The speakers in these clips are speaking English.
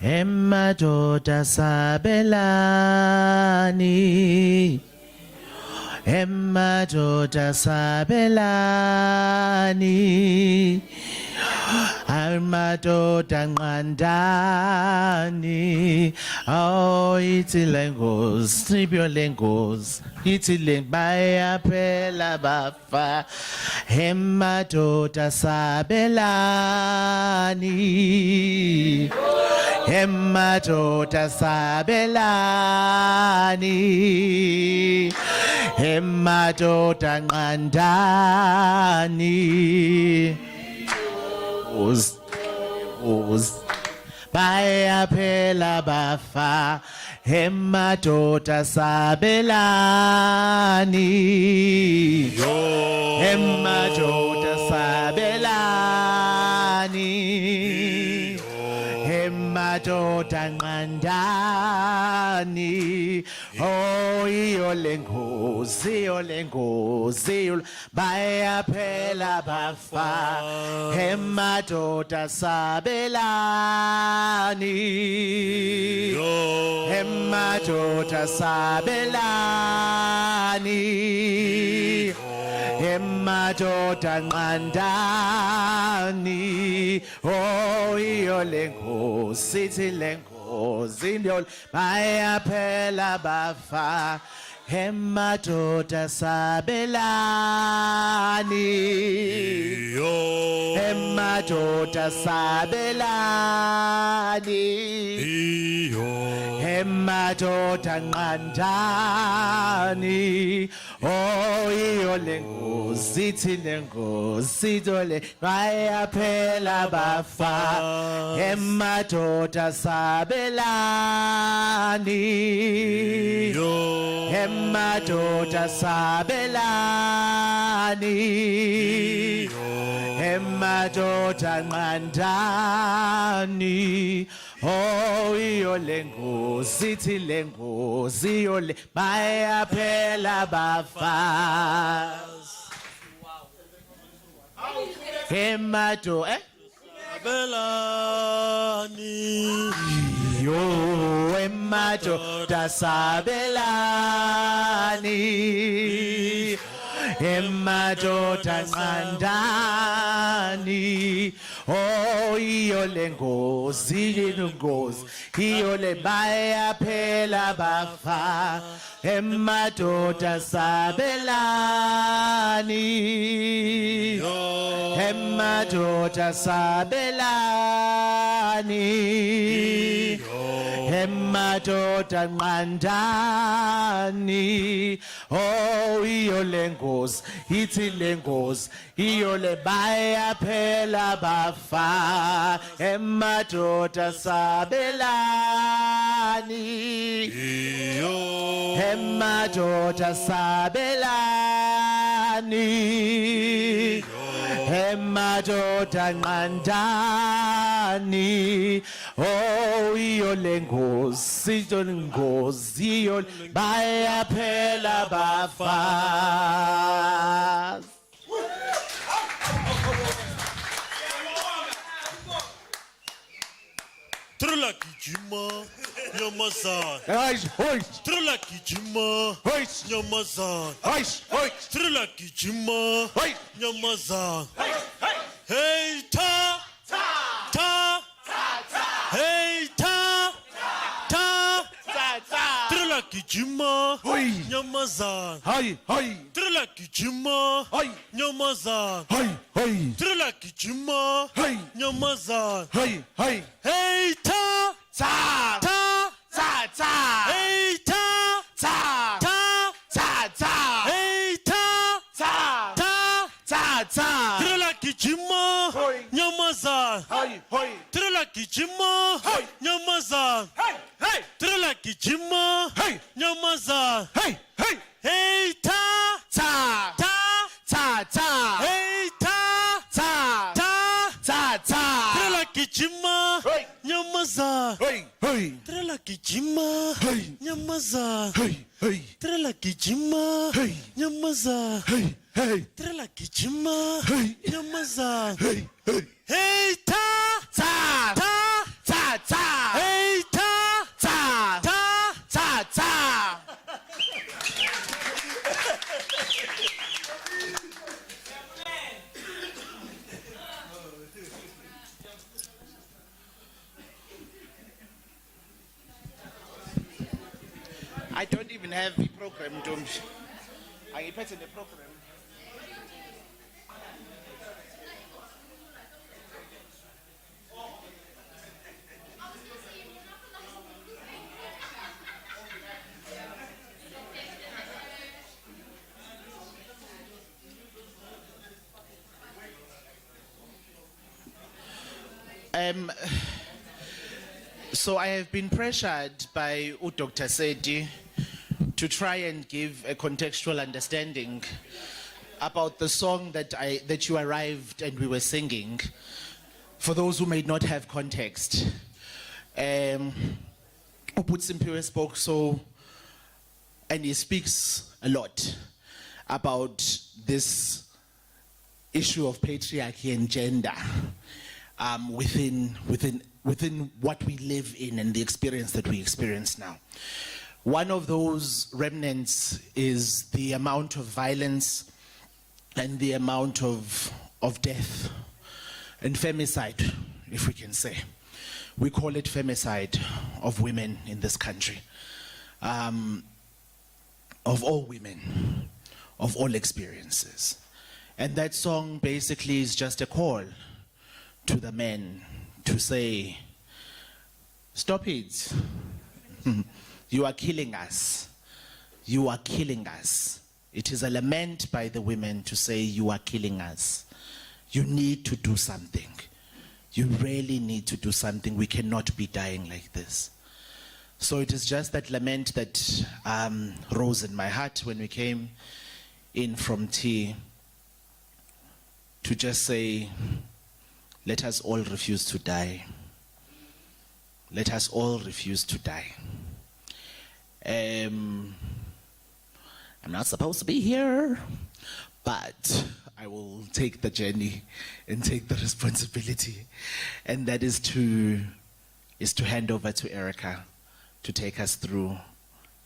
Emadoda sabelani, emadoda sabelani, amadoda ngqandani. Oh, ithi lengozi, sibyo lengozi, ithi lengibaya phela bafa. Emadoda sabelani. Emadoda sabelani, emadoda ngqandani. Baya phela bafa. Emadoda sabelani, emadoda sabelani, emadoda ngqandani. Oh, iyo lengozi, iyo lengozi, baya phela bafa. Emadoda sabelani, emadoda sabelani, emadoda ngqandani. Oh, iyo lengozi, ithi lengozi, baya phela bafa. Emadoda sabelani, emadoda sabelani, emadoda ngqandani. Oh, iyo lengozi, ithi lengozi, baya phela bafa. Emadoda sabelani, emadoda sabelani, emadoda ngqandani. Oh, iyo lengozi, ithi lengozi, baya phela bafa. Emadoda sabelani, yo, emadoda sabelani, emadoda ngqandani. Oh, iyo lengozi, lengozi, iyo baya phela bafa. Emadoda sabelani, emadoda sabelani, emadoda ngqandani. Oh, iyo lengozi, ithi lengozi, iyo baya phela bafa. Emadoda sabelani, emadoda sabelani, emadoda ngqandani. Oh, iyo lengozi, iyo lengozi, iyo baya phela bafa. Trula kijima, nyamazan. Hoish, hoish. Trula kijima, Hoish, nyamazan. hoish, hoish. Trula kijima, Hoish, nyamazan. hoish. Hey ta, ta, ta, ta. Hey ta, ta, ta, ta. Trula kijima, Hoi, nyamazan. hoi, hoi. Trula kijima, Hoi, nyamazan. hoi, hoi. Trula kijima, Hoi, nyamazan. hoi, hoi. Hey ta, Ta, ta, ta, ta. hey ta, Ta, ta, ta, ta. hey ta, Ta, ta. ta, ta. Trula kijima, Hoi, nyamazan. hoi, hoi. Trula kijima. gijima, Hey. nyamazana. Hey, hey, Trela gijima, Hey. nyamazana. hey, hey. Hey ta, Ta, ta, ta, ta, hey ta, ta, ta. ta, ta. Trela gijima, Hey. nyamazana. Hey, hey, Trela gijima, Hey. nyamazana. hey, hey, Trela gijima, Hey. nyamazana. hey, hey, Trela gijima, Hey. nyamazana. hey, hey. Hey ta, Ta, ta, ta, ta, hey ta, ta, ta. ta, ta. I don't even have the program, don't I put in the program. So I have been pressured by Dr. Sedi to try and give a contextual understanding about the song that you arrived and we were singing. For those who may not have context, Uputsimpiwe spoke so, and he speaks a lot about this issue of patriarchy and gender within what we live in and the experience that we experience now. One of those remnants is the amount of violence and the amount of death and femicide, if we can say. We call it femicide of women in this country, of all women, of all experiences. And that song basically is just a call to the men to say, stop it. You are killing us. You are killing us. It is a lament by the women to say, you are killing us. You need to do something. You really need to do something. We cannot be dying like this. So it is just that lament that rose in my heart when we came in from tea to just say, let us all refuse to die. Let us all refuse to die. I'm not supposed to be here, but I will take the journey and take the responsibility. And that is to hand over to Erica to take us through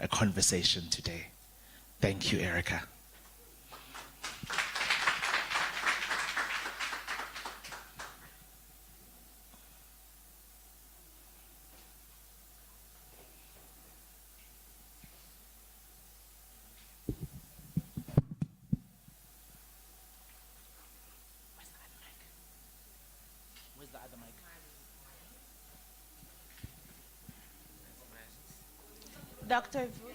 a conversation today. Thank you, Erica. Where's the other mic? Dr. Vu?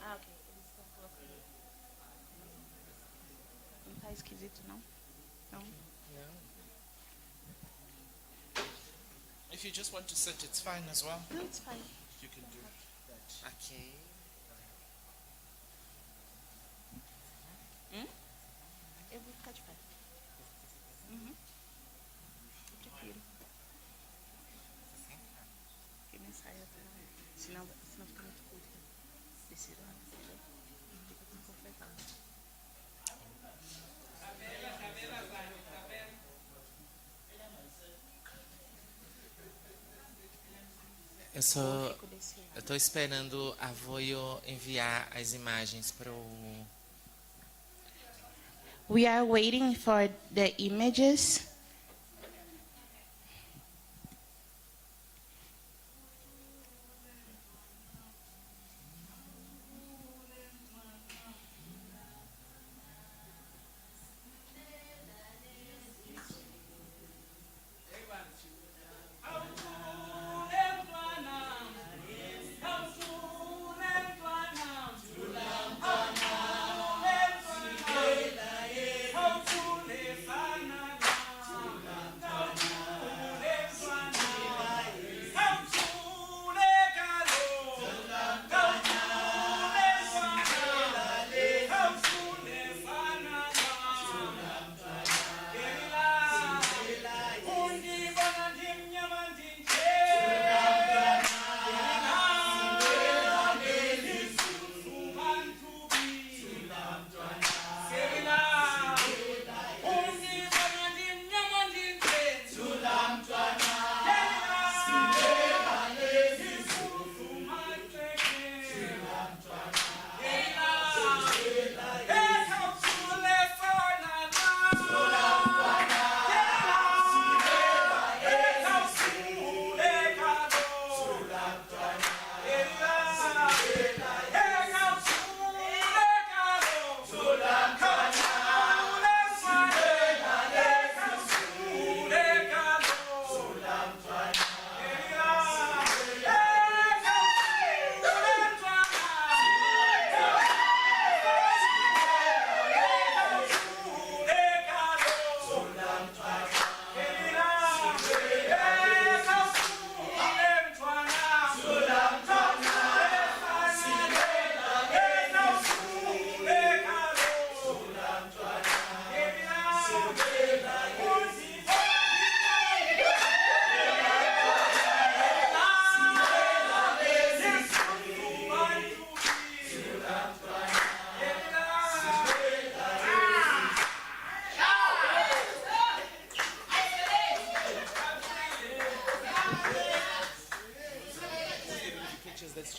Ah, ok. Eles estão colocando. Não tá esquisito, não? Não? If you just want to sit, it's fine as well. Não, it's fine. You can do that. Okay. Eu vou ficar de pé. Uhum. Eu prefiro. Porque minha saia tá... Senão fica muito curta. Desse lado, entendeu? Fica desconfortável. Eu tô esperando a Voyo enviar as imagens pro... We are waiting for the images.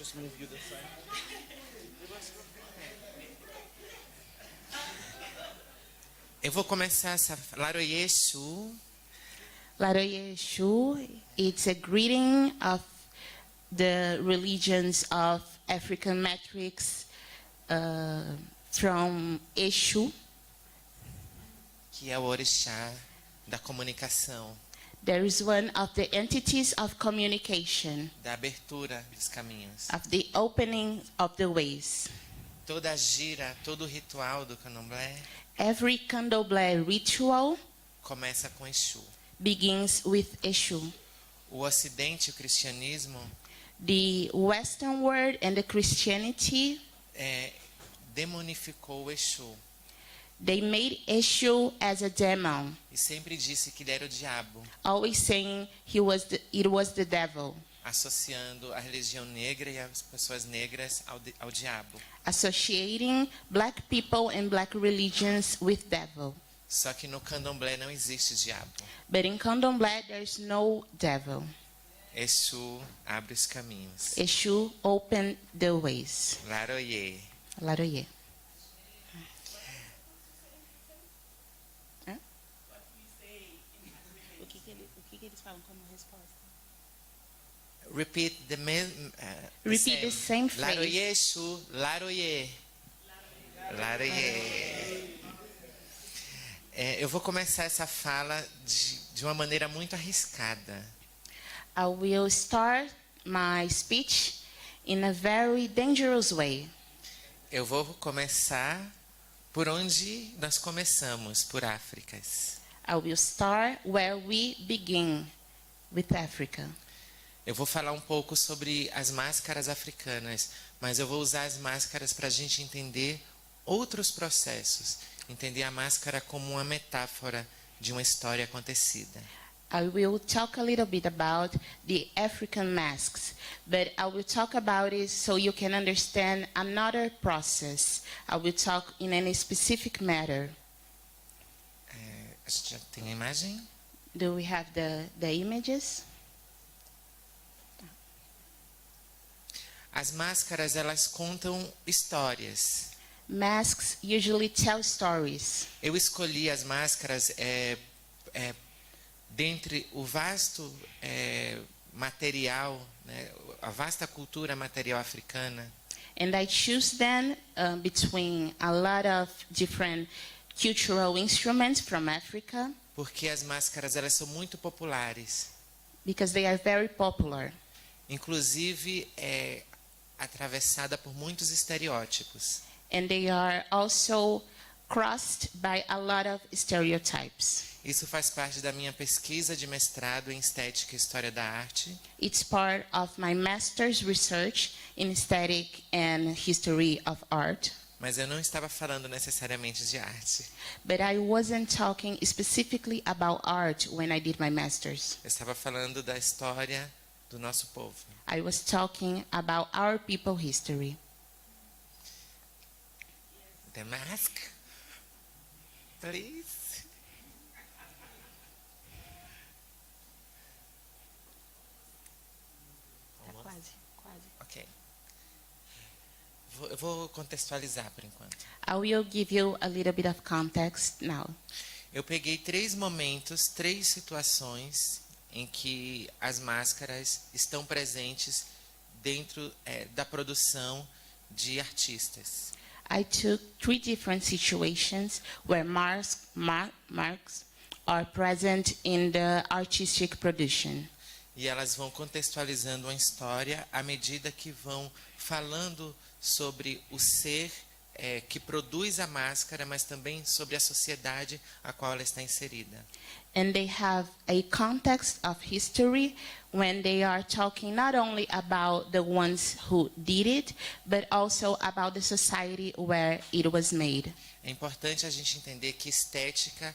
Just move you this side. Eu vou começar essa Laroye Shu. Laroye Shu, it's a greeting of the religions of African metrics from Eshu. Que é o orixá da comunicação, There is one of the entities of communication, da abertura dos caminhos. of the opening of the ways. Toda a gira, todo o ritual do candomblé Every candomblé ritual começa com Exu. begins with Eshu. O Ocidente, o cristianismo, The Western world and the Christianity, demonificou o Exu they made Eshu as a demon, e sempre disse que ele era o diabo, always saying it was the devil, associando a religião negra e as pessoas negras ao diabo. associating black people and black religions with devil. Só que no candomblé não existe diabo. But in candomblé, there's no devil. Exu abre os caminhos. Eshu opened the ways. Laroye. Laroye. O que eles falam como resposta? Repeat the Repeat the same phrase. Laroye, Exu, Laroye. Laroye. Eu vou começar essa fala de uma maneira muito arriscada. I will start my speech in a very dangerous way. Eu vou começar por onde nós começamos, por Áfricas. I will start where we begin, with Africa. Eu vou falar um pouco sobre as máscaras africanas, mas eu vou usar as máscaras para a gente entender outros processos, entender a máscara como uma metáfora de uma história acontecida. I will talk a little bit about the African masks, but I will talk about it so you can understand another process. I will talk in any specific matter. A gente já tem a imagem? Do we have the images? As máscaras, elas contam histórias. Masks usually tell stories. Eu escolhi as máscaras dentre o vasto material, né, a vasta cultura material africana. And I choose them between a lot of different cultural instruments from Africa Porque as máscaras, elas são muito populares. because they are very popular. Inclusive, atravessada por muitos estereótipos. And they are also crossed by a lot of stereotypes. Isso faz parte da minha pesquisa de mestrado em Estética e História da Arte. It's part of my master's research in aesthetic and history of art. Mas eu não estava falando necessariamente de arte. But I wasn't talking specifically about art when I did my master's. Eu estava falando da história do nosso povo. I was talking about our people history. The mask, please. Quase. Ok. Eu vou contextualizar por enquanto. I will give you a little bit of context now. Eu peguei 3 momentos, 3 situações em que as máscaras estão presentes dentro da produção de artistas. I took 3 different situations where marks are present in the artistic production. E elas vão contextualizando uma história à medida que vão falando sobre o ser que produz a máscara, mas também sobre a sociedade a qual ela está inserida. And they have a context of history when they are talking not only about the ones who did it, but also about the society where it was made. É importante a gente entender que estética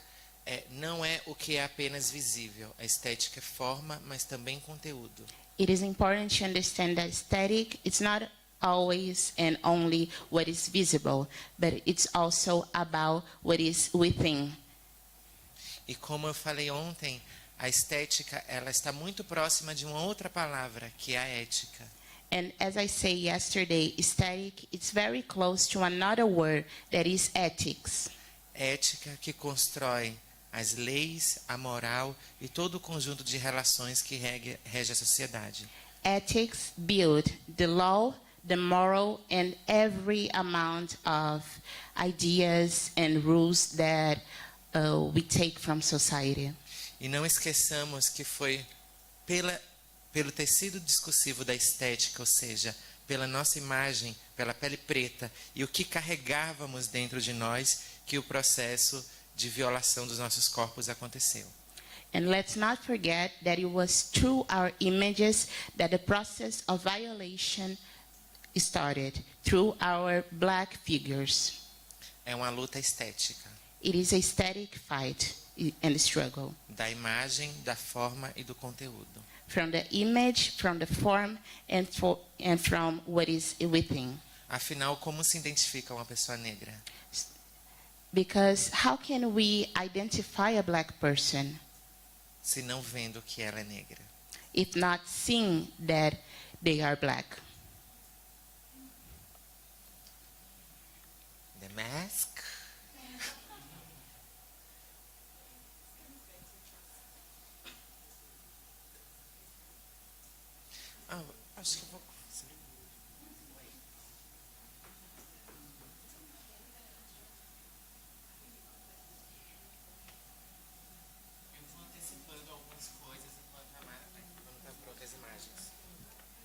não é o que é apenas visível. A estética é forma, mas também conteúdo. It is important to understand that aesthetic is not always and only what is visible, but it's also about what is within. E como eu falei ontem, a estética ela está muito próxima de uma outra palavra, que é a ética. And as I say yesterday, aesthetic, it's very close to another word that is ethics. Ética que constrói as leis, a moral e todo o conjunto de relações que rege a sociedade. Ethics build the law, the moral, and every amount of ideas and rules that we take from society. E não esqueçamos que foi pelo tecido discursivo da estética, ou seja, pela nossa imagem, pela pele preta e o que carregávamos dentro de nós, que o processo de violação dos nossos corpos aconteceu. And let's not forget that it was through our images that the process of violation started, through our black figures. É uma luta estética, It is a static fight and struggle. da imagem, da forma e do conteúdo. From the image, from the form, and from what is within. Afinal, como se identifica uma pessoa negra? Because how can we identify a black person Se não vendo que ela é negra? if not seeing that they are black? The mask? Ah, acho que eu vou...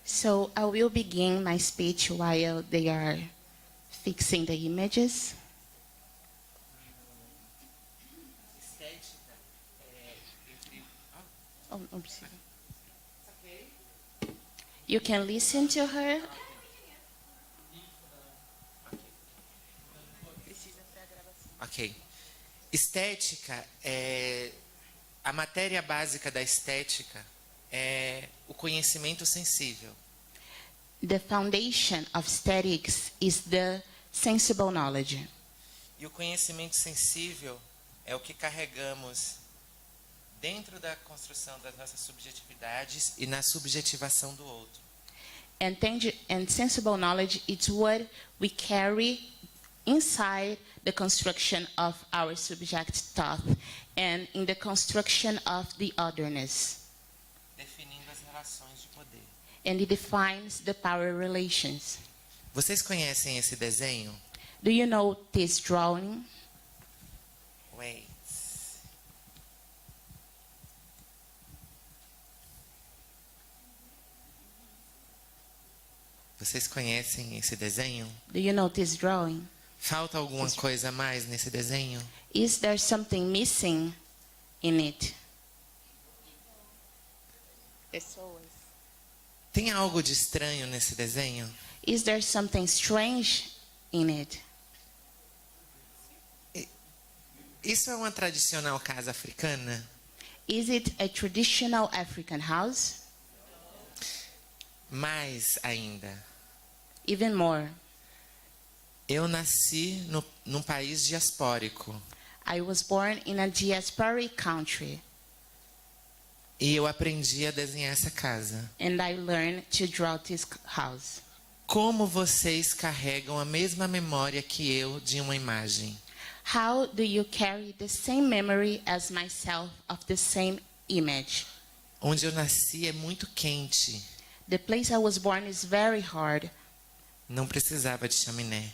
So I will begin my speech while they are fixing the images. Estética é entre... Oh, não precisa. You can listen to her. Ok. Estética é... A matéria básica da estética é o conhecimento sensível. The foundation of aesthetics is the sensible knowledge. E o conhecimento sensível é o que carregamos dentro da construção das nossas subjetividades e na subjetivação do outro. And sensible knowledge is what we carry inside the construction of our subject thought and in the construction of the otherness. Definindo as relações de poder. And it defines the power relations. Vocês conhecem esse desenho? Do you know this drawing? Wait. Vocês conhecem esse desenho? Do you know this drawing? Falta alguma coisa a mais nesse desenho? Is there something missing in it? Tem algo de estranho nesse desenho? Is there something strange in it? Isso é uma tradicional casa africana? Is it a traditional African house? Mais ainda, Even more, eu nasci num país diaspórico I was born in a diasporic country e eu aprendi a desenhar essa casa. and I learned to draw this house. Como vocês carregam a mesma memória que eu de uma imagem? How do you carry the same memory as myself of the same image? Onde eu nasci é muito quente, The place I was born is very hard não precisava de chaminé.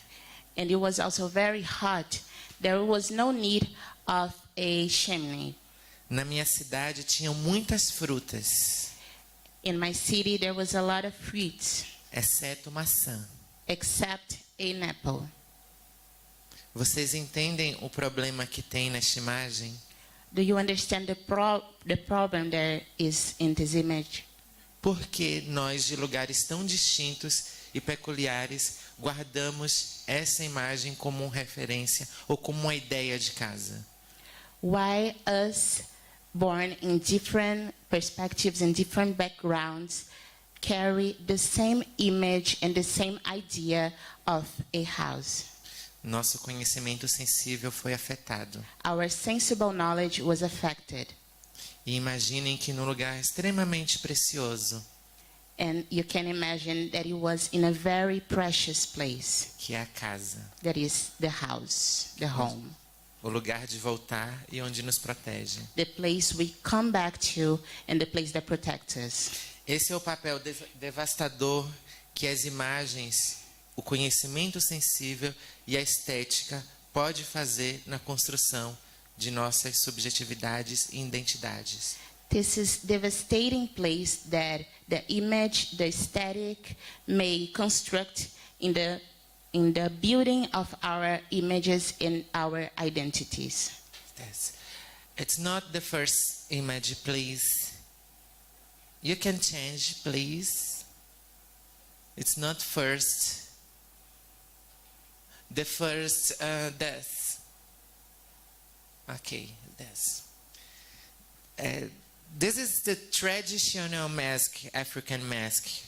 and it was also very hot. There was no need of a chimney. Na minha cidade tinham muitas frutas, In my city there was a lot of fruits exceto maçã. except an apple. Vocês entendem o problema que tem nesta imagem? Do you understand the problem there is in this image? Porque nós, de lugares tão distintos e peculiares, guardamos essa imagem como uma referência ou como uma ideia de casa? Why us, born in different perspectives and different backgrounds, carry the same image and the same idea of a house? Nosso conhecimento sensível foi afetado. Our sensible knowledge was affected. E imaginem que num lugar extremamente precioso, And you can imagine that it was in a very precious place, que é a casa, that is the house, the home, o lugar de voltar e onde nos protege. the place we come back to and the place that protects us. Esse é o papel devastador que as imagens, o conhecimento sensível e a estética pode fazer na construção de nossas subjetividades e identidades. This is devastating place that the image, the aesthetic may construct in the building of our images and our identities. Yes. It's not the first image, please. You can change, please. It's not first. The first, this. Okay, this. This is the traditional mask, African mask.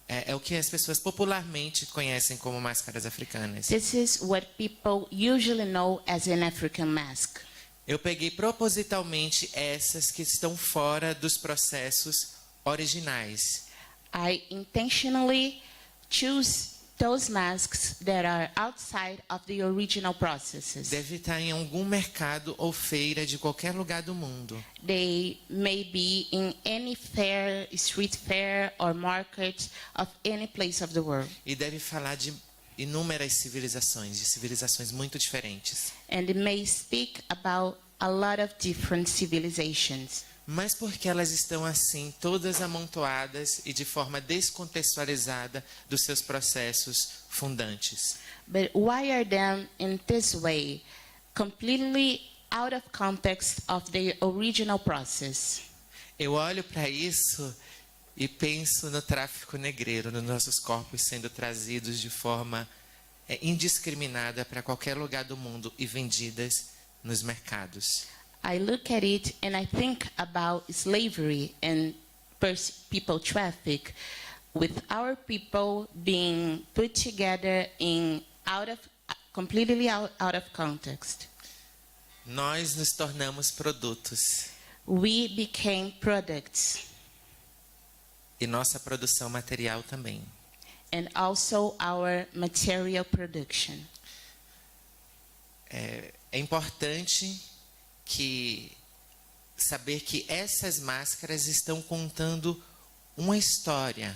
É o que as pessoas popularmente conhecem como máscaras africanas. This is what people usually know as an African mask. Eu peguei propositalmente essas que estão fora dos processos originais. I intentionally choose those masks that are outside of the original processes. Deve estar em algum mercado ou feira de qualquer lugar do mundo. They may be in any fair, street fair or market of any place of the world. E deve falar de inúmeras civilizações, de civilizações muito diferentes. And it may speak about a lot of different civilizations. Mas porque elas estão assim, todas amontoadas e de forma descontextualizada dos seus processos fundantes. But why are them in this way, completely out of context of the original process? Eu olho para isso e penso no tráfico negreiro, nos nossos corpos sendo trazidos de forma indiscriminada para qualquer lugar do mundo e vendidas nos mercados. I look at it and I think about slavery and people traffic, with our people being put together in completely out of context. Nós nos tornamos produtos. We became products. E nossa produção material também. And also our material production. É importante saber que essas máscaras estão contando uma história.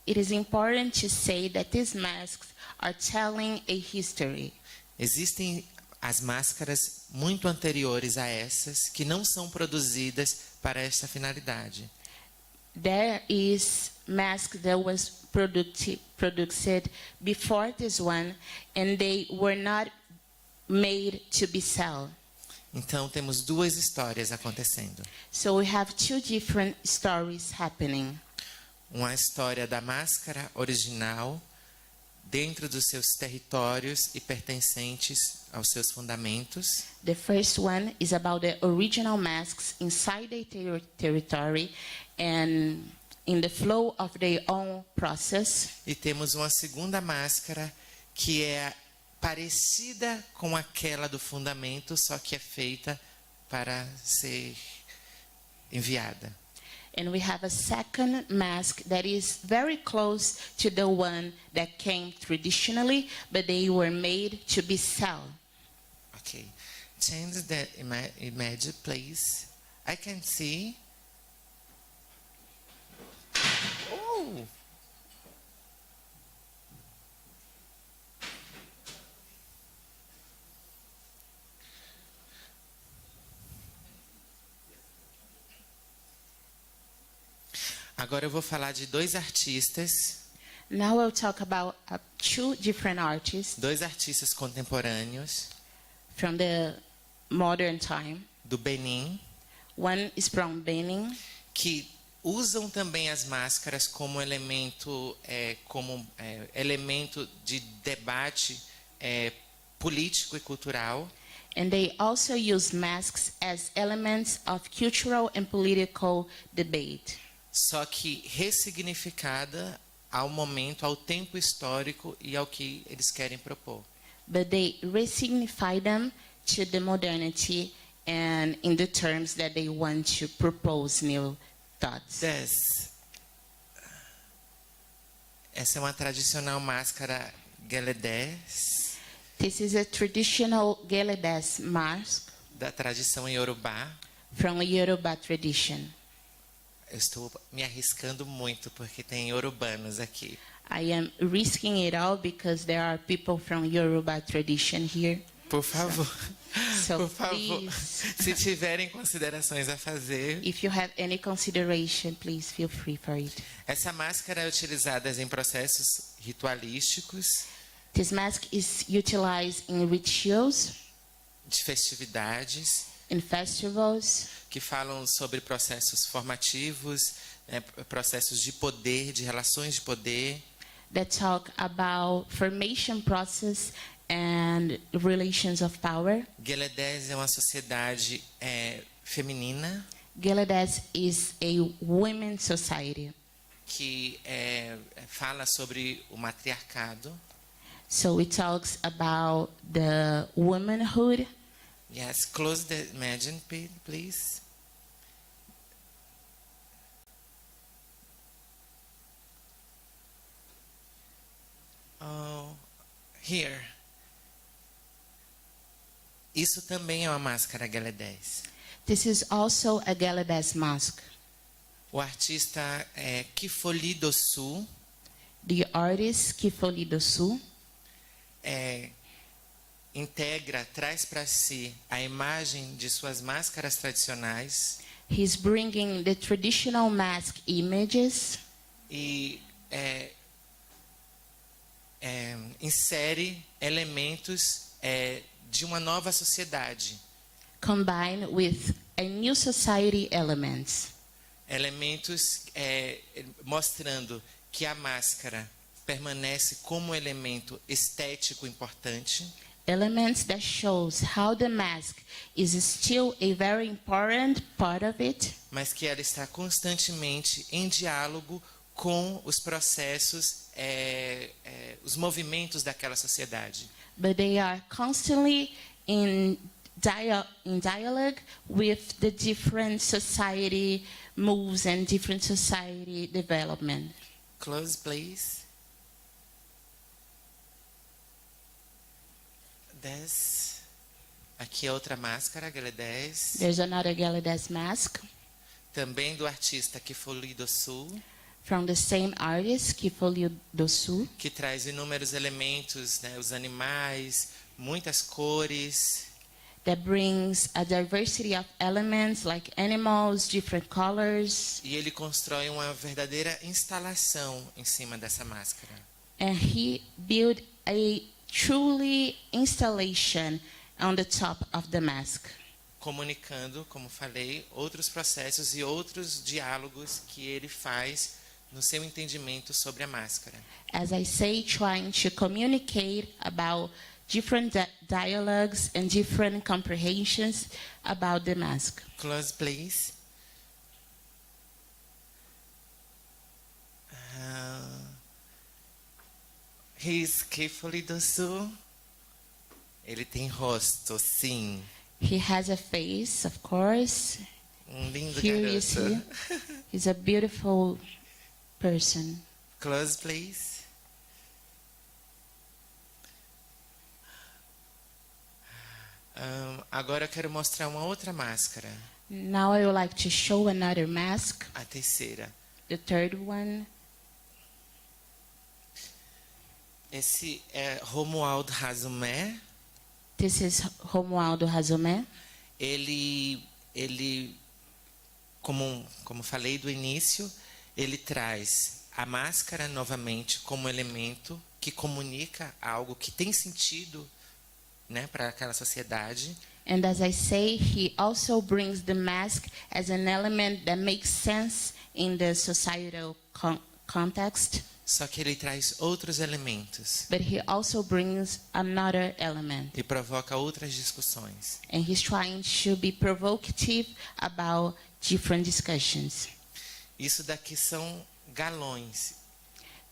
It is important to say that these masks are telling a history. Existem as máscaras muito anteriores a essas que não são produzidas para esta finalidade. There is mask that was produced before this one, and they were not made to be sold. Então temos duas histórias acontecendo. So we have two different stories happening. Uma história da máscara original dentro dos seus territórios e pertencentes aos seus fundamentos. The first one is about the original masks inside their territory and in the flow of their own process. E temos uma segunda máscara que é parecida com aquela do fundamento, só que é feita para ser enviada. And we have a second mask that is very close to the one that came traditionally, but they were made to be sold. Okay. Change the image, please. I can see. Oh. Agora eu vou falar de dois artistas. Now we'll talk about two different artists Dois artistas contemporâneos from the modern time. do Benin One is from Benin, que usam também as máscaras como elemento, elemento de debate político e cultural. and they also use masks as elements of cultural and political debate. Só que ressignificada ao momento, ao tempo histórico e ao que eles querem propor. But they resignify them to the modernity and in the terms that they want to propose new thoughts. This. Essa é uma tradicional máscara geledés, This is a traditional Geledes mask da tradição Yorubá. from Yoruba tradition. Eu estou me arriscando muito porque tem yorubanos aqui. I am risking it all because there are people from Yoruba tradition here. Por favor, So por favor, please, se tiverem considerações a fazer. if you have any consideration, please feel free for it. Essa máscara é utilizada em processos ritualísticos, This mask is utilized in rituals, de festividades, in festivals, que falam sobre processos formativos, processos de poder, de relações de poder. that talk about formation process and relations of power. Geledés é uma sociedade feminina Geledes is a women's society. que fala sobre o matriarcado. So it talks about the womanhood. Yes, close the imagine, please. Oh, here. Isso também é uma máscara geledés. This is also a Geledes mask. O artista Kifoli do Sul The artist Kifoli do Sul integra, traz para si a imagem de suas máscaras tradicionais he's bringing the traditional mask images e insere elementos de uma nova sociedade, combined with a new society elements, elementos mostrando que a máscara permanece como elemento estético importante, elements that shows how the mask is still a very important part of it, mas que ela está constantemente em diálogo com os processos, os movimentos daquela sociedade. but they are constantly in dialogue with the different society moves and different society development. Close, please. Aqui é outra máscara, geledés, There's another Geledes mask também do artista Kifoli do Sul, from the same artist, Kifoli do Sul, que traz inúmeros elementos, né, os animais, muitas cores, that brings a diversity of elements like animals, different colors, e ele constrói uma verdadeira instalação em cima dessa máscara. and he built a truly installation on the top of the mask, Comunicando, como falei, outros processos e outros diálogos que ele faz no seu entendimento sobre a máscara. as I say, trying to communicate about different dialogues and different comprehensions about the mask. Close, please. He's Kifoli do Sul. Ele tem rosto, sim. He has a face, of course. Lindo Here is garoto. he. He's a beautiful person. Close, please. Agora eu quero mostrar uma outra máscara. Now I would like to show another mask, A terceira. the third one. Esse é Romualdo Razumé. This is Romualdo Razumé. Ele como falei do início, ele traz a máscara novamente como elemento que comunica algo que tem sentido, né, para aquela sociedade. And as I say, he also brings the mask as an element that makes sense in the societal context, Só que ele traz outros elementos but he also brings another element. e provoca outras discussões. And he's trying to be provocative about different discussions. Isso daqui são galões.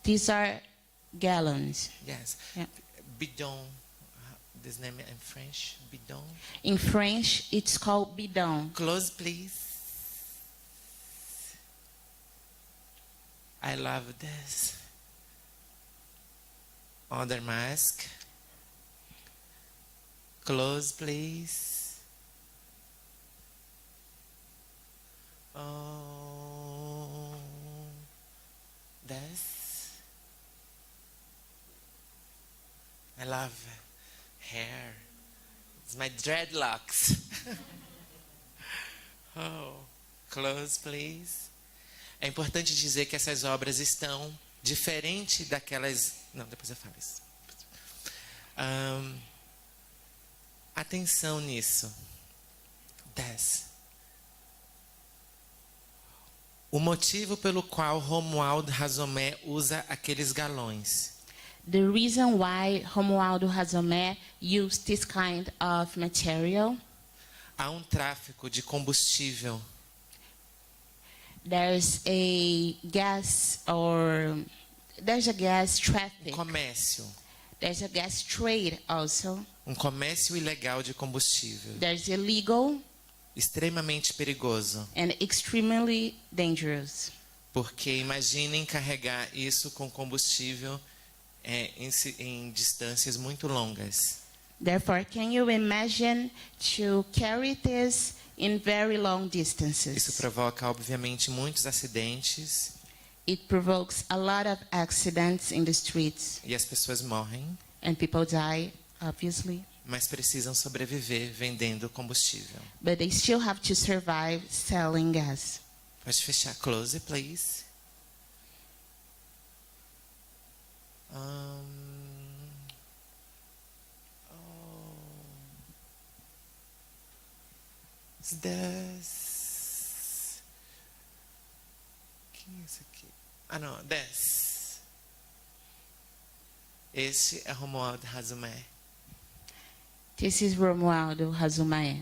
These are gallons. Yes. Yeah. Bidon. This name in French, bidon. In French, it's called bidon. Close, please. I love this. Other mask. Close, please. Oh, this. I love hair. It's my dreadlocks. Oh, close, please. É importante dizer que essas obras estão diferente daquelas. Não, depois eu falo isso. Atenção nisso. 10. O motivo pelo qual Romualdo Razomé usa aqueles galões. The reason why Romualdo Razomé used this kind of material, Há tráfico de combustível there's a gas traffic. comércio. There's a gas trade also. Comércio ilegal de combustível. There's illegal Extremamente perigoso. and extremely dangerous. Porque imaginem carregar isso com combustível em distâncias muito longas. Therefore, can you imagine to carry this in very long Isso distances? provoca, obviamente, muitos acidentes It provokes a lot of accidents in the streets, e as pessoas morrem, and people die, obviously. mas precisam sobreviver vendendo combustível. But they still have to survive selling gas. Pode fechar. Close, please. This. Quem é esse aqui? Ah, não. This. Este é Romualdo Razomé. This is Romualdo Razomé.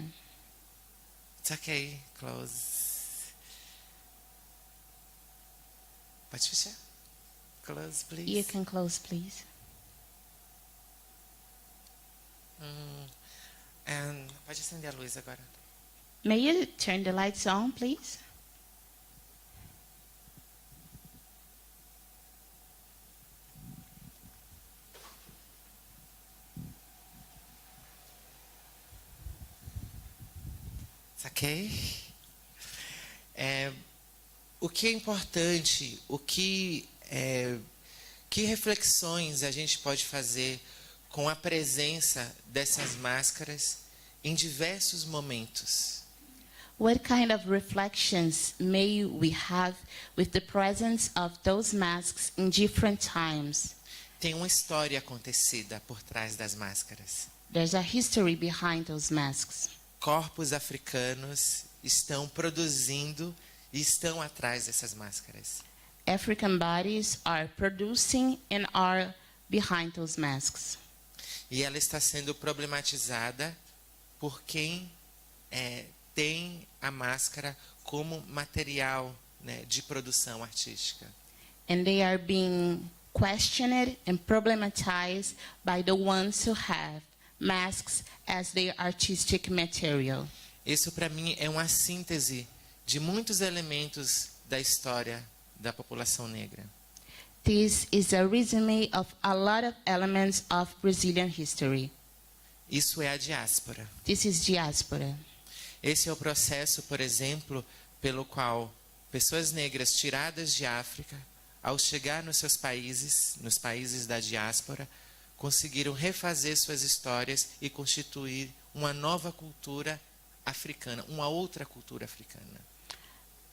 It's okay. Close. Pode fechar. Close, please. You can close, please. Pode acender a luz agora. May you turn the lights on, please? Ok? O que é importante, que reflexões a gente pode fazer com a presença dessas máscaras em diversos momentos? What kind of reflections may we have with the presence of those masks in different times? Tem uma história acontecida por trás das máscaras. There's a history behind those masks. Corpos africanos estão produzindo e estão atrás dessas máscaras. African bodies are producing and are behind those masks. E ela está sendo problematizada por quem tem a máscara como material, né, de produção artística. And they are being questioned and problematized by the ones who have masks as their artistic material. Isso, para mim, é uma síntese de muitos elementos da história da população negra. This is a resume of a lot of elements of Brazilian history. Isso é a diáspora. This is diaspora. Esse é o processo, por exemplo, pelo qual pessoas negras tiradas de África, ao chegar nos seus países, nos países da diáspora, conseguiram refazer suas histórias e constituir uma nova cultura africana, uma outra cultura africana.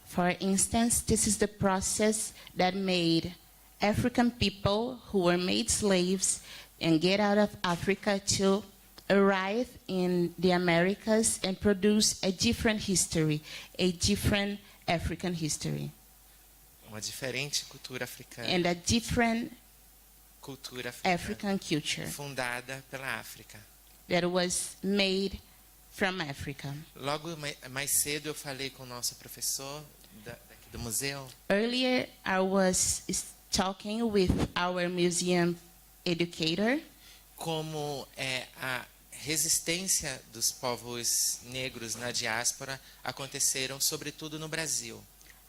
For instance, this is the process that made African people who were made slaves and get out of Africa to arrive in the Americas and produce a different history, a different African history, Uma diferente cultura africana, and a different cultura africana, African culture fundada pela África. that was made from Africa. Logo mais cedo eu falei com o nosso professor daqui do museu. Earlier, I was talking with our museum educator, Como a resistência dos povos negros na diáspora aconteceram sobretudo no Brasil.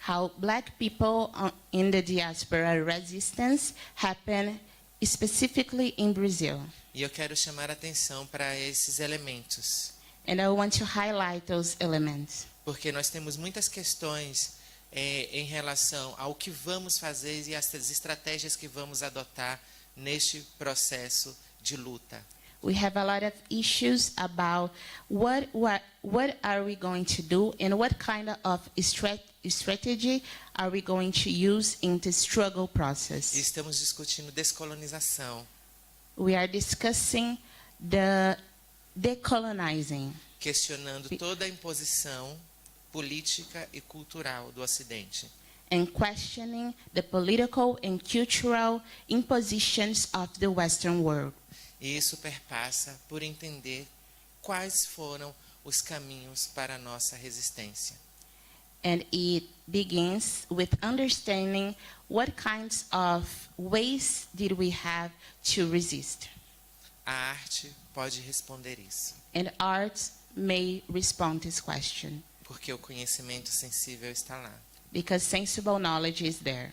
how black people in the diaspora resistance happened specifically in Brazil. E eu quero chamar a atenção para esses elementos, And I want to highlight those elements porque nós temos muitas questões em relação ao que vamos fazer e as estratégias que vamos adotar neste processo de luta. we have a lot of issues about what are we going to do and what kind of strategy are we going to use in the struggle E process. estamos discutindo descolonização, We are discussing the decolonizing, questionando toda a imposição política e cultural do Ocidente. and questioning the political and cultural impositions of the Western world. E isso perpassa por entender quais foram os caminhos para a nossa resistência. And it begins with understanding what kinds of ways did we have to resist. A arte pode responder isso, And art may respond this question porque o conhecimento sensível está lá. because sensible knowledge is there.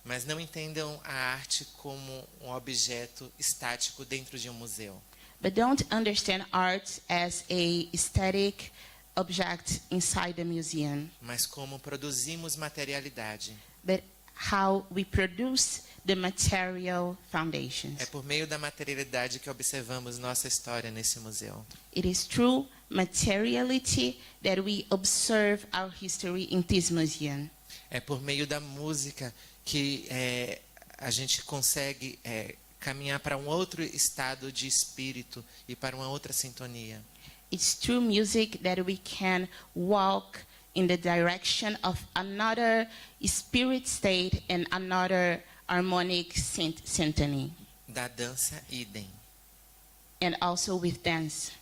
Mas não entendam a arte como um objeto estático dentro de um museu. But don't understand art as a static object inside the museum, Mas como produzimos materialidade. but how we produce the material foundations. É por meio da materialidade que observamos nossa história nesse museu. It is through materiality that we observe our history in this museum. É por meio da música que a gente consegue caminhar para um outro estado de espírito e para uma outra sintonia. It's through music that we can walk in the direction of another spirit state and another harmonic symphony, Da dança, idem. and also with dance.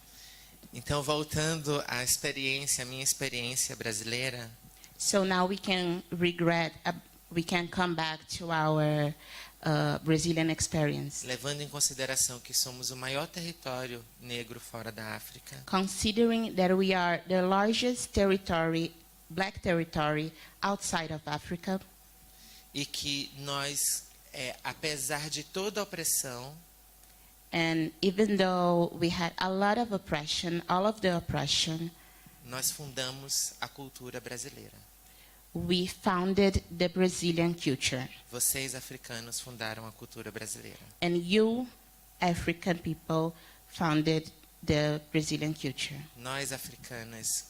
Então, voltando à experiência, a minha experiência brasileira, So now we can come back to our Brazilian experience. levando em consideração que somos o maior território negro fora da África, Considering that we are the largest territory, black territory outside of Africa, e que nós, apesar de toda a opressão, and even though we had a lot of oppression, all of the oppression, nós fundamos a cultura brasileira. we founded the Brazilian culture. Vocês, africanos, fundaram a cultura brasileira. And you, African people, founded the Brazilian culture. Nós, africanas,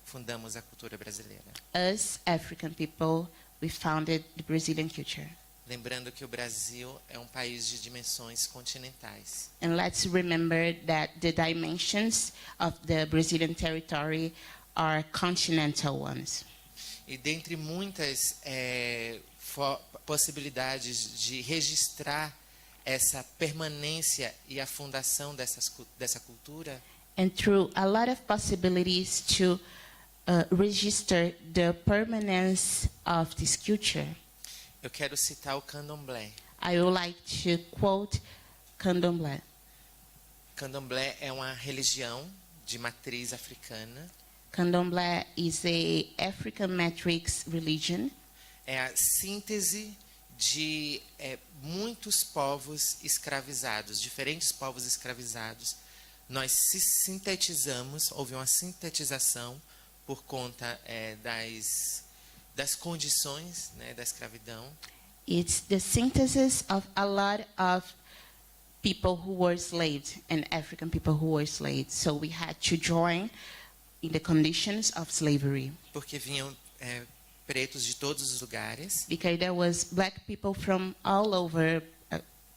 fundamos a cultura brasileira. Us, African people, we founded the Brazilian culture. Lembrando que o Brasil é um país de dimensões continentais. And let's remember that the dimensions of the Brazilian territory are continental ones. E dentre muitas possibilidades de registrar essa permanência e a fundação dessa cultura, And through a lot of possibilities to register the permanence of this culture, eu quero citar o candomblé. I would like to quote Candomblé. Candomblé é uma religião de matriz africana. Candomblé is a African matrix religion. É a síntese de muitos povos escravizados, diferentes povos escravizados. Nós se sintetizamos, houve uma sintetização por conta das condições, né, da escravidão. It's the synthesis of a lot of people who were slaves and African people who were slaves. So we had to join in the conditions of slavery Porque vinham pretos de todos os lugares, because there was black people from all over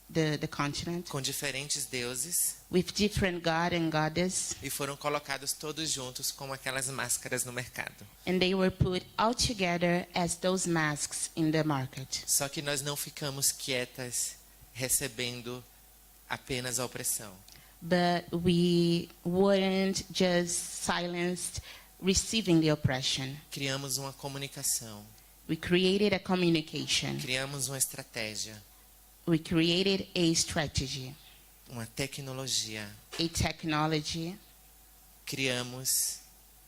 the continent com diferentes deuses, with different god and goddess, e foram colocados todos juntos como aquelas máscaras no mercado. and they were put all together as those masks in the market. Só que nós não ficamos quietas recebendo apenas a opressão. But we weren't just silenced receiving the oppression. Criamos uma comunicação, We created a communication. criamos uma estratégia, We created a strategy, uma tecnologia, a technology. criamos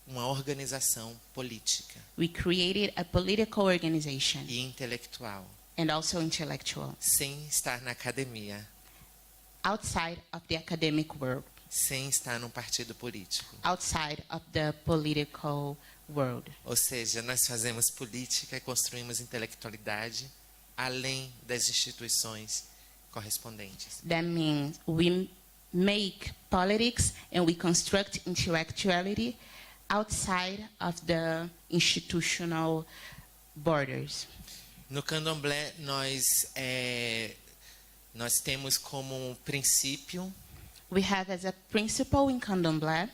uma organização política We created a political organization e intelectual, and also intellectual, sem estar na academia, outside of the academic world, sem estar num partido político. outside of the political world. Ou seja, nós fazemos política e construímos intelectualidade além das instituições correspondentes. That means we make politics and we construct intellectuality outside of the institutional borders. No candomblé, nós temos como princípio We have as a principle in Candomblé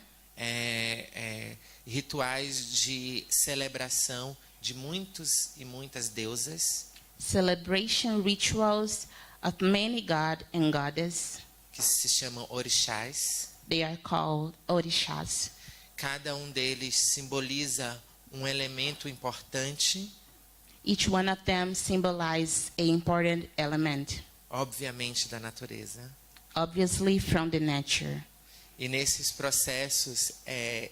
rituais de celebração de muitos e muitas deusas, celebration rituals of many god and goddess. que se chamam orixás. They are called orishas. Cada um deles simboliza um elemento importante, Each one of them symbolizes an important element, obviamente, da natureza. obviously from the nature. E nesses processos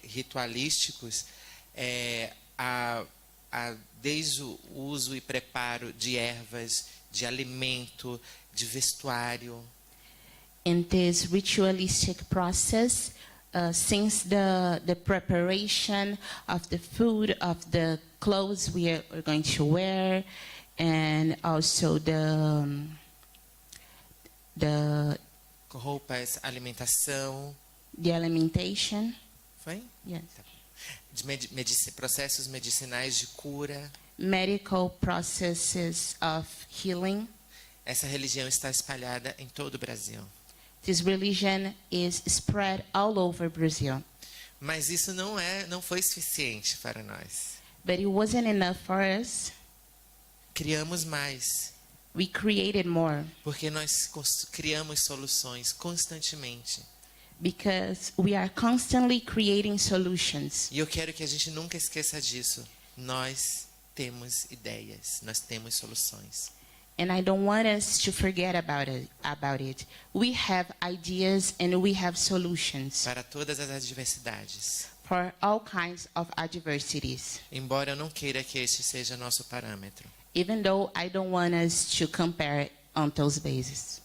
ritualísticos, desde o uso e preparo de ervas, de alimento, de vestuário, In this ritualistic process, since the preparation of the food, of the clothes we are going to wear, and also the roupas, alimentação, alimentation. foi? Yes. De processos medicinais de cura. Medical processes of healing. Essa religião está espalhada em todo o Brasil. This religion is spread all over Brazil. Mas isso não foi suficiente para nós. But it wasn't enough for us. Criamos mais, We created more porque nós criamos soluções constantemente. because we are constantly creating solutions. E eu quero que a gente nunca esqueça disso. Nós temos ideias, nós temos soluções. And I don't want us to forget about it. We have ideas and we have solutions Para todas as adversidades. for all kinds of adversities. Embora eu não queira que este seja nosso parâmetro. Even though I don't want us to compare on those bases.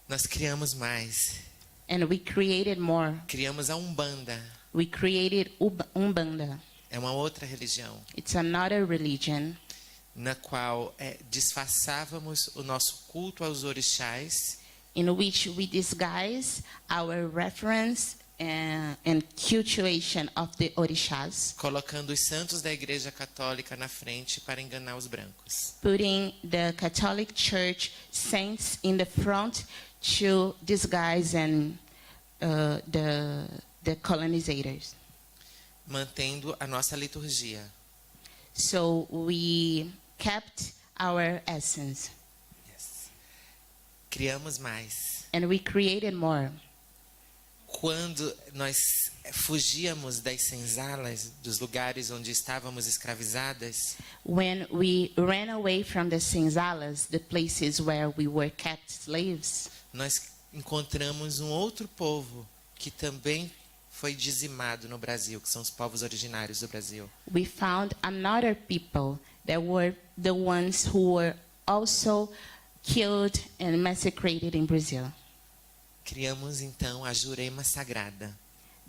Nós criamos mais. And we created more. Criamos a Umbanda. We created Umbanda. É uma outra religião It's another religion na qual disfarçávamos o nosso culto aos orixás in which we disguise our reference and cultuation of the orishas, colocando os santos da Igreja Católica na frente para enganar os brancos. putting the Catholic Church saints in the front to disguise and the colonizers. Mantendo a nossa liturgia. So we kept our essence Yes. Criamos mais. and we created more. Quando nós fugíamos das senzalas, dos lugares onde estávamos escravizadas, When we ran away from the senzalas, the places where we were kept slaves, nós encontramos um outro povo que também foi dizimado no Brasil, que são os povos originários do Brasil. we found another people that were the ones who were also killed and massacred in Brazil. Criamos então a Jurema Sagrada,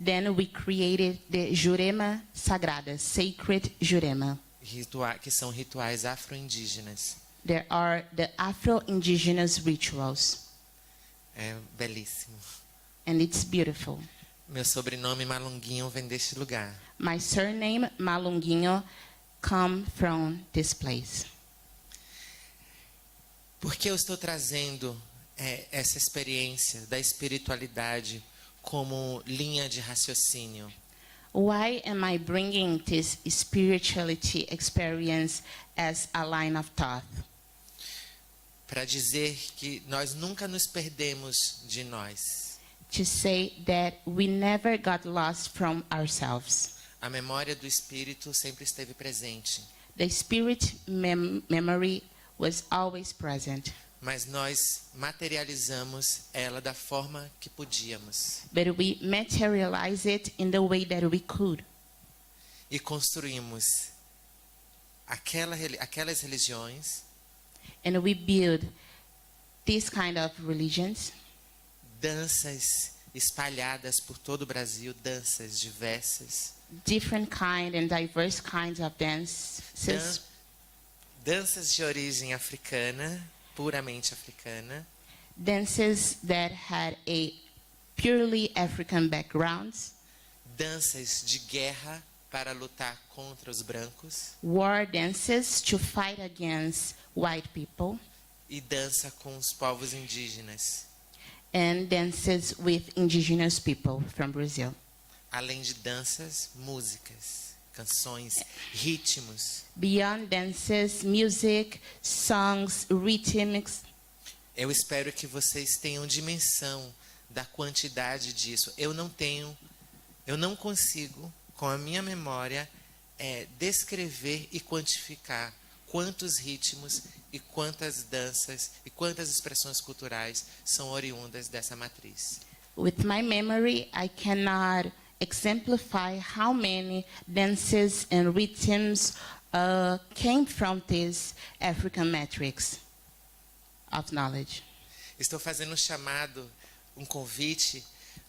Then we created the Jurema Sagrada, sacred Jurema. que são rituais afro-indígenas. There are the Afro-Indigenous rituals, É belíssimo. and it's beautiful. Meu sobrenome Malunguinho vem deste lugar. My surname, Malunguinho, come from this place. Por que eu estou trazendo essa experiência da espiritualidade como linha de raciocínio? Why am I bringing this spirituality experience as a line of thought? Para dizer que nós nunca nos perdemos de nós. To say that we never got lost from ourselves. A memória do espírito sempre esteve presente, The spirit memory was always present, mas nós materializamos ela da forma que podíamos but we materialize it in the way that we could. e construímos aquelas religiões And we build this kind of religions danças espalhadas por todo o Brasil, danças diversas, different kind and diverse kinds of dances, danças de origem africana, puramente africana, dances that had a purely African background, danças de guerra para lutar contra os brancos war dances to fight against white people, e dança com os povos indígenas, and dances with indigenous people from Brazil. além de danças, músicas, canções, ritmos. Beyond dances, music, songs, rhythms. Eu espero que vocês tenham dimensão da quantidade disso. Eu não consigo, com a minha memória, descrever e quantificar quantos ritmos e quantas danças e quantas expressões culturais são oriundas dessa matriz. With my memory, I cannot exemplify how many dances and rhythms came from this African matrix of knowledge. Estou fazendo um convite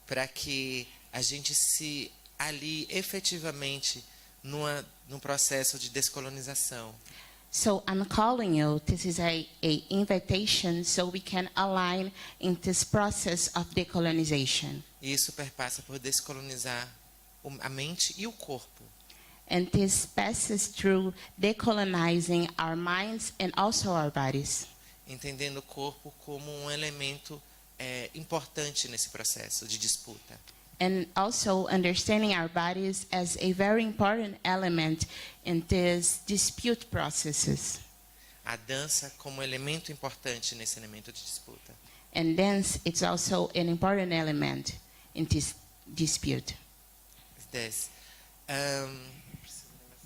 para que a gente se alie efetivamente num processo de descolonização. So I'm calling you, this is a invitation so we can align in this process of decolonization. E isso perpassa por descolonizar a mente e o corpo. And this passes through decolonizing our minds and also our bodies. Entendendo o corpo como um elemento importante nesse processo de disputa. And also understanding our bodies as a very important element in these dispute processes. A dança como elemento importante nesse elemento de disputa. And dance is also an important element in this dispute. Preciso lembrar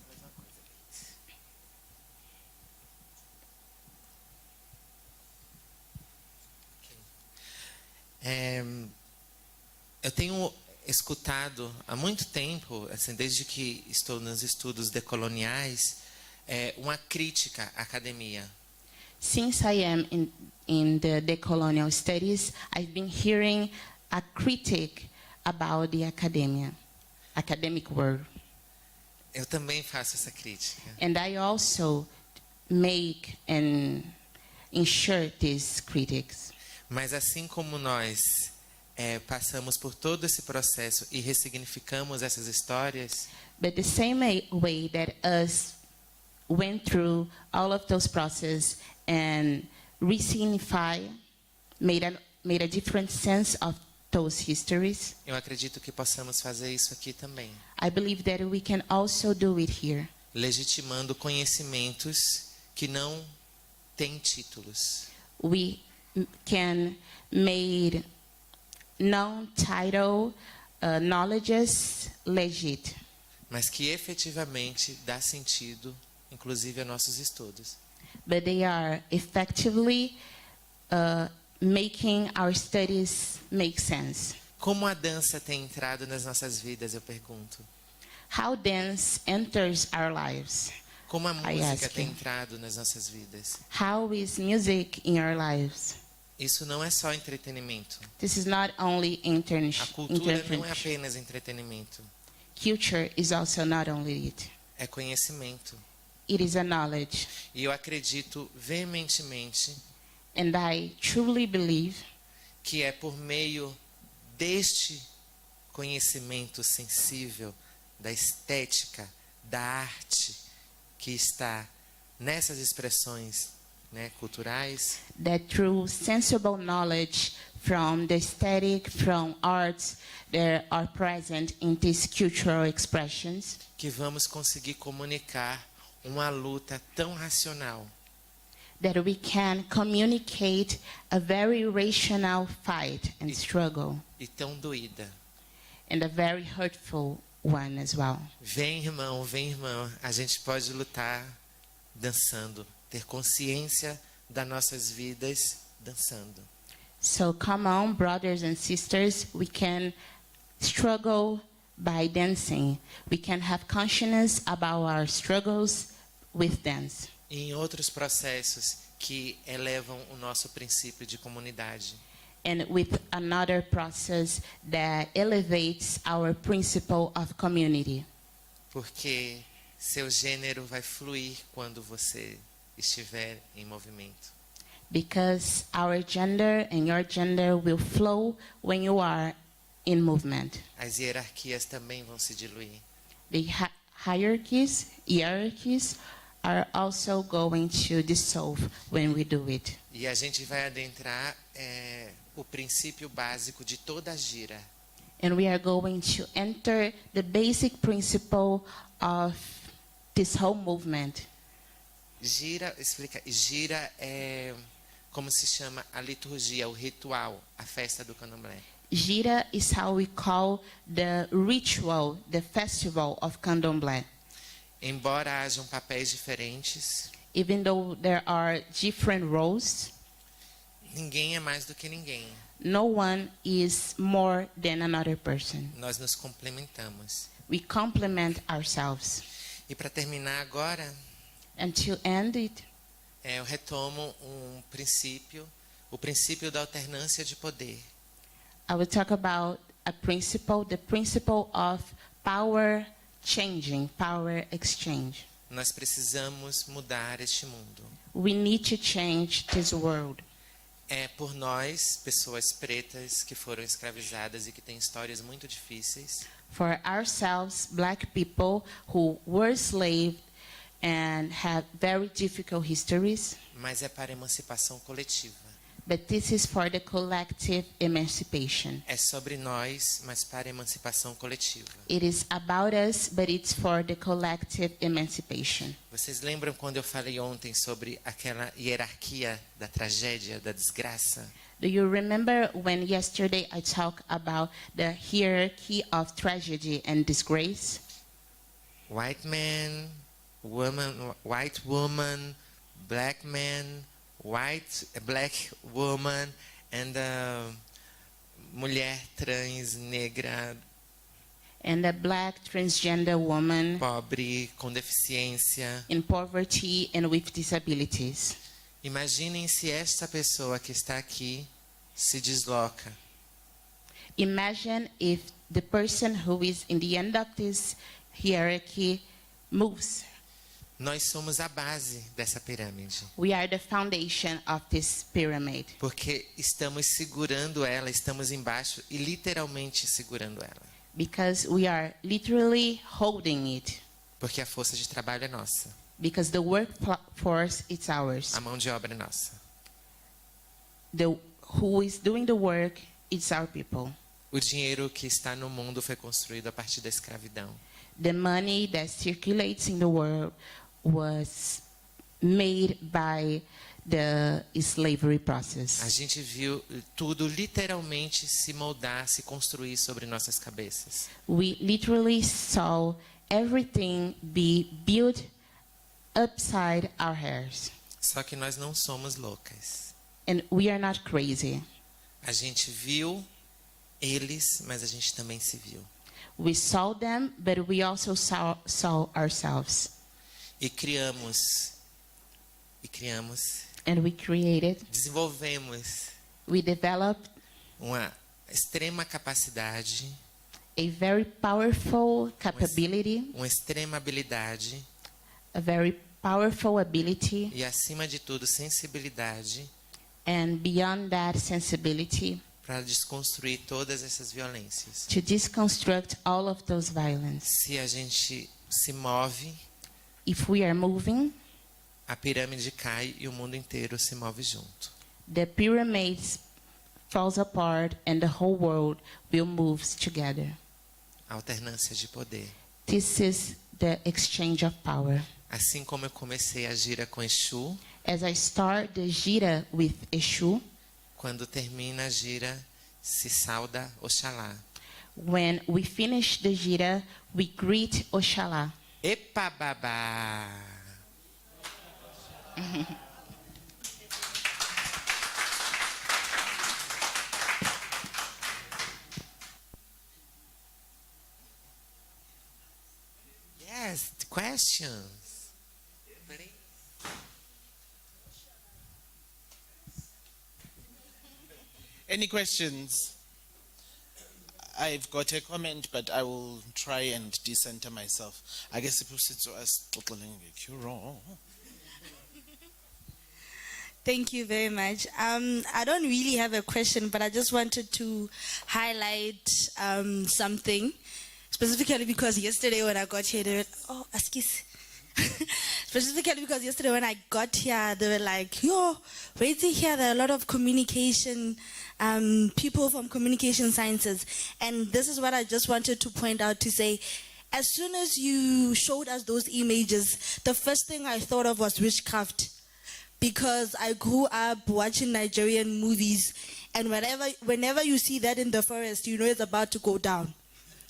mais uma coisa, Kate. Eu tenho escutado há muito tempo, assim, desde que estou nos estudos decoloniais, uma crítica à academia. Since I am in the decolonial studies, I've been hearing a critique about the academic world. Eu também faço essa crítica. And I also make and ensure these critics. Mas assim como nós passamos por todo esse processo e ressignificamos essas histórias, But the same way that us went through all of those processes and re-signify, made a different sense of those histories, eu acredito que possamos fazer isso aqui também. I believe that we can also do it here, Legitimando conhecimentos que não têm títulos. we can make non-title knowledges legit, Mas que efetivamente dá sentido, inclusive, a nossos estudos. but they are effectively making our studies make sense. Como a dança tem entrado nas nossas vidas, eu pergunto. How dance enters our lives. Como a música ask tem you. entrado nas nossas vidas. How is music in our lives? Isso não é só entretenimento. This is not only A cultura não é apenas entretenimento. Culture is also not only it. É conhecimento. It is a knowledge. E eu acredito veementemente And I truly believe que é por meio deste conhecimento sensível, da estética, da arte, que está nessas expressões, né, culturais, that through sensible knowledge from the aesthetic, from arts, that are present in these cultural expressions, que vamos conseguir comunicar uma luta tão racional, that we can communicate a very rational fight and struggle, e tão doída. and a very hurtful one as well. Vem, irmã, a gente pode lutar dançando, ter consciência das nossas vidas dançando. So come on, brothers and sisters, we can struggle by dancing. We can have consciousness about our struggles with dance. E em outros processos que elevam o nosso princípio de comunidade. and with another process that elevates our principle of community. Porque seu gênero vai fluir quando você estiver em movimento. Because our gender and your gender will flow when you are in movement. As hierarquias também vão se diluir. The hierarchies are also going to dissolve when we do it. E a gente vai adentrar o princípio básico de toda a gira. And we are going to enter the basic principle of this whole movement. Gira é como se chama a liturgia, o ritual, a festa do candomblé. Gira is how we call the ritual, the festival of candomblé. Embora hajam papéis diferentes, Even though there are different roles, ninguém é mais do que ninguém. no one is more than another person. Nós nos complementamos. We complement ourselves. E para terminar agora, And to end it, eu retomo o princípio da alternância de poder. I will talk about a principle, the principle of power changing, power exchange. Nós precisamos mudar este mundo. We need to change this world. É por nós, pessoas pretas que foram escravizadas e que têm histórias muito difíceis, For ourselves, black people who were enslaved and have very difficult histories, mas é para a emancipação coletiva. but this is for the collective emancipation. É sobre nós, mas para a emancipação coletiva. It is about us, but it's for the collective emancipation. Vocês lembram quando eu falei ontem sobre aquela hierarquia da tragédia, da desgraça? Do you remember when yesterday I talked about the hierarchy of tragedy and disgrace? White man, white woman, black man, black woman, and mulher trans, negra, And a black transgender woman pobre, com deficiência. in poverty and with disabilities. Imaginem se esta pessoa que está aqui se desloca. Imagine if the person who is in the end of this hierarchy moves. Nós somos a base dessa pirâmide, We are the foundation of this pyramid porque estamos segurando ela, estamos embaixo e literalmente segurando ela, because we are literally holding it porque a força de trabalho é nossa, because the workforce is ours. a mão de obra é nossa. Who is doing the work is our people. O dinheiro que está no mundo foi construído a partir da escravidão. The money that circulates in the world was made by the slavery A process. gente viu tudo literalmente se moldar, se construir sobre nossas cabeças. We literally saw everything be built upside our hairs. Só que nós não somos loucas. And we are not crazy. A gente viu eles, mas a gente também se viu. We saw them, but we also saw ourselves. E criamos, And we created, desenvolvemos we developed uma extrema capacidade, a very powerful capability, uma extrema habilidade a very powerful ability, e, acima de tudo, sensibilidade and beyond that, sensibility para desconstruir todas essas violências. to deconstruct all of those violence. Se a gente se move, If we are moving, a pirâmide cai e o mundo inteiro se move junto. the pyramids falls apart and the whole world will move together. A alternância de poder. This is the exchange of power. Assim como eu comecei a gira com Exu, As I start the gira with Eshu, quando termina a gira, se sauda Oxalá. when we finish the gira, we greet Oshala. Epa babá! Yes, questions. Please. Any questions? I've got a comment, but I will try and decenter myself. I guess if you sit so as you're wrong. Thank you very much. I don't really have a question, but I just wanted to highlight something, specifically because yesterday when I got here, they were, excuse. Specifically because yesterday when I got here, they were like, yo, waiting here, there are a lot of communication, people from communication sciences. And this is what I just wanted to point out to say, as soon as you showed us those images, the first thing I thought of was witchcraft. Because I grew up watching Nigerian movies, and whenever you see that in the forest, you know it's about to go down.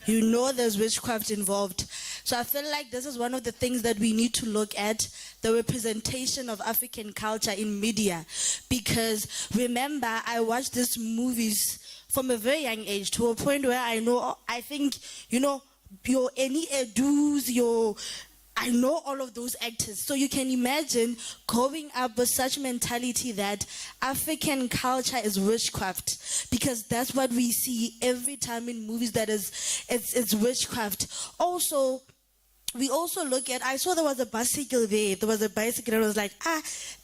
You know there's witchcraft involved. So I feel like this is one of the things that we need to look at, the representation of African culture in media. Because remember, I watched these movies from a very young age to a point where I think, your Eni Edus, I know all of those actors. So you can imagine growing up with such mentality that African culture is witchcraft, because that's what we see every time in movies, that it's witchcraft. Also, we also look at, I saw there was a bicycle there. There was a bicycle and I was like,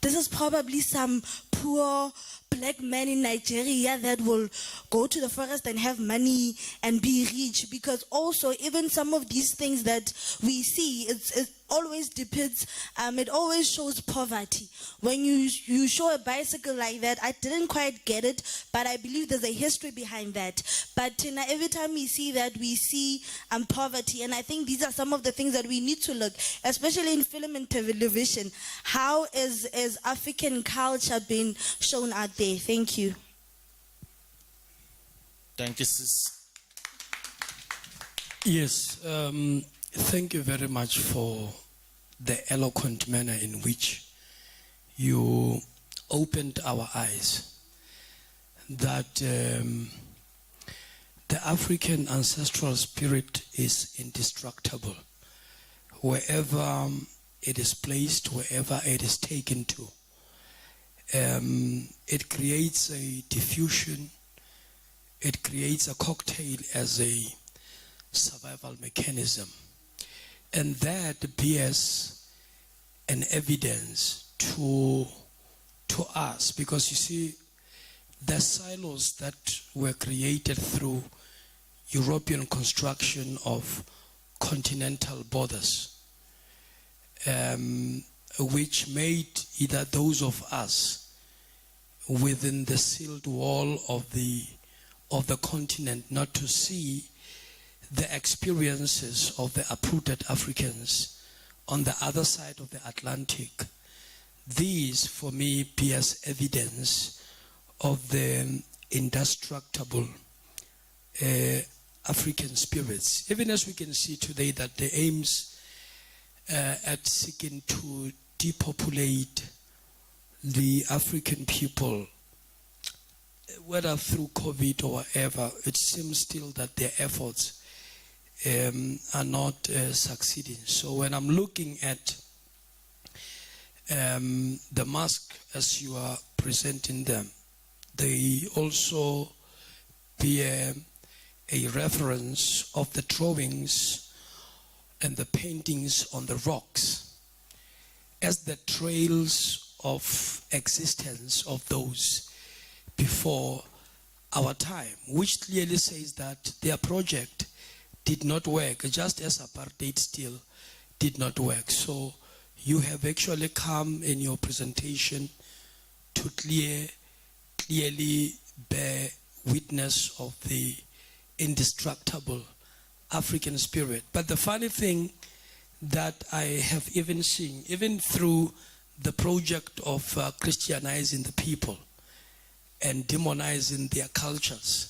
this is probably some poor black man in Nigeria that will go to the forest and have money and be rich. Because also, even some of these things that we see, it always depicts, it always shows poverty. When you show a bicycle like that, I didn't quite get it, but I believe there's a history behind that. But every time we see that, we see poverty. And I think these are some of the things that we need to look, especially in film and television. How is African culture being shown out there? Thank you. Thank you, sis. Yes, thank you very much for the eloquent manner in which you opened our eyes that the African ancestral spirit is indestructible. Wherever it is placed, wherever it is taken to, it creates a diffusion, it creates a cocktail as a survival mechanism. And that bears an evidence to us, because you see, the silos that were created through European construction of continental borders, which made either those of us within the sealed wall of the continent not to see the experiences of the uprooted Africans on the other side of the Atlantic. These, for me, bears evidence of the indestructible African spirits. Even as we can see today that the aims at seeking to depopulate the African people, whether through COVID or whatever, it seems still that their efforts are not succeeding. So when I'm looking at the mask as you are presenting them, they also bear a reference of the drawings and the paintings on the rocks as the trails of existence of those before our time, which clearly says that their project did not work, just as apartheid still did not work. So you have actually come in your presentation to clearly bear witness of the indestructible African spirit. But the funny thing that I have even seen, even through the project of Christianizing the people and demonizing their cultures,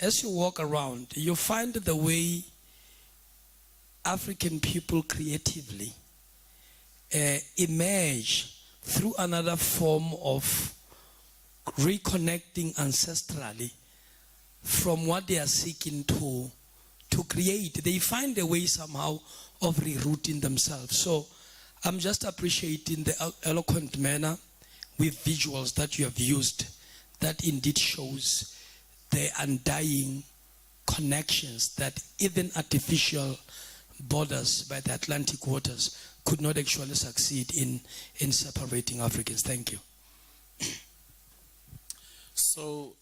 as you walk around, you find the way African people creatively emerge through another form of reconnecting ancestrally from what they are seeking to create. They find a way somehow of rerouting themselves. So I'm just appreciating the eloquent manner with visuals that you have used, that indeed shows the undying connections that even artificial borders by the Atlantic waters could not actually succeed in separating Africans. Thank you. So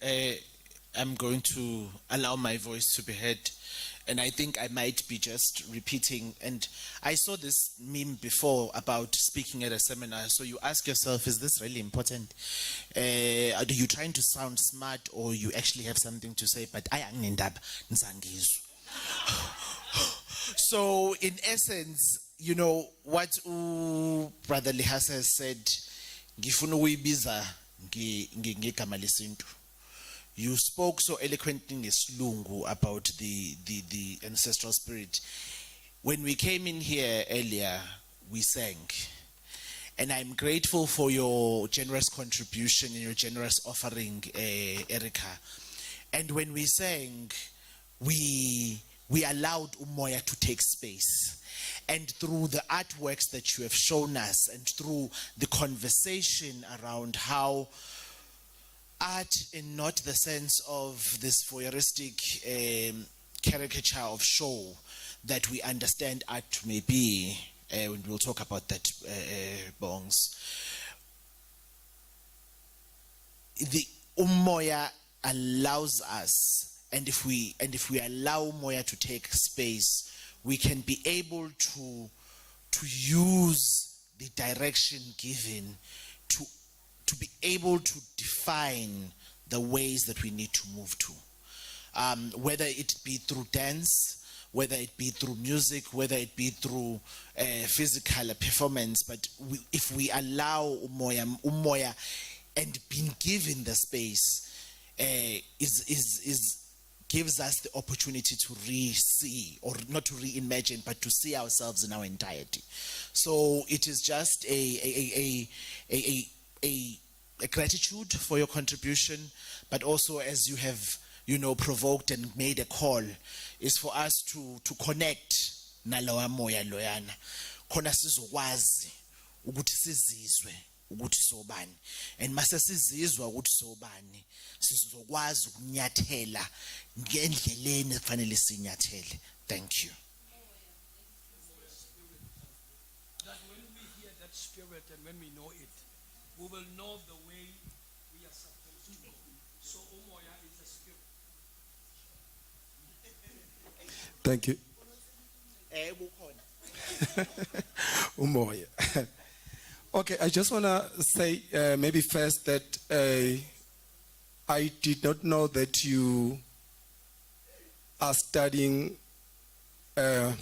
I'm going to allow my voice to be heard, and I think I might be just repeating. And I saw this meme before about speaking at a seminar. So you ask yourself, is this really important? Are you trying to sound smart, or you actually have something to say? But I am So in essence, you know what Brother Lihasa has said. Ngifuna ukuyibiza ngegama lesintu. You spoke so eloquently ngesilungu about the ancestral spirit. When we came in here earlier, we sang. And I'm grateful for your generous contribution and your generous offering, Erica. And when we sang, we allowed Umoya to take space. And through the artworks that you have shown us, and through the conversation around how art, in not the sense of this voyeuristic caricature of show that we understand art may be, and we'll talk about that, Bongs. The Umoya allows us, and if we allow Umoya to take space, we can be able to use the direction given to be able to define the ways that we need to move to. Whether it be through dance, whether it be through music, whether it be through physical performance, but if we allow Umoya and being given the space, gives us the opportunity to re-see, or not to reimagine, but to see ourselves in our entirety. So it is just a gratitude for your contribution, but also, as you have, provoked and made a call, is for us to connect nalawa moya loyana. Khona sizokwazi ukuthi sizizwe ukuthi sobani, and mase sizizwa ukuthi sobani, sizokwazi ukunyathela ngendleleni efanele sinyathele. Thank you. That when we hear that spirit and when we know it, we will know the way we are supposed to go. So Umoya is a spirit. Thank you. Umoya. Okay, I just want to say maybe first that I did not know that you are studying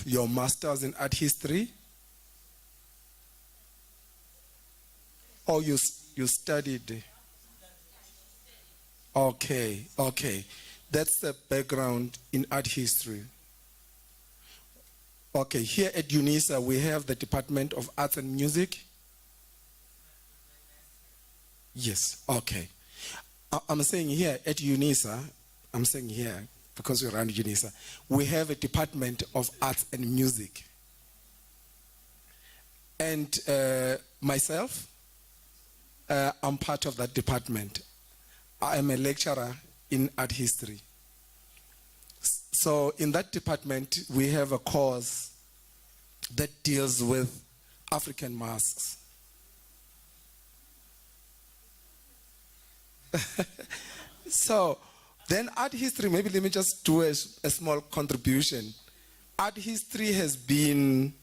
your master's in art history. Or you studied? Okay. That's the background in art history. Okay, here at Unisa we have the Department of Arts and Music. Yes, okay. I'm saying here at Unisa, I'm saying here because we're around Unisa, we have a Department of Arts and Music. And myself, I'm part of that department. I am a lecturer in art history. So in that department, we have a course that deals with African masks. So then art history, maybe let me just do a small contribution. Art history has been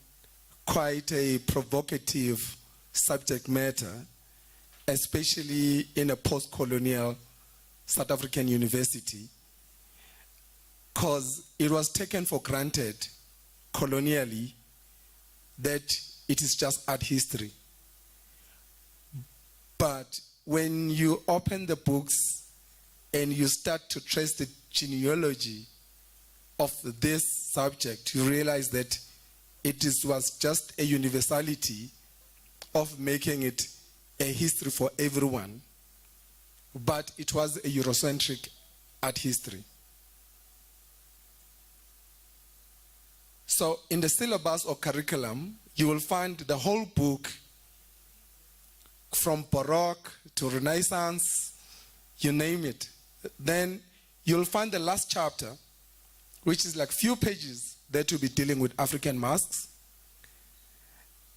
quite a provocative subject matter, especially in a post-colonial South African university, because it was taken for granted colonially that it is just art history. But when you open the books and you start to trace the genealogy of this subject, you realize that was just a universality of making it a history for everyone, but it was a Eurocentric art history. So in the syllabus or curriculum, you will find the whole book from Baroque to Renaissance you name it. Then you'll find the last chapter, which is like few pages that will be dealing with African masks,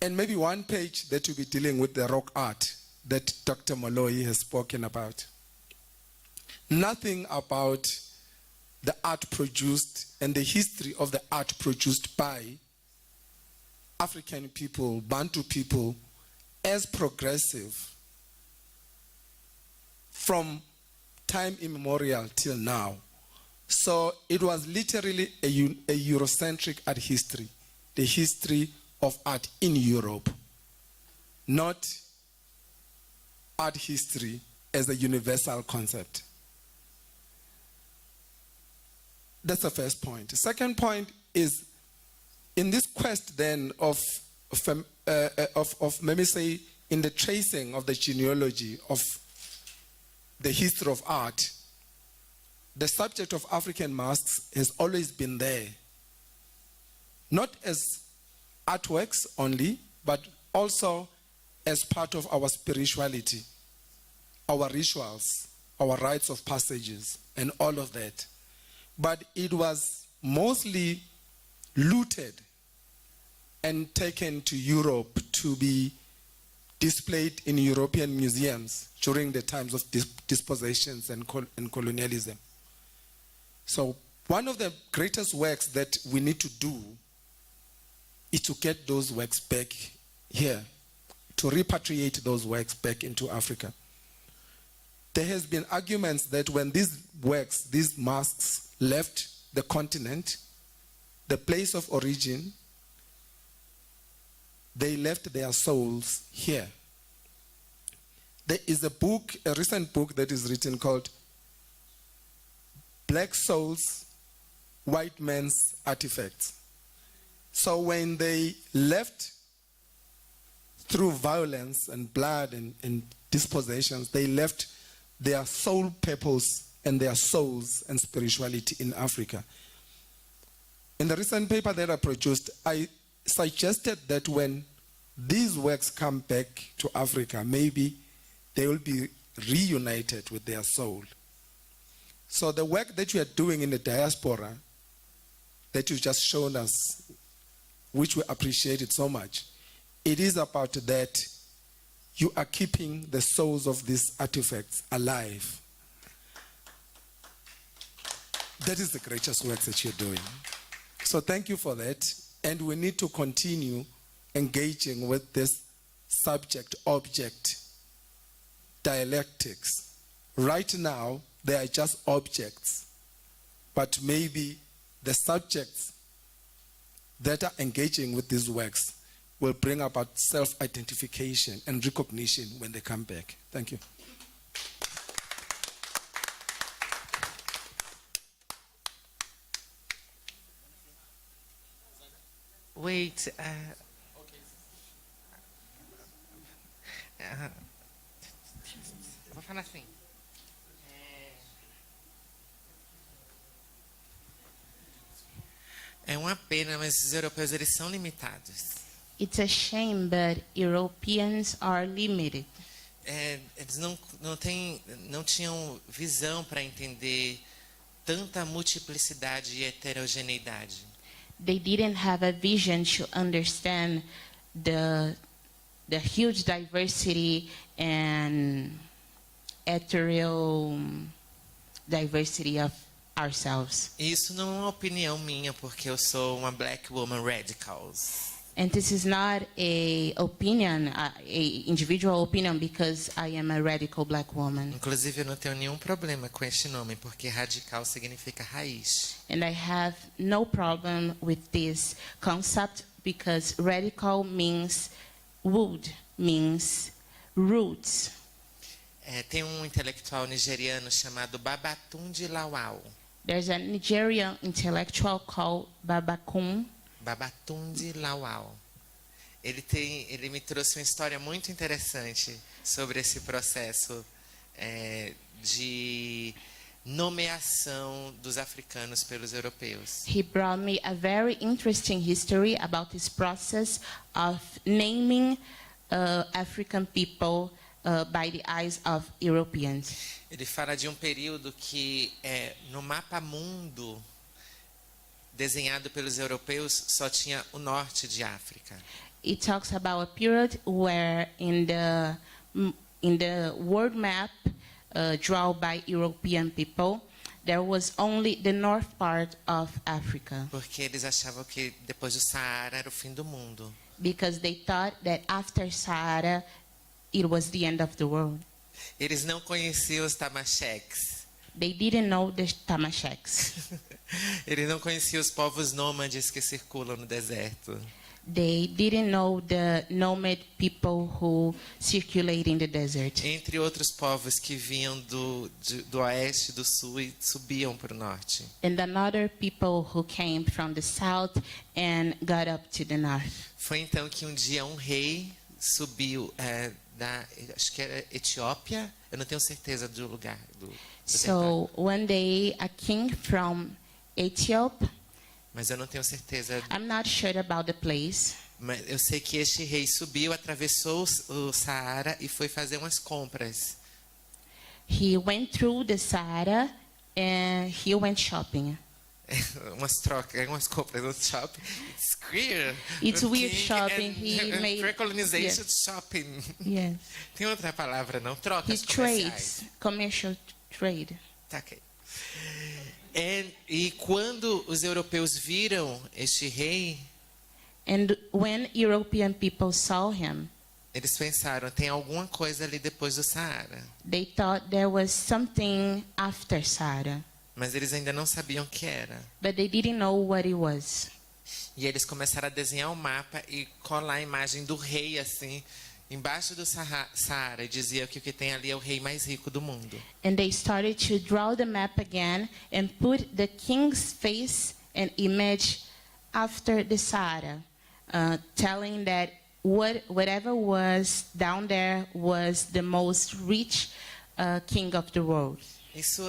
and maybe one page that will be dealing with the rock art that Dr. Moloi has spoken about. Nothing about the art produced and the history of the art produced by African people, Bantu people, as progressive from time immemorial till now. So it was literally a Eurocentric art history, the history of art in Europe, not art history as a universal concept. That's the first point. The second point is, in this quest then of let me say, in the tracing of the genealogy of the history of art, the subject of African masks has always been there. Not as artworks only, but also as part of our spirituality, our rituals, our rites of passages, and all of that. But it was mostly looted and taken to Europe to be displayed in European museums during the times of dispossessions and colonialism. So one of the greatest works that we need to do is to get those works back here, to repatriate those works back into Africa. There has been arguments that when these works, these masks, left the continent, the place of origin, they left their souls here. There is a book, a recent book that is written called Black Souls, White Men's Artifacts. So when they left through violence and blood and dispossessions, they left their soul purpose and their souls and spirituality in Africa. In the recent paper that I produced, I suggested that when these works come back to Africa, maybe they will be reunited with their soul. So the work that you are doing in the diaspora, that you've just shown us, which we appreciate it so much, it is about that you are keeping the souls of these artifacts alive. That is the greatest work that you're doing. So thank you for that. And we need to continue engaging with this subject-object dialectics. Right now, they are just objects. But maybe the subjects that are engaging with these works will bring about self-identification and recognition when they come back. Thank you. Wait. Vou falar assim. É uma pena, mas os europeus eles são limitados. It's a shame, but Europeans are limited. Eles não tinham visão para entender tanta multiplicidade e heterogeneidade. They didn't have a vision to understand the huge diversity and diversity of ourselves. E isso não é uma opinião minha, porque eu sou uma black woman radical. And this is not a opinion, a individual opinion, because I am a radical black woman. Inclusive, eu não tenho nenhum problema com este nome, porque radical significa raiz. And I have no problem with this concept, because radical means wood, means roots. Tem intelectual nigeriano chamado Babatunde Lawal. There's a Nigerian intellectual called Babatunde Lawal. Ele me trouxe uma história muito interessante sobre esse processo de nomeação dos africanos pelos europeus. He brought me a very interesting history about this process of naming African people by the eyes of Europeans. Ele fala de um período que, no mapa mundo desenhado pelos europeus, só tinha o norte de África. It talks about a period where in the world map drawn by European people, there was only the north part of Africa. Porque eles achavam que depois do Saara era o fim do mundo. Because they thought that after Sahara, it was the end of the world. Eles não conheciam os Tamacheques. They didn't know the Tamasheks. Eles não conheciam os povos nômades que circulam no deserto. They didn't know the nomad people who circulate in the desert. Entre outros povos que vinham do oeste, do sul e subiam para o norte. And another people who came from the south and got up to the north. Foi então que um dia um rei subiu acho que era Etiópia, eu não tenho certeza do lugar. So one day a king from Ethiopia, mas eu não tenho certeza. I'm not sure about the place. Mas eu sei que este rei subiu, atravessou o Saara e foi fazer umas compras. He went through the Sahara and he went shopping. Umas trocas, umas compras no shopping. It's weird. It's weird King shopping. He made pre-colonization shopping. Yes. Tem outra palavra não? Trocas He comerciais. trades, commercial trade. Tá, ok. E quando os europeus viram este rei, And when European people saw him, eles pensaram, tem alguma coisa ali depois do Saara. they thought there was something after Sahara, Mas eles ainda não sabiam o que era. but they didn't know what it was. E eles começaram a desenhar o mapa e colar a imagem do rei assim, embaixo do Saara, e dizia que o que tem ali é o rei mais rico do mundo. And they started to draw the map again and put the king's face and image after the Sahara, telling that whatever was down there was the most rich king of the world. Isso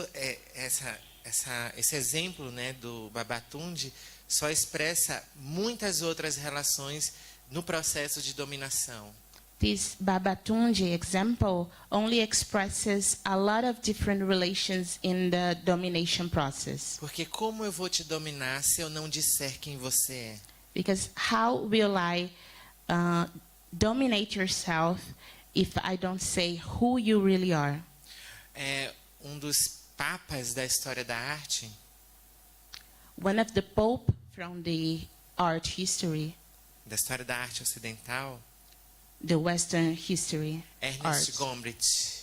esse exemplo, né, do Babatunde só expressa muitas outras relações no processo de dominação. This Babatunde example only expresses a lot of different relations in the domination process. Porque como eu vou te dominar se eu não disser quem você é? Because how will I dominate yourself if I don't say who you really are? Um dos papas da história da arte, One of the Pope from the art history, da história da arte ocidental, the Western history, Ernest art. Gombrich.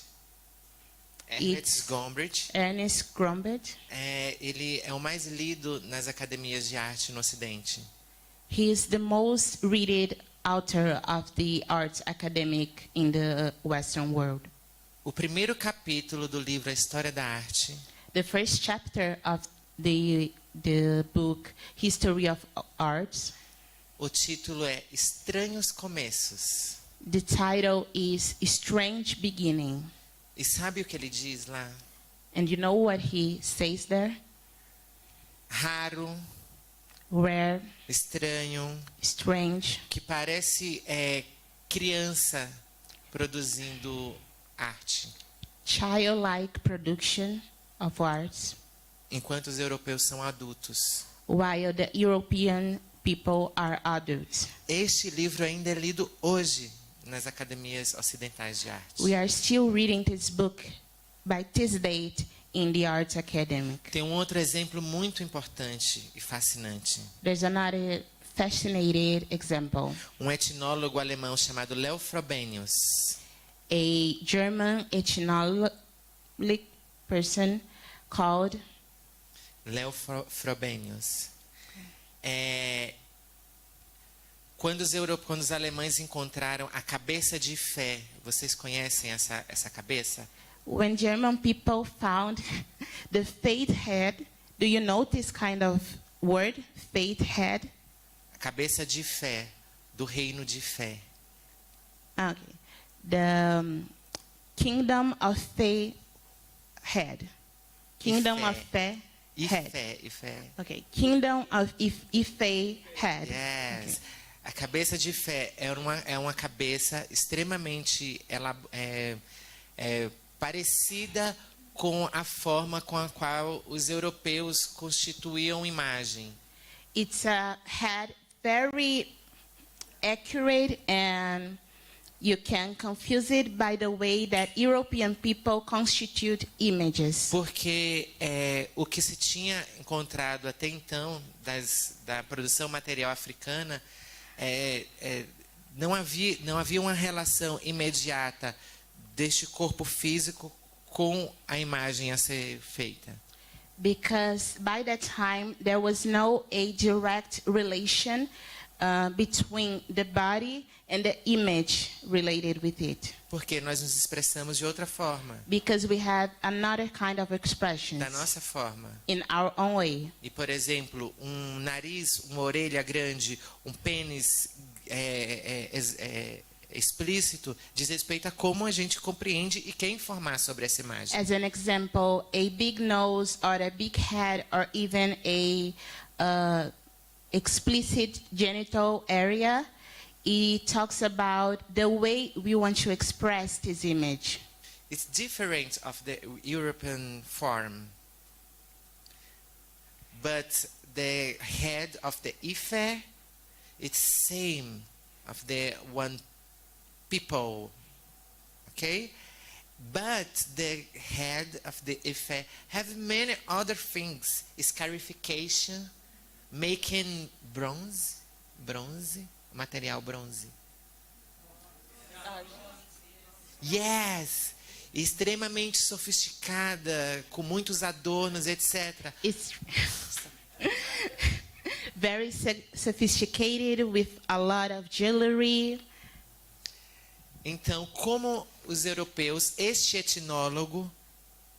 It's- Gombrich. Ernest Gombrich. Ele é o mais lido nas academias de arte no Ocidente. He is the most read author of the arts academic in the Western world. O primeiro capítulo do livro A História da Arte The first chapter of the book History of Arts, o título é Estranhos Começos. the title is Strange Beginning. E sabe o que ele diz lá? And you know what he says there? Raro, Rare, estranho, strange, que parece criança produzindo arte, childlike production of arts, enquanto os europeus são adultos. while the European people are adults. Este livro ainda é lido hoje nas academias ocidentais de arte. We are still reading this book by this date in the arts academic. Tem um outro exemplo muito importante e fascinante. There's another fascinating example. Um etnólogo alemão chamado Leo Frobenius. A German ethnologic person called Leo Frobenius. Quando os alemães encontraram a cabeça de fé, vocês conhecem essa cabeça? when German people found the faith head. Do you know this kind of word, faith head? A cabeça de fé, do reino de fé. Okay. The kingdom of faith head. Kingdom of faith head. E fé. Okay. Kingdom of Ife head. Yes. A cabeça de fé é uma cabeça extremamente parecida com a forma com a qual os europeus constituíam imagem. It's a head very accurate, and you can confuse it by the way that European people constitute images. Porque o que se tinha encontrado até então da produção material africana não havia uma relação imediata deste corpo físico com a imagem a ser feita. Because by that time there was no a direct relation between the body and the image related with it. Porque nós nos expressamos de outra forma, Because we have another kind of expressions da nossa forma. in our own way. E, por exemplo, um nariz, uma orelha grande, um pênis explícito diz respeito a como a gente compreende e quer informar sobre essa imagem. As an example, a big nose or a big head or even a explicit genital area, it talks about the way we want to express this image. It's different of the European form, but the head of the Ife, it's same of the one people, okay? But the head of the Ife have many other things: scarification, making bronze, material bronze. Yes, extremamente sofisticada, com muitos adornos, etc. It's very sophisticated with a lot of jewelry. Então, como os europeus, este etnólogo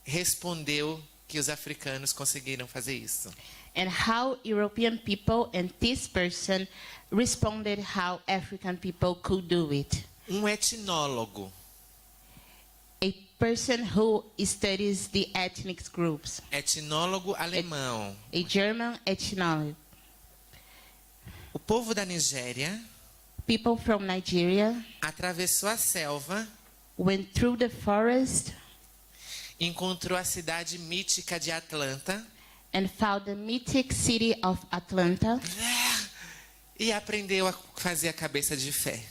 respondeu que os africanos conseguiram fazer isso? And how European people and this person responded how African people could do it. Um etnólogo. A person who studies the ethnic groups. Etnólogo alemão. A German ethnologist. O povo da Nigéria People from Nigeria atravessou a selva, went through the forest encontrou a cidade mítica de Atlanta and found the mythic city of Atlanta, e aprendeu a fazer a cabeça de fé.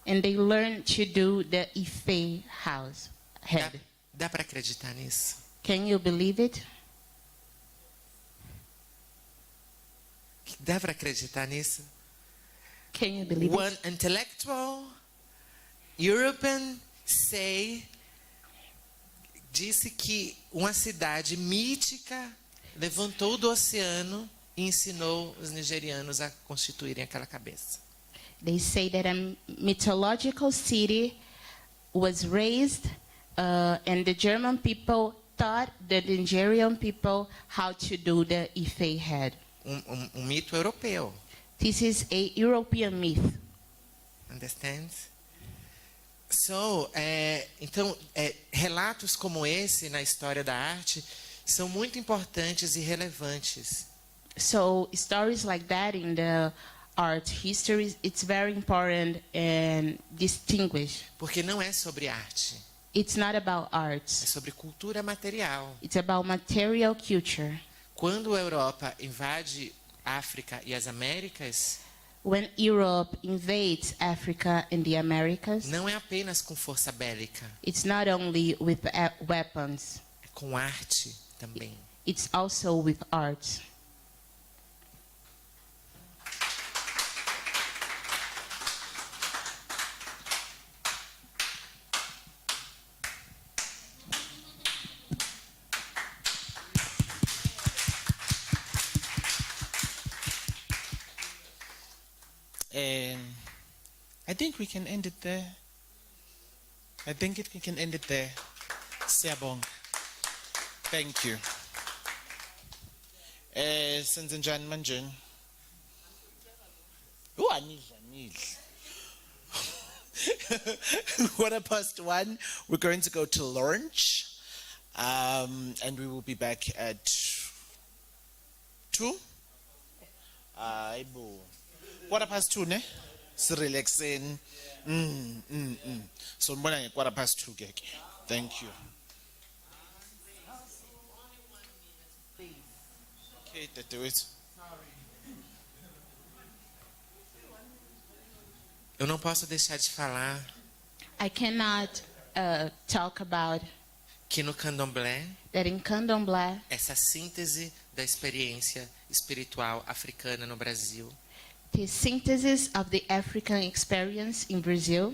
and they learned to do the Ife head. Dá para acreditar nisso? Can you believe it? Dá para acreditar nisso? Can you believe One it? intellectual European disse que uma cidade mítica levantou do oceano e ensinou os nigerianos a constituírem aquela cabeça. They say that a mythological city was raised, and the German people taught the Nigerian people how to do the Ife head. Um mito europeu. This is a European myth. Understand? So, então, relatos como esse na história da arte são muito importantes e relevantes. So stories like that in the art history, it's very important and distinguished. Porque não é sobre arte, It's not about é arts. sobre cultura material. It's about material culture. Quando a Europa invade a África e as Américas, When Europe invades Africa and the Americas, não é apenas com força bélica, it's not only with weapons, é com arte também. it's also with art. I think we can end it there. We can end it there. Siyabonga. Thank you. Senze njani manje? Anil. 1:15, we're going to go to lunch, and we will be back at 2. 2:15 ne? sirelaxeni. So mbona nge2:15 ke. Thank you. Okay, dadewethu. Eu não posso deixar de falar I cannot talk about que no candomblé, that in Candomblé, essa síntese da experiência espiritual africana no Brasil, the synthesis of the African experience in Brazil,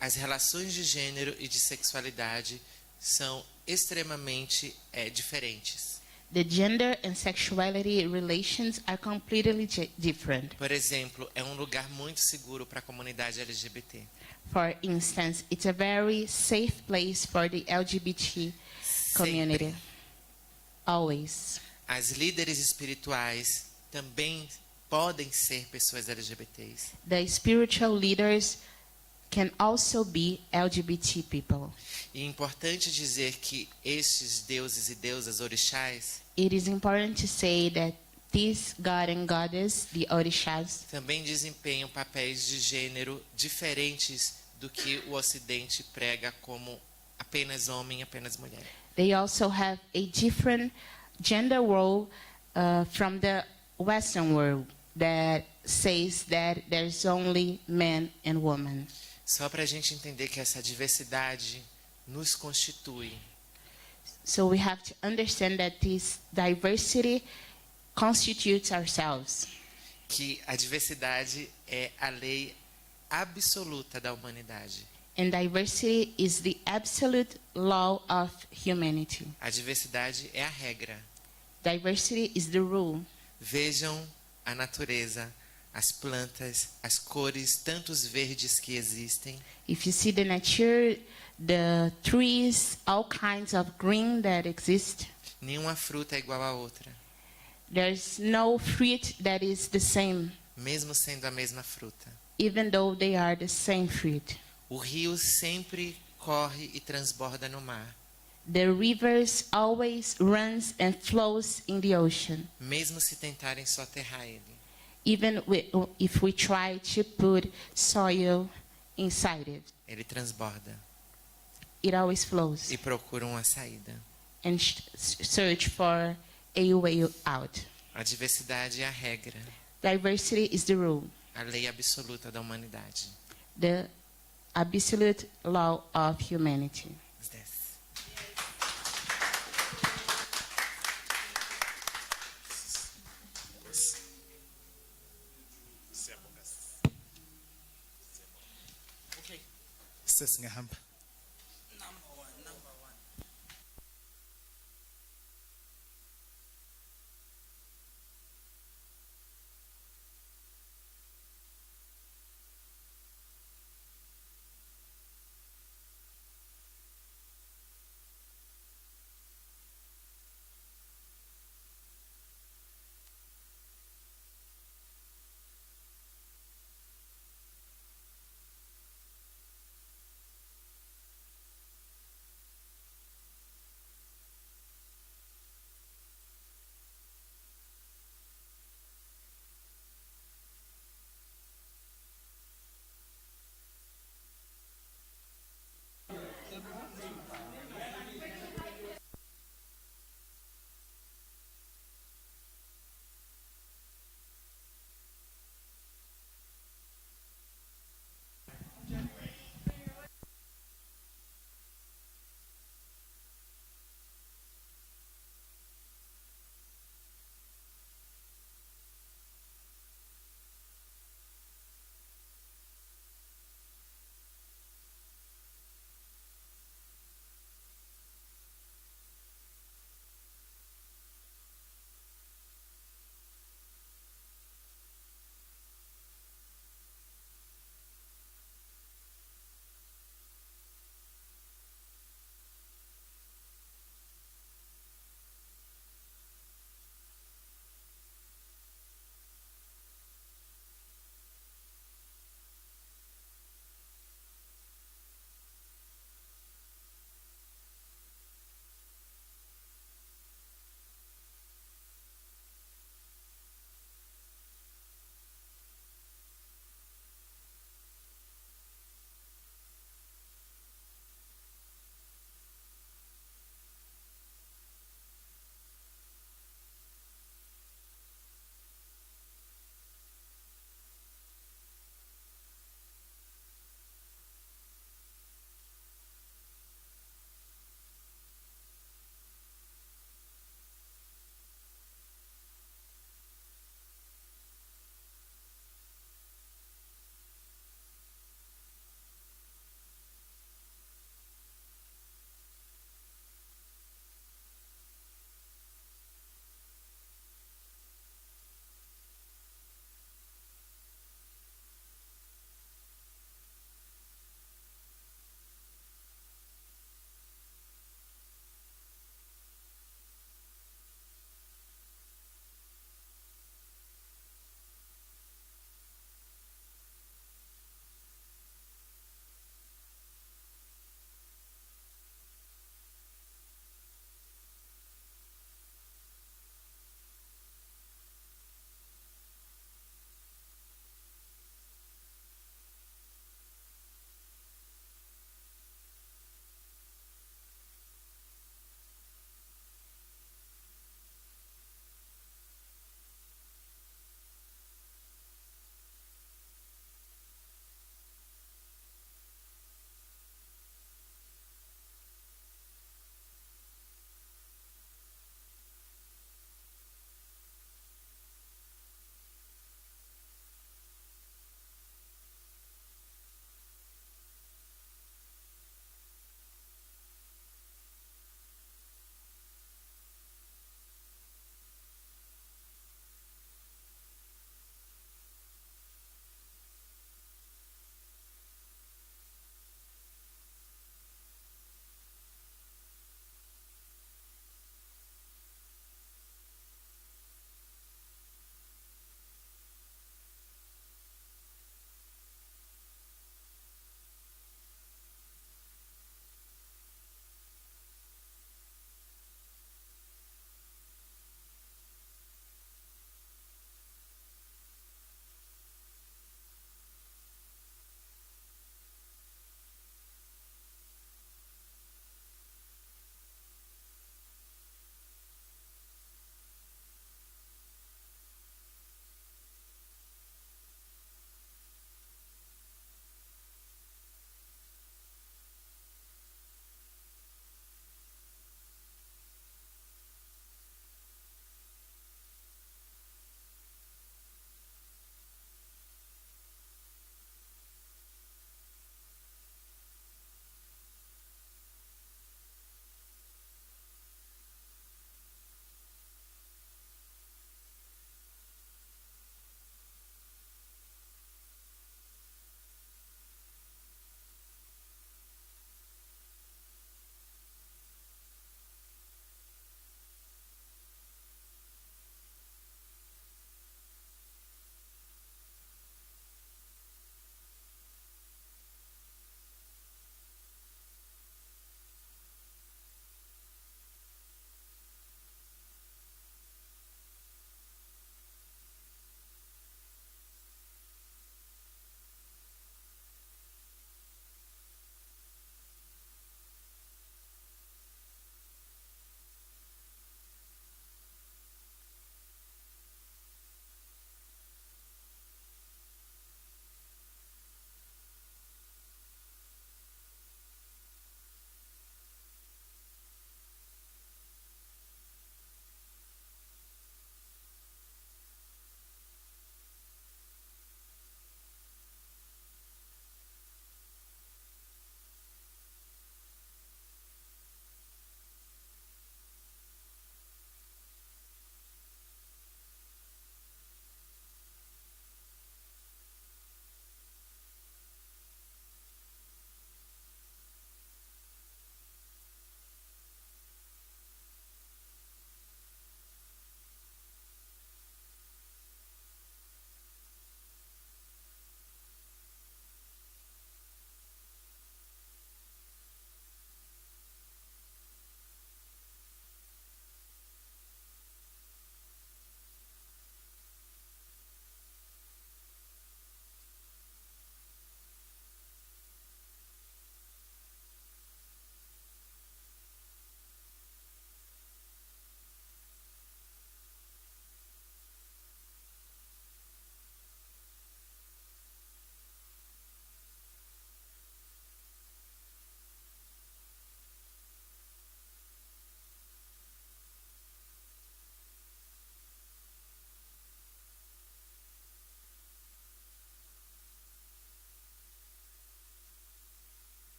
as relações de gênero e de sexualidade são extremamente diferentes. the gender and sexuality relations are completely different. Por exemplo, é um lugar muito seguro para a comunidade LGBT. For instance, it's a very safe place for the LGBT community. Always. As líderes espirituais também podem ser pessoas LGBTs. The spiritual leaders can also be LGBT people. E é importante dizer que estes deuses e deusas orixás It is important to say that this god and goddess, the Orishas, também desempenham papéis de gênero diferentes do que o Ocidente prega como apenas homem, apenas mulher. they also have a different gender role from the Western world that says that there's only men and women. Só para a gente entender que essa diversidade nos constitui. So we have to understand that this diversity constitutes ourselves. Que a diversidade é a lei absoluta da humanidade. And diversity is the absolute law of humanity. A diversidade é a regra. Diversity is the rule. Vejam a natureza, as plantas, as cores, tantos verdes que existem. If you see the nature, the trees, all kinds of green that exist, Nenhuma fruta é igual à outra, there's no fruit that is the same, mesmo sendo a mesma fruta. even though they are the same fruit. O rio sempre corre e transborda no mar, The rivers always runs and flows in the ocean, mesmo se tentarem soterrar ele. even if we try to put soil inside it. Ele transborda It always flows e procura uma saída. and search for a way out. A diversidade é a regra, Diversity is the rule, a lei absoluta da humanidade. the absolute law of humanity. Sesingahamba.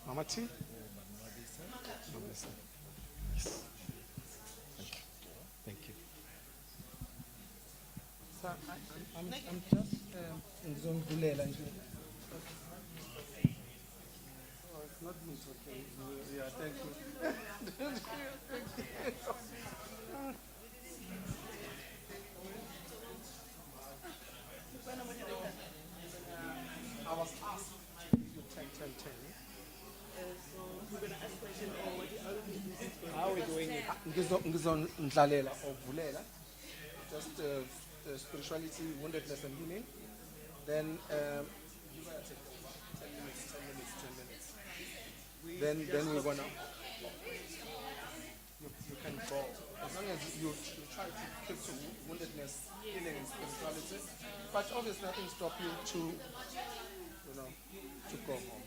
Mama T? Thank you. So I'm just ngizongivulela nje. Oh, it's not me, it's okay. Yeah, thank you. I was asked to give you 10, 10, 10. So we're going to ask question or what the How are we doing it? Ngizondlalela or vulela. Just spirituality, woundedness and healing. Then you gotta take 10 minutes, 10 minutes, 10 minutes. Then we're gonna you can go. As long as you try to keep to woundedness, healing and spirituality. But obviously nothing stop you to to go home.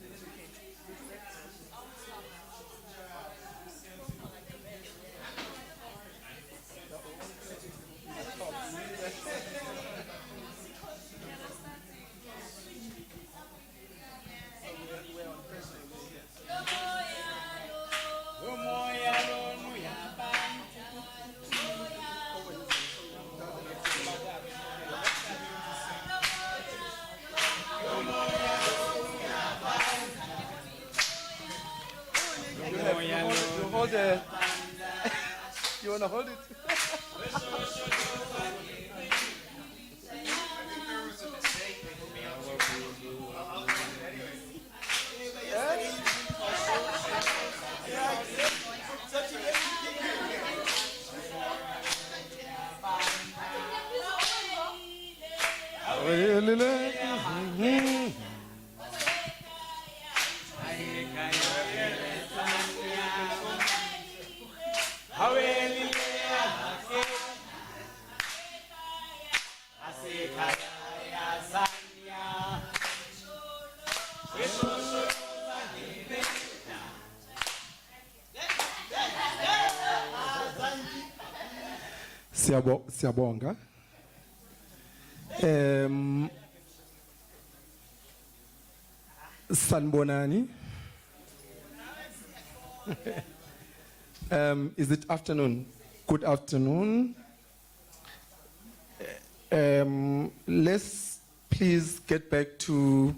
You hold the. You wanna hold it? Siyabonga. Sanbonani. Is it afternoon? Good afternoon. Let's please get back to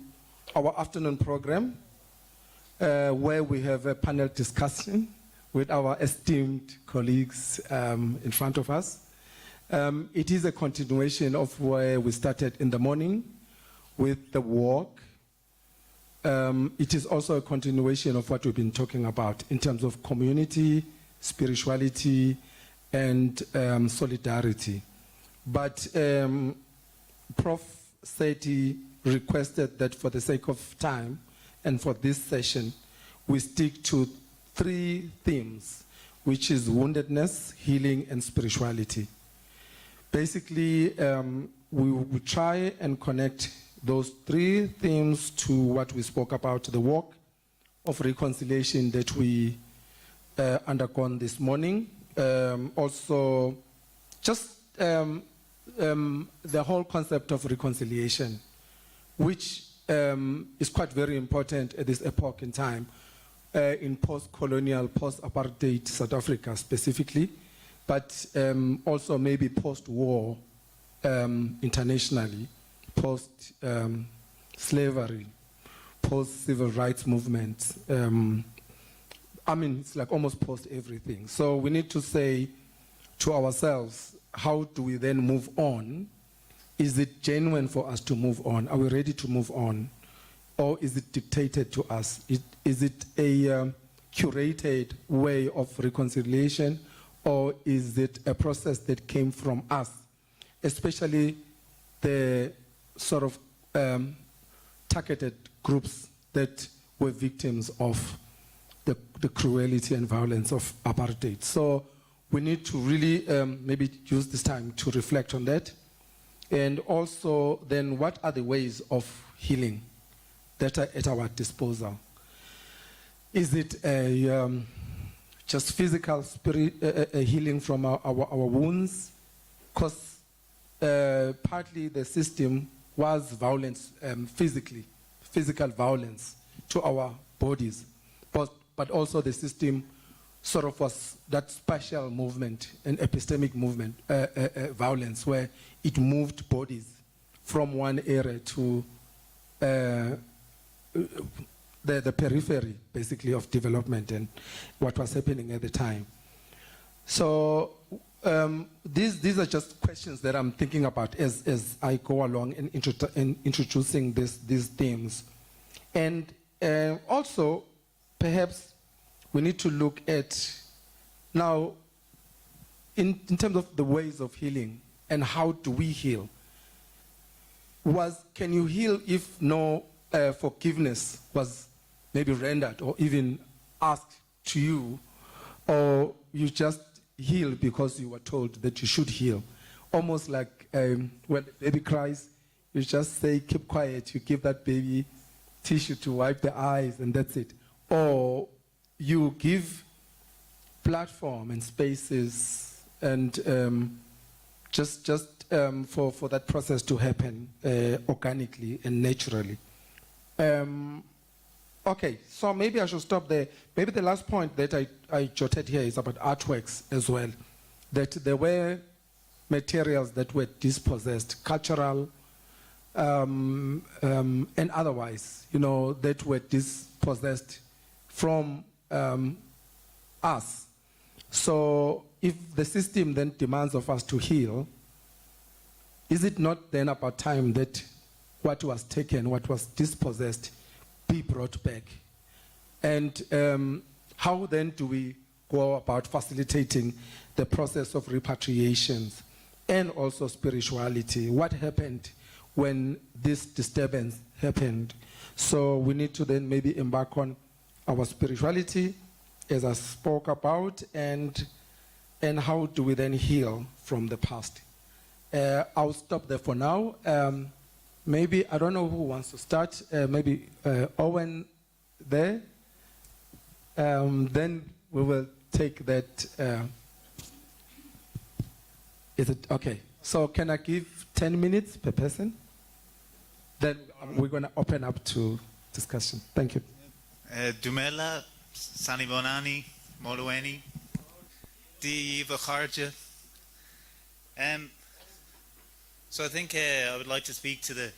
our afternoon program where we have a panel discussion with our esteemed colleagues in front of us. It is a continuation of where we started in the morning with the walk. It is also a continuation of what we've been talking about in terms of community, spirituality, and solidarity. But Prof. Seti requested that for the sake of time and for this session, we stick to 3 themes, which is woundedness, healing, and spirituality. Basically, we try and connect those 3 themes to what we spoke about, the walk of reconciliation that we undergone this morning. Also, just the whole concept of reconciliation, which is quite very important at this epoch in time, in post-colonial, post-apartheid South Africa specifically, but also maybe post-war internationally, post-slavery, post-civil rights movement. I mean, it's like almost post-everything. So we need to say to ourselves, how do we then move on? Is it genuine for us to move on? Are we ready to move on? Or is it dictated to us? Is it a curated way of reconciliation? Or is it a process that came from us? Especially the sort of targeted groups that were victims of the cruelty and violence of apartheid. So we need to really maybe use this time to reflect on that. And also then what are the ways of healing that are at our disposal? Is it just physical healing from our wounds? Because partly the system was violence, physical violence to our bodies. but also the system sort of was that spatial movement, an epistemic movement, violence, where it moved bodies from one area to the periphery, basically, of development and what was happening at the time. So these are just questions that I'm thinking about as I go along in introducing these themes. And also, perhaps we need to look at now, in terms of the ways of healing and how do we heal. Can you heal if no forgiveness was maybe rendered or even asked to you, or you just heal because you were told that you should heal? Almost like when the baby cries, you just say, keep quiet, you give that baby tissue to wipe the eyes and that's it. Or you give platform and spaces and just for that process to happen organically and naturally. Okay, so maybe I should stop there. Maybe the last point that I jotted here is about artworks as well, that there were materials that were dispossessed, cultural and otherwise, that were dispossessed from us. So if the system then demands of us to heal, is it not then about time that what was taken, what was dispossessed, be brought back? And how then do we go about facilitating the process of repatriations and also spirituality? What happened when this disturbance happened? So we need to then maybe embark on our spirituality, as I spoke about, and how do we then heal from the past? I'll stop there for now. Maybe, I don't know who wants to start. Maybe Owen there. Then we will take that. Is it okay? So can I give 10 minutes per person? Then we're going to open up to discussion. Thank you. Dumela, Sanibonani, Molueni, Di Vakharja. So I think I would like to speak to the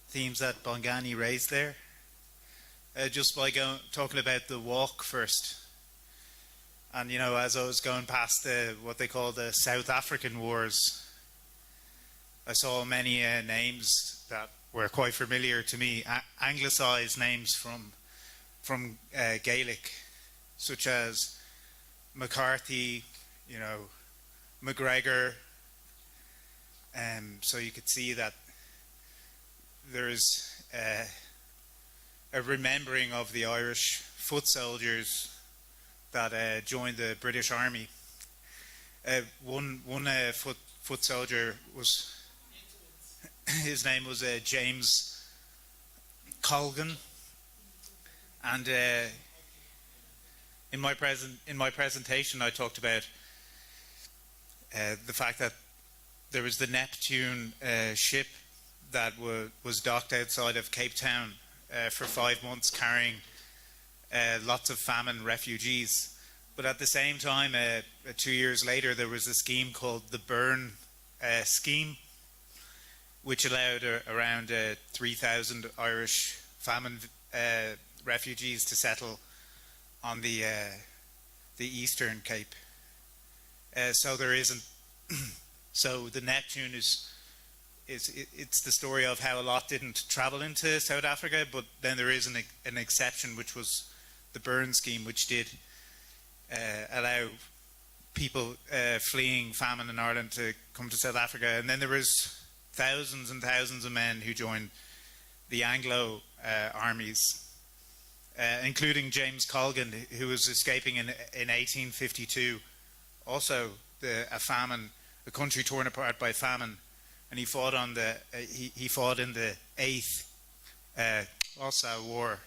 themes that Bongani raised there, just by talking about the walk first. And as I was going past what they call the South African Wars, I saw many names that were quite familiar to me, anglicised names from Gaelic, such as McCarthy, McGregor. So you could see that there's a remembering of the Irish foot soldiers that joined the British Army. One foot soldier his name was James Colgan, and in my presentation I talked about the fact that there was the Neptune ship that was docked outside of Cape Town for 5 months, carrying lots of famine refugees. But at the same time, 2 years later, there was a scheme called the Burn Scheme, which allowed around 3,000 Irish famine refugees to settle on the Eastern Cape. So there isn't. So the Neptune it's the story of how a lot didn't travel into South Africa, but then there is an exception, which was the Burn Scheme, which did allow people fleeing famine in Ireland to come to South Africa. And then there was thousands and thousands of men who joined the Anglo armies, including James Colgan, who was escaping in 1852, also a country torn apart by famine, and he fought he fought in the 8th Warsaw War,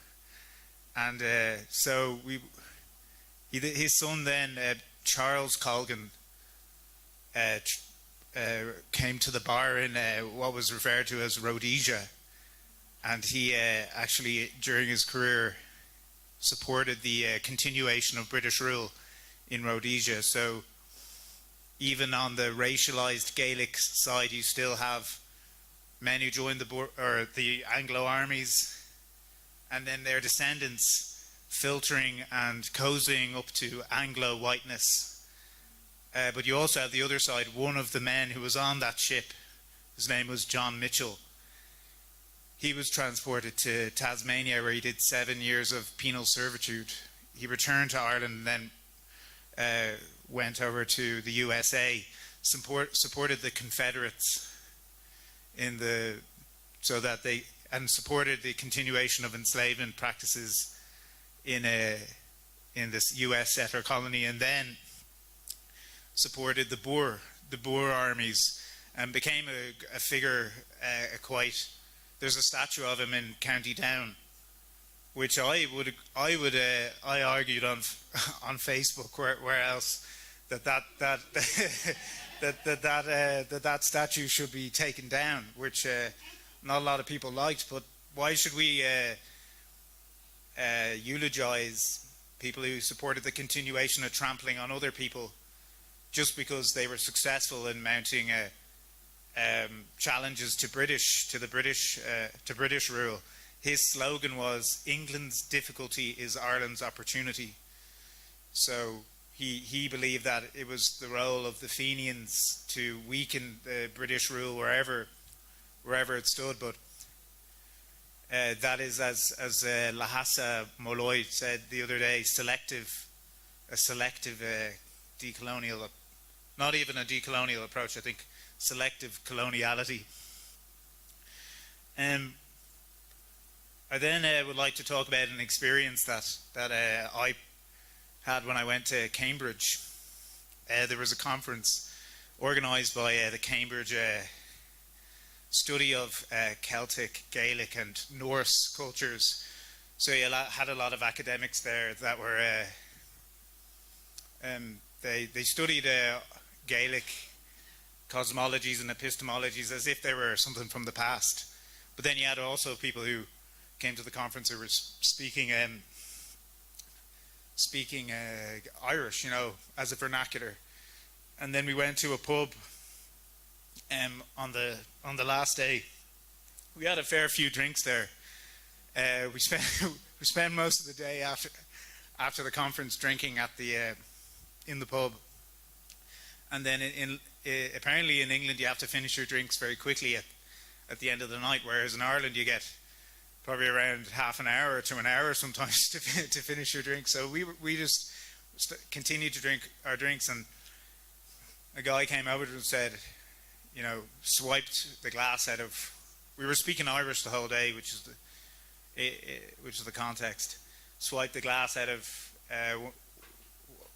and so his son then, Charles Colgan, came to the bar in what was referred to as Rhodesia, and he actually during his career supported the continuation of British rule in Rhodesia. So even on the racialized Gaelic side, you still have men who joined the Anglo armies, and then their descendants filtering and cozying up to Anglo whiteness. But you also have the other side. One of the men who was on that ship, his name was John Mitchell. He was transported to Tasmania, where he did 7 years of penal servitude. He returned to Ireland and then went over to the USA, supported the Confederates supported the continuation of enslavement practices in this U.S. settler colony, and then supported the Boer armies, and became a figure quite. There's a statue of him in County Down, which I argued on Facebook where else that statue should be taken down, which not a lot of people liked. But why should we eulogize people who supported the continuation of trampling on other people just because they were successful in mounting challenges to British rule? His slogan was, "England's difficulty is Ireland's opportunity." So he believed that it was the role of the Fenians to weaken the British rule wherever it stood. But that is, as Lahasa Molloy said the other day, a selective decolonial, not even a decolonial approach, I think selective coloniality. I then would like to talk about an experience that I had when I went to Cambridge. There was a conference organised by the Cambridge study of Celtic, Gaelic and Norse cultures. So you had a lot of academics there that were they studied Gaelic cosmologies and epistemologies as if they were something from the past. But then you had also people who came to the conference who were speaking Irish, as a vernacular. And then we went to a pub on the last day. We had a fair few drinks there. We spent most of the day after the conference drinking at in the pub. And then apparently in England you have to finish your drinks very quickly at the end of the night, whereas in Ireland you get probably around half an hour to an hour sometimes to finish your drink. So we just continued to drink our drinks, and a guy came over and said, swiped the glass out of. We were speaking Irish the whole day, which is the context. Swiped the glass out of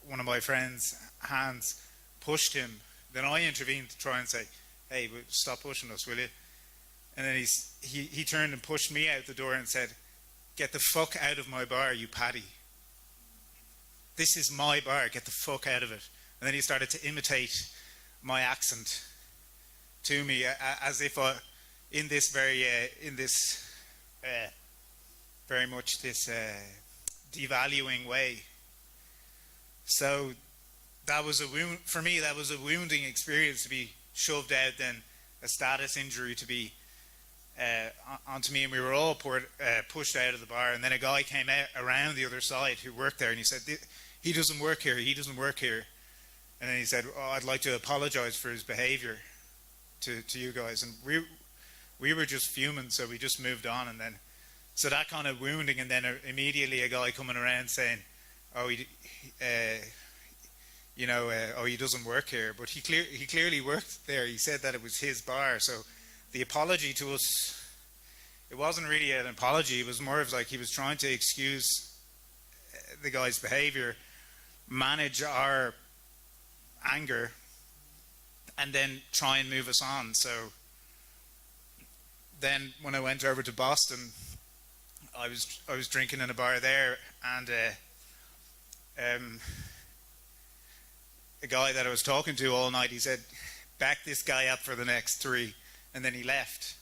one of my friend's hands, pushed him. Then I intervened to try and say, "Hey, stop pushing us, will you?" And then he turned and pushed me out the door and said, "Get the fuck out of my bar, you paddy. This is my bar, get the fuck out of it." And then he started to imitate my accent to me, as if in this very much this devaluing way. So that was for me, that was a wounding experience, to be shoved out, then a status injury to be onto me, and we were all pushed out of the bar. And then a guy came out around the other side who worked there, and he said, he doesn't work here. And then he said, "I'd like to apologize for his behavior to you guys." And we were just fuming, so we just moved on. And then so that kind of wounding, and then immediately a guy coming around saying, he doesn't work here. But he clearly worked there. He said that it was his bar. So the apology to us, it wasn't really an apology. It was more of like he was trying to excuse the guy's behavior, manage our anger, and then try and move us on. So then when I went over to Boston, I was drinking in a bar there, and a guy that I was talking to all night, he said, "Back this guy up for the next 3," and then he left.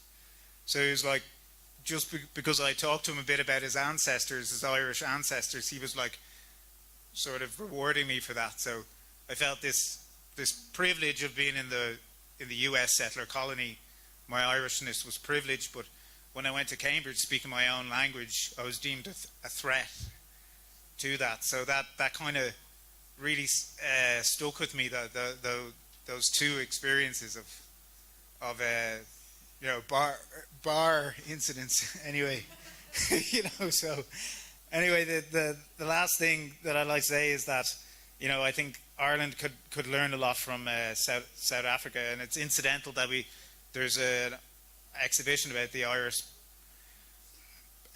So he was like, just because I talked to him a bit about his ancestors, his Irish ancestors, he was like sort of rewarding me for that. So I felt this privilege of being in the US settler colony. My Irishness was privileged, but when I went to Cambridge speaking my own language, I was deemed a threat to that. So that kind of really stuck with me. Those two experiences of you know, bar incidents. Anyway, you know. So anyway, the last thing that I'd like to say is that, you know, I think Ireland could learn a lot from South Africa, and it's incidental that there's an exhibition about the Irish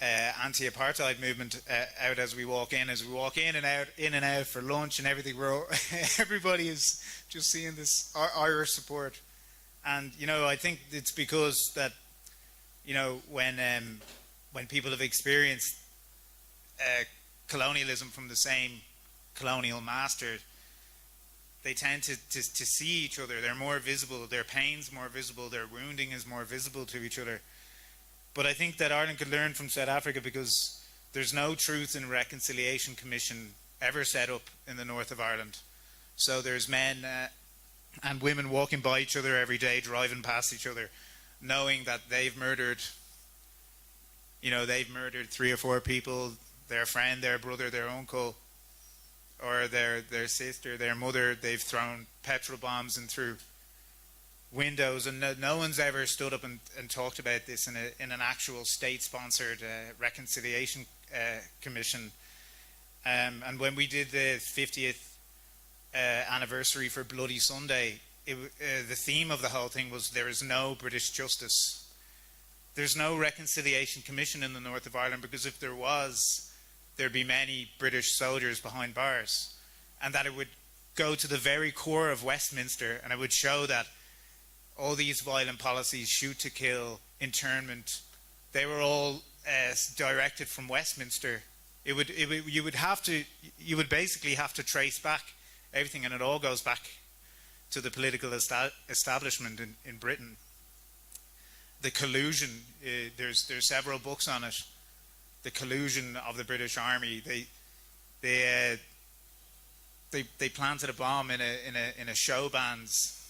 anti-apartheid movement out as we walk in and out for lunch and everything. Everybody is just seeing this Irish support, and you know, I think it's because that, you know, when people have experienced colonialism from the same colonial master, they tend to see each other. They're more visible. Their pain's more visible. Their wounding is more visible to each other. But I think that Ireland could learn from South Africa, because there's no Truth and Reconciliation Commission ever set up in the north of Ireland. So there's men and women walking by each other every day, driving past each other, knowing that they've murdered 3 or 4 people, their friend, their brother, their uncle, or their sister, their mother. They've thrown petrol bombs and through windows, and no one's ever stood up and talked about this in an actual state-sponsored reconciliation commission. And when we did the 50th anniversary for Bloody Sunday, the theme of the whole thing was, there is no British justice. There's no reconciliation commission in the north of Ireland, because if there was, there'd be many British soldiers behind bars, and that it would go to the very core of Westminster, and it would show that all these violent policies, shoot to kill, internment, they were all directed from Westminster. You would basically have to trace back everything, and it all goes back to the political establishment in Britain. The collusion, there's several books on it. The collusion of the British Army. They planted a bomb in a show band's,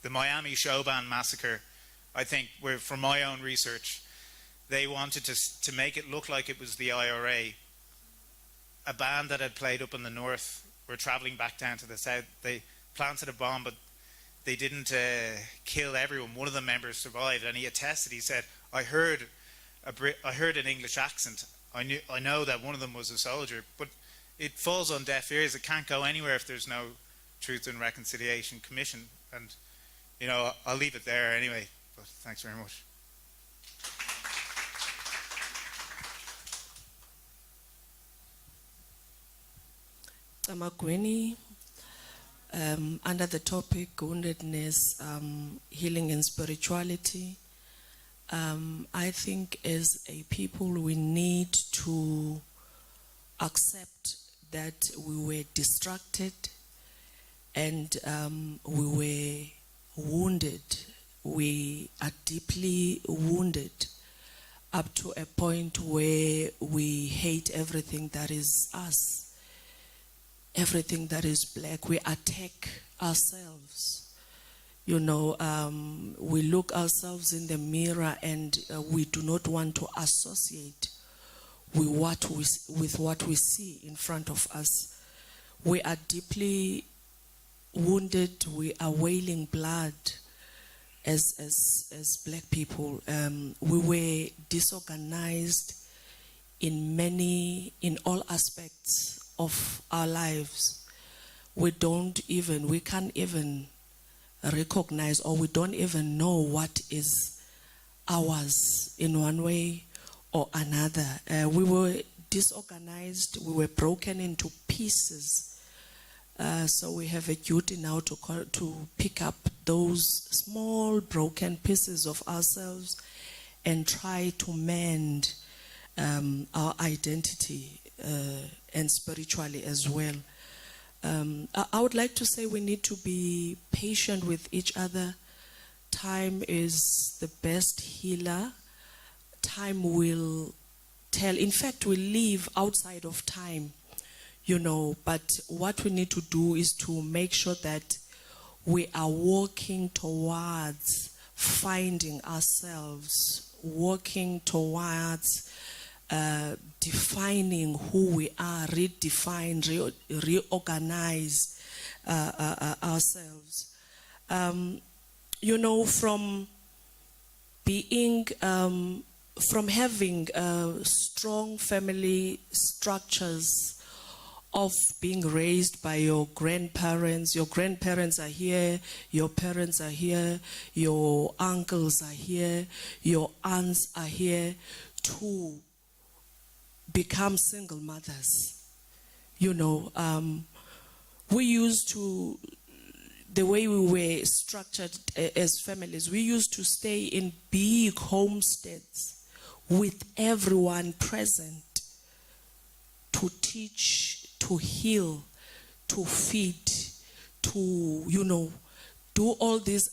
the Miami show band massacre. I think, from my own research, they wanted to make it look like it was the IRA. A band that had played up in the north were travelling back down to the south. They planted a bomb, but they didn't kill everyone. One of the members survived, and he attested. He said, I heard an English accent. I know that one of them was a soldier, but it falls on deaf ears. It can't go anywhere if there's no Truth and Reconciliation Commission. And, you know, I'll leave it there anyway, but thanks very much. Tamagweni, under the topic woundedness, healing and spirituality. I think as a people we need to accept that we were distracted and we were wounded. We are deeply wounded up to a point where we hate everything that is us, everything that is black. We attack ourselves. You know, we look ourselves in the mirror and we do not want to associate with what we see in front of us. We are deeply wounded. We are wailing blood as black people. We were disorganized in all aspects of our lives. We can't even recognize, or we don't even know what is ours in one way or another. We were disorganized, we were broken into pieces. So we have a duty now to pick up those small broken pieces of ourselves and try to mend our identity and spiritually as well. I would like to say we need to be patient with each other. Time is the best healer. time will tell. In fact, we live outside of time, you know, but what we need to do is to make sure that we are working towards finding ourselves, working towards defining who we are, redefine, reorganize ourselves. You know, from being, from having strong family structures of being raised by your grandparents are here, your parents are here, your uncles are here, your aunts are here, to become single mothers. You know, we used to, the way we were structured as families, we used to stay in big homesteads with everyone present to teach, to heal, to feed, to, you know, do all these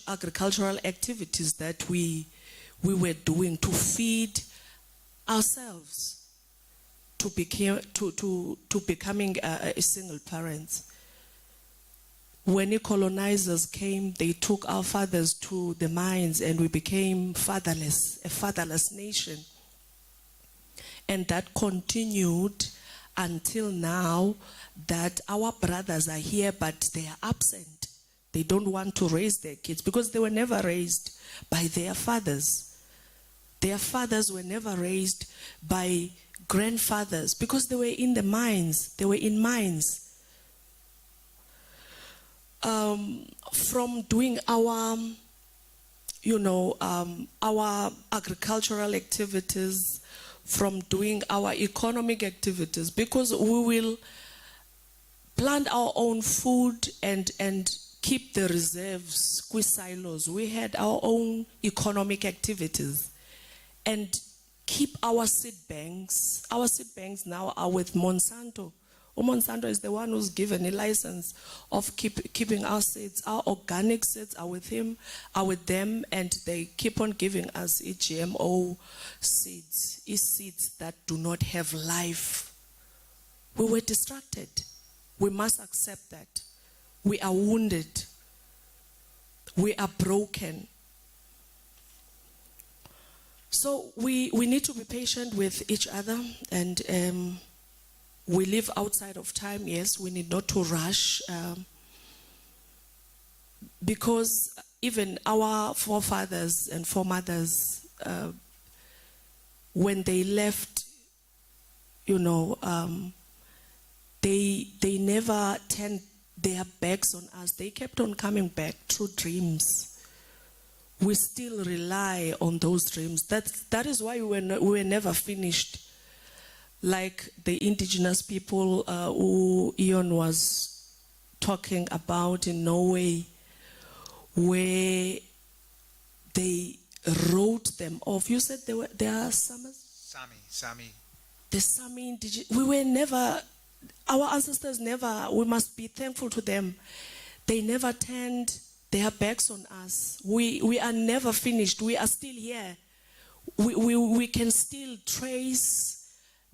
agricultural activities that we were doing to feed ourselves, to becoming a single parent. When the colonizers came, they took our fathers to the mines and we became fatherless, a fatherless nation. And that continued until now, that our brothers are here, but they are absent. They don't want to raise their kids because they were never raised by their fathers. Their fathers were never raised by grandfathers because they were in the mines. They were in mines. From doing our, you know, our agricultural activities, from doing our economic activities, because we will plant our own food and keep the reserves, silos. We had our own economic activities and keep our seed banks. Our seed banks now are with Monsanto. Monsanto is the one who's given a license of keeping our seeds. Our organic seeds are with him, are with them, and they keep on giving us GMO seeds, seeds that do not have life. We were distracted. We must accept that. We are wounded. We are broken. So we need to be patient with each other, and we live outside of time, yes. We need not to rush, because even our forefathers and foremothers, when they left, you know, they never turned their backs on us. They kept on coming back through dreams. We still rely on those dreams. That is why we were never finished. Like the indigenous people who Ian was talking about in Norway, where they wrote them off. You said there are Sami. The Sami indigenous. We were never, our ancestors never, we must be thankful to them. They never turned their backs on us. We are never finished. We are still here. We can still trace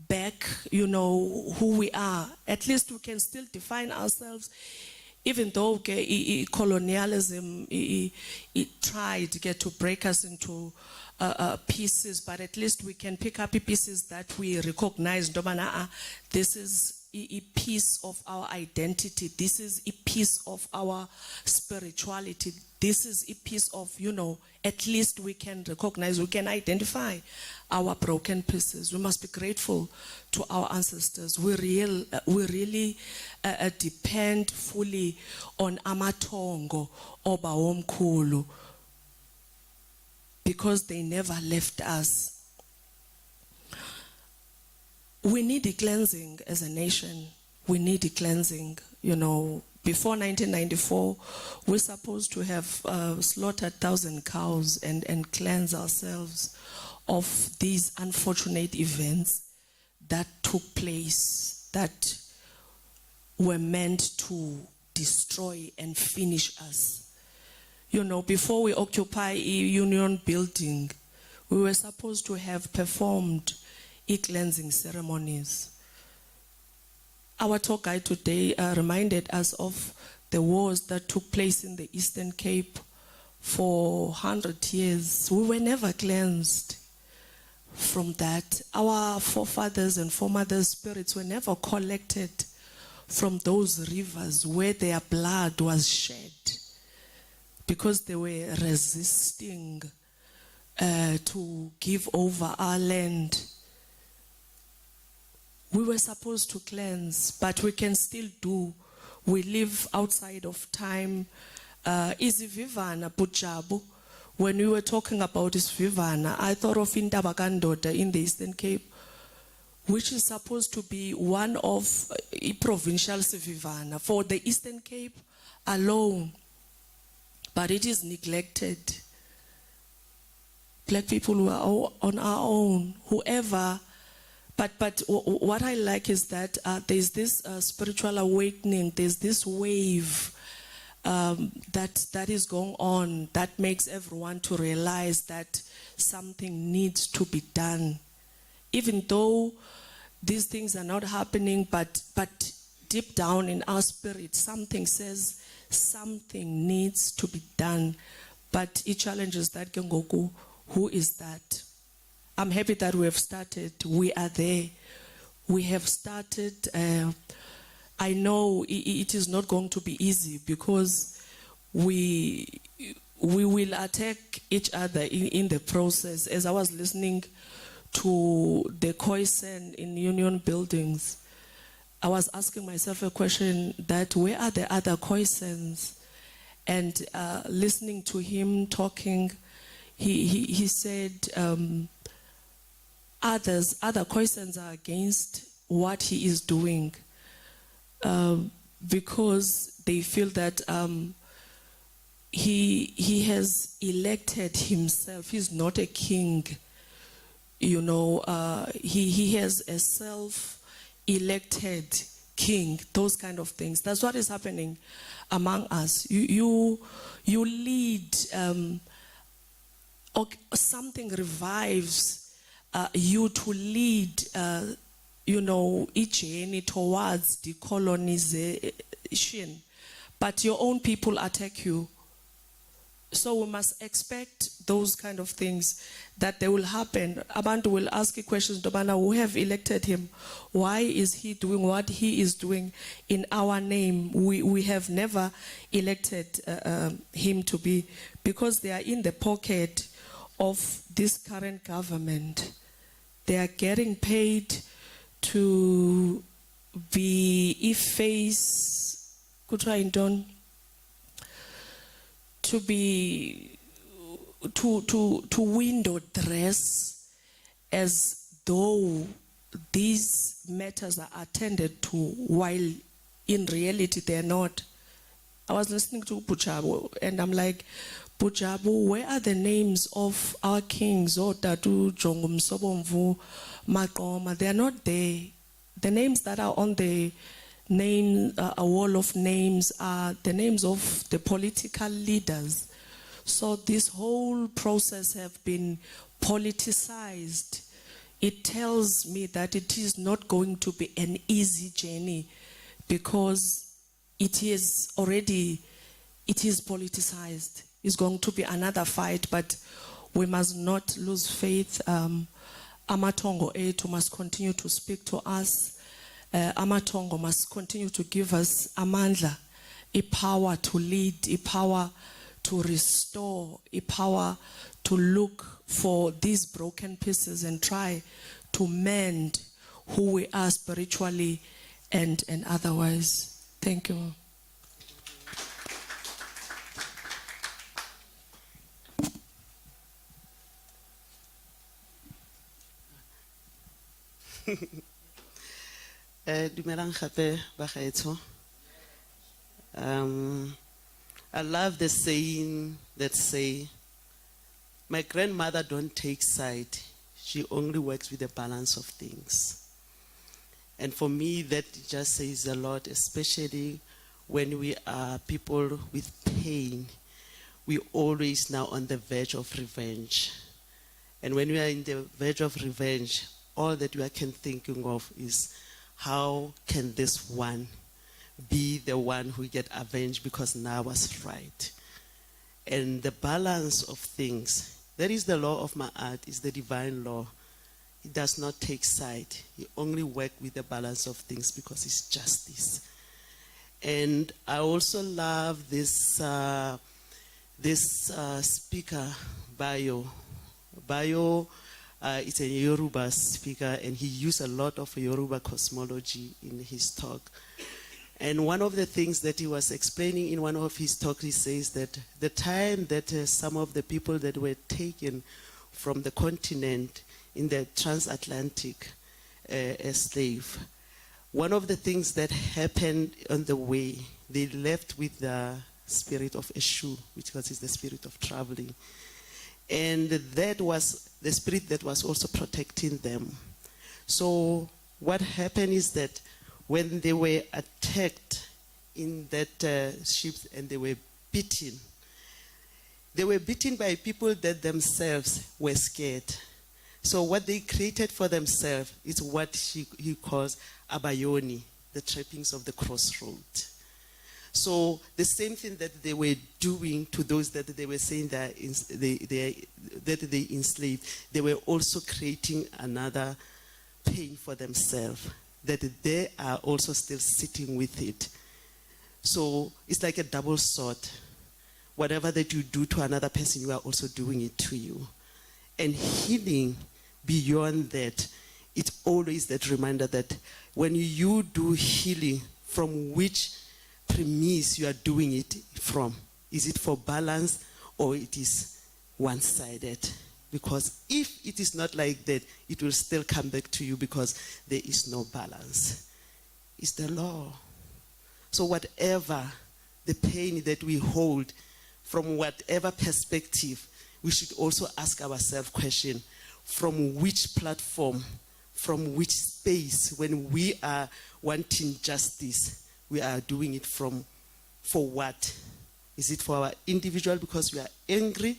back, you know, who we are. At least we can still define ourselves, even though colonialism it tried to get to break us into pieces, but at least we can pick up pieces that we recognize. This is a piece of our identity. This is a piece of our spirituality. This is a piece of, you know, at least we can recognize, we can identify our broken pieces. We must be grateful to our ancestors. We really depend fully on amatongo oba omkhulu, because they never left us. We need a cleansing as a nation. We need a cleansing. You know, before 1994, we're supposed to have slaughtered 1,000 cows and cleanse ourselves of these unfortunate events that took place, that were meant to destroy and finish us. You know, before we occupy a union building, we were supposed to have performed cleansing ceremonies. Our tour guide today reminded us of the wars that took place in the Eastern Cape for 100 years. We were never cleansed from that. Our forefathers and foremothers' spirits were never collected from those rivers where their blood was shed because they were resisting to give over our land. We were supposed to cleanse, but we can still do. We live outside of time. Isivivana Pujabu. When we were talking about Isivivana, I thought of Intabakandoda in the Eastern Cape, which is supposed to be one of provincial Sivivana for the Eastern Cape alone. But it is neglected. Black people who are on our own, whoever. But what I like is that there's this spiritual awakening, there's this wave that is going on that makes everyone to realize that something needs to be done. Even though these things are not happening, but deep down in our spirit, something says something needs to be done. But it challenges that Kengoku, who is that? I'm happy that we have started. We are there. We have started. I know it is not going to be easy because we will attack each other in the process. As I was listening to the Khoisan in union buildings, I was asking myself a question that where are the other Khoisans? And listening to him talking, he said, other Khoisans are against what he is doing because they feel that he has elected himself. He's not a king, you know. He has a self-elected king. Those kind of things. That's what is happening among us. You lead. Something revives you to lead, you know, each journey towards decolonization, but your own people attack you. So we must expect those kind of things that they will happen. Abantu will ask you questions, Dobana, who have elected him? Why is he doing what he is doing in our name? We have never elected him to be, because they are in the pocket of this current government. They are getting paid to be to window dress as though these matters are attended to, while in reality they're not. I was listening to Pujabu and I'm like, Pujabu, where are the names of our kings? Otatu, Jongum, Sobomvu, Makoma? They are not there. The names that are on the name, a wall of names, are the names of the political leaders. So this whole process have been politicized. It tells me that it is not going to be an easy journey because it is politicized. It's going to be another fight, but we must not lose faith. Amatongo etu must continue to speak to us. Amatongo must continue to give us amandla, a power to lead, a power to restore, a power to look for these broken pieces and try to mend who we are spiritually and otherwise. Thank you. Dumelang gape bagaetsho. I love the saying that say, my grandmother don't take side, she only works with the balance of things. And for me, that just says a lot, especially when we are people with pain. We always now on the verge of revenge. And when we are in the verge of revenge, all that we are thinking of is how can this one be the one who get avenged because now was right. And the balance of things, that is the law of my art, is the divine law. It does not take side. He only works with the balance of things because it's justice. And I also love this speaker, Bayo. Bayo is a Yoruba speaker, and he used a lot of Yoruba cosmology in his talk. And one of the things that he was explaining in one of his talks, he says that the time that some of the people that were taken from the continent in the transatlantic as slave, one of the things that happened on the way, they left with the spirit of Eshu, which is the spirit of traveling. And that was the spirit that was also protecting them. So what happened is that when they were attacked in that ship and they were beaten by people that themselves were scared. So what they created for themselves is what he calls abayoni, the trappings of the crossroad. So the same thing that they were doing to those that they were saying that they enslaved, they were also creating another pain for themselves, that they are also still sitting with it. So it's like a double sword. Whatever that you do to another person, you are also doing it to you. And healing beyond that, it's always that reminder that when you do healing, from which premise you are doing it from? Is it for balance or it is one-sided? Because if it is not like that, it will still come back to you because there is no balance. It's the law. So whatever the pain that we hold, from whatever perspective, we should also ask ourselves question, from which platform, from which space, when we are wanting justice, we are doing it for what? Is it for our individual because we are angry,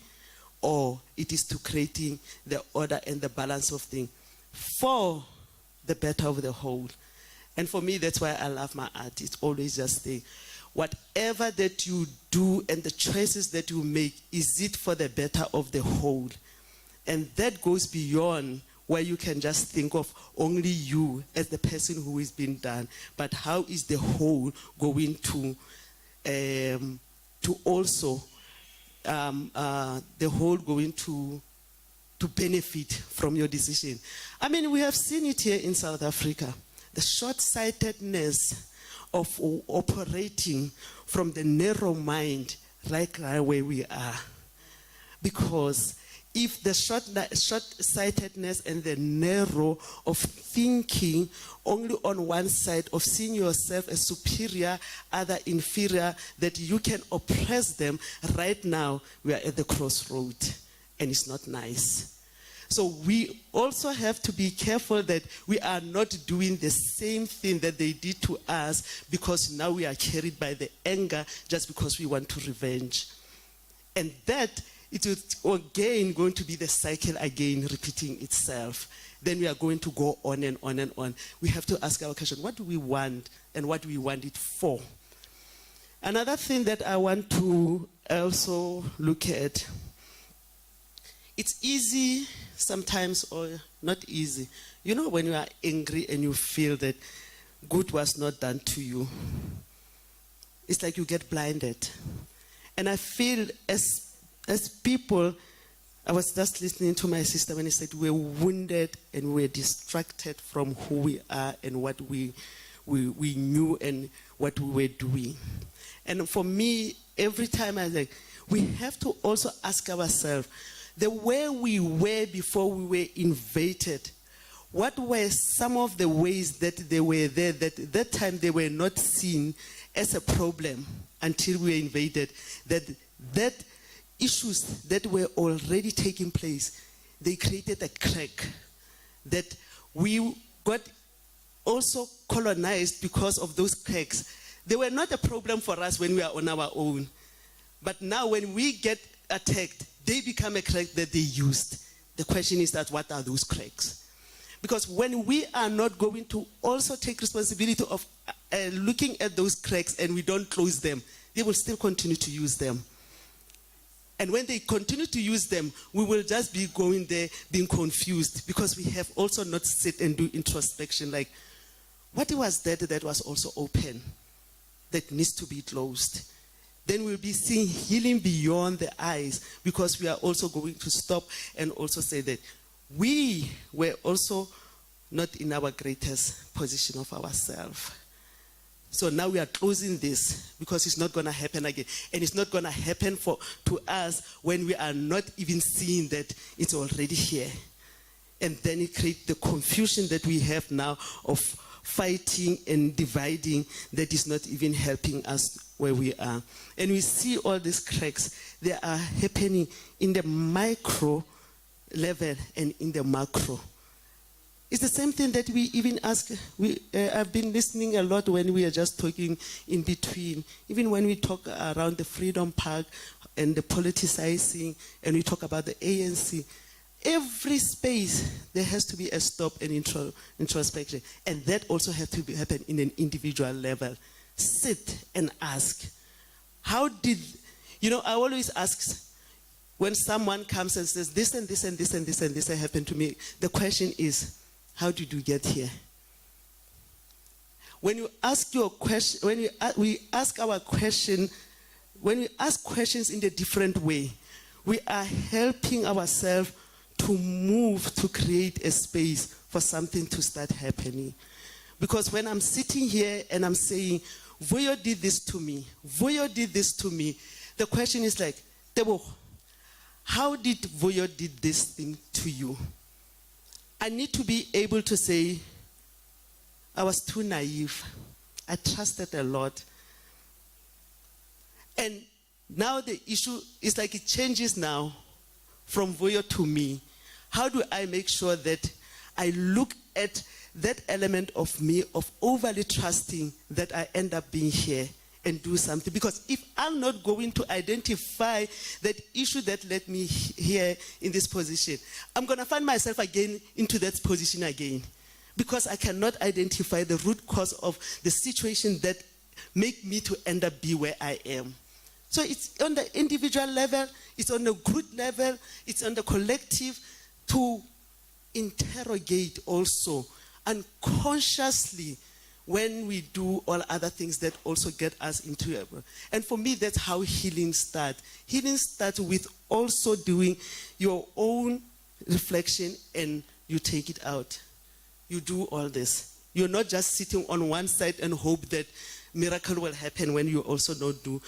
or it is to creating the order and the balance of things for the better of the whole? And for me, that's why I love my art. It's always just the whatever that you do and the choices that you make, is it for the better of the whole? And that goes beyond where you can just think of only you as the person who is being done, but how is the whole going to also the whole going to benefit from your decision? I mean, we have seen it here in South Africa, the short-sightedness of operating from the narrow mind right where we are. Because if the short-sightedness and the narrow of thinking only on one side, of seeing yourself as superior, other inferior, that you can oppress them, right now we are at the crossroad and it's not nice. So we also have to be careful that we are not doing the same thing that they did to us, because now we are carried by the anger just because we want to revenge. And that, it is again going to be the cycle again repeating itself. Then we are going to go on and on and on. We have to ask our question, what do we want and what do we want it for? Another thing that I want to also look at, it's easy sometimes, or not easy. You know, when you are angry and you feel that good was not done to you, it's like you get blinded. And I feel as people, I was just listening to my sister when he said we're wounded and we're distracted from who we are and what we knew and what we were doing. And for me, every time I like, we have to also ask ourselves, the way we were before we were invaded, what were some of the ways that they were there that that time they were not seen as a problem until we were invaded, that issues that were already taking place, they created a crack that we got also colonized because of those cracks. They were not a problem for us when we are on our own. But now when we get attacked, they become a crack that they used. The question is that what are those cracks? Because when we are not going to also take responsibility of looking at those cracks and we don't close them, they will still continue to use them. And when they continue to use them, we will just be going there being confused because we have also not sit and do introspection like, what was that was also open that needs to be closed? Then we'll be seeing healing beyond the eyes because we are also going to stop and also say that we were also not in our greatest position of ourselves. So now we are closing this because it's not going to happen again. And it's not going to happen to us when we are not even seeing that it's already here. And then it creates the confusion that we have now of fighting and dividing that is not even helping us where we are. And we see all these cracks. They are happening in the micro level and in the macro. It's the same thing that we even ask. I've been listening a lot when we are just talking in between. Even when we talk around the Freedom Park and the politicizing, and we talk about the ANC, every space there has to be a stop and introspection. And that also has to happen in an individual level. Sit and ask. How did, I always ask, when someone comes and says, this and this and this and this and this happened to me, the question is, how did you get here? When you ask your question, we ask our question, when we ask questions in a different way, we are helping ourselves to move, to create a space for something to start happening. Because when I'm sitting here and I'm saying, Voyo did this to me, Voyo did this to me, the question is like, Tebo, how did Voyo did this thing to you? I need to be able to say, I was too naive. I trusted a lot. And now the issue is like it changes now from Voyo to me. How do I make sure that I look at that element of me of overly trusting that I end up being here and do something? Because if I'm not going to identify that issue that led me here in this position, I'm going to find myself again into that position again. Because I cannot identify the root cause of the situation that make me to end up be where I am. So it's on the individual level, it's on the group level, it's on the collective to interrogate also unconsciously when we do all other things that also get us into it. And for me, that's how healing starts. Healing starts with also doing your own reflection and you take it out. You do all this. You're not just sitting on one side and hope that miracle will happen when you also don't do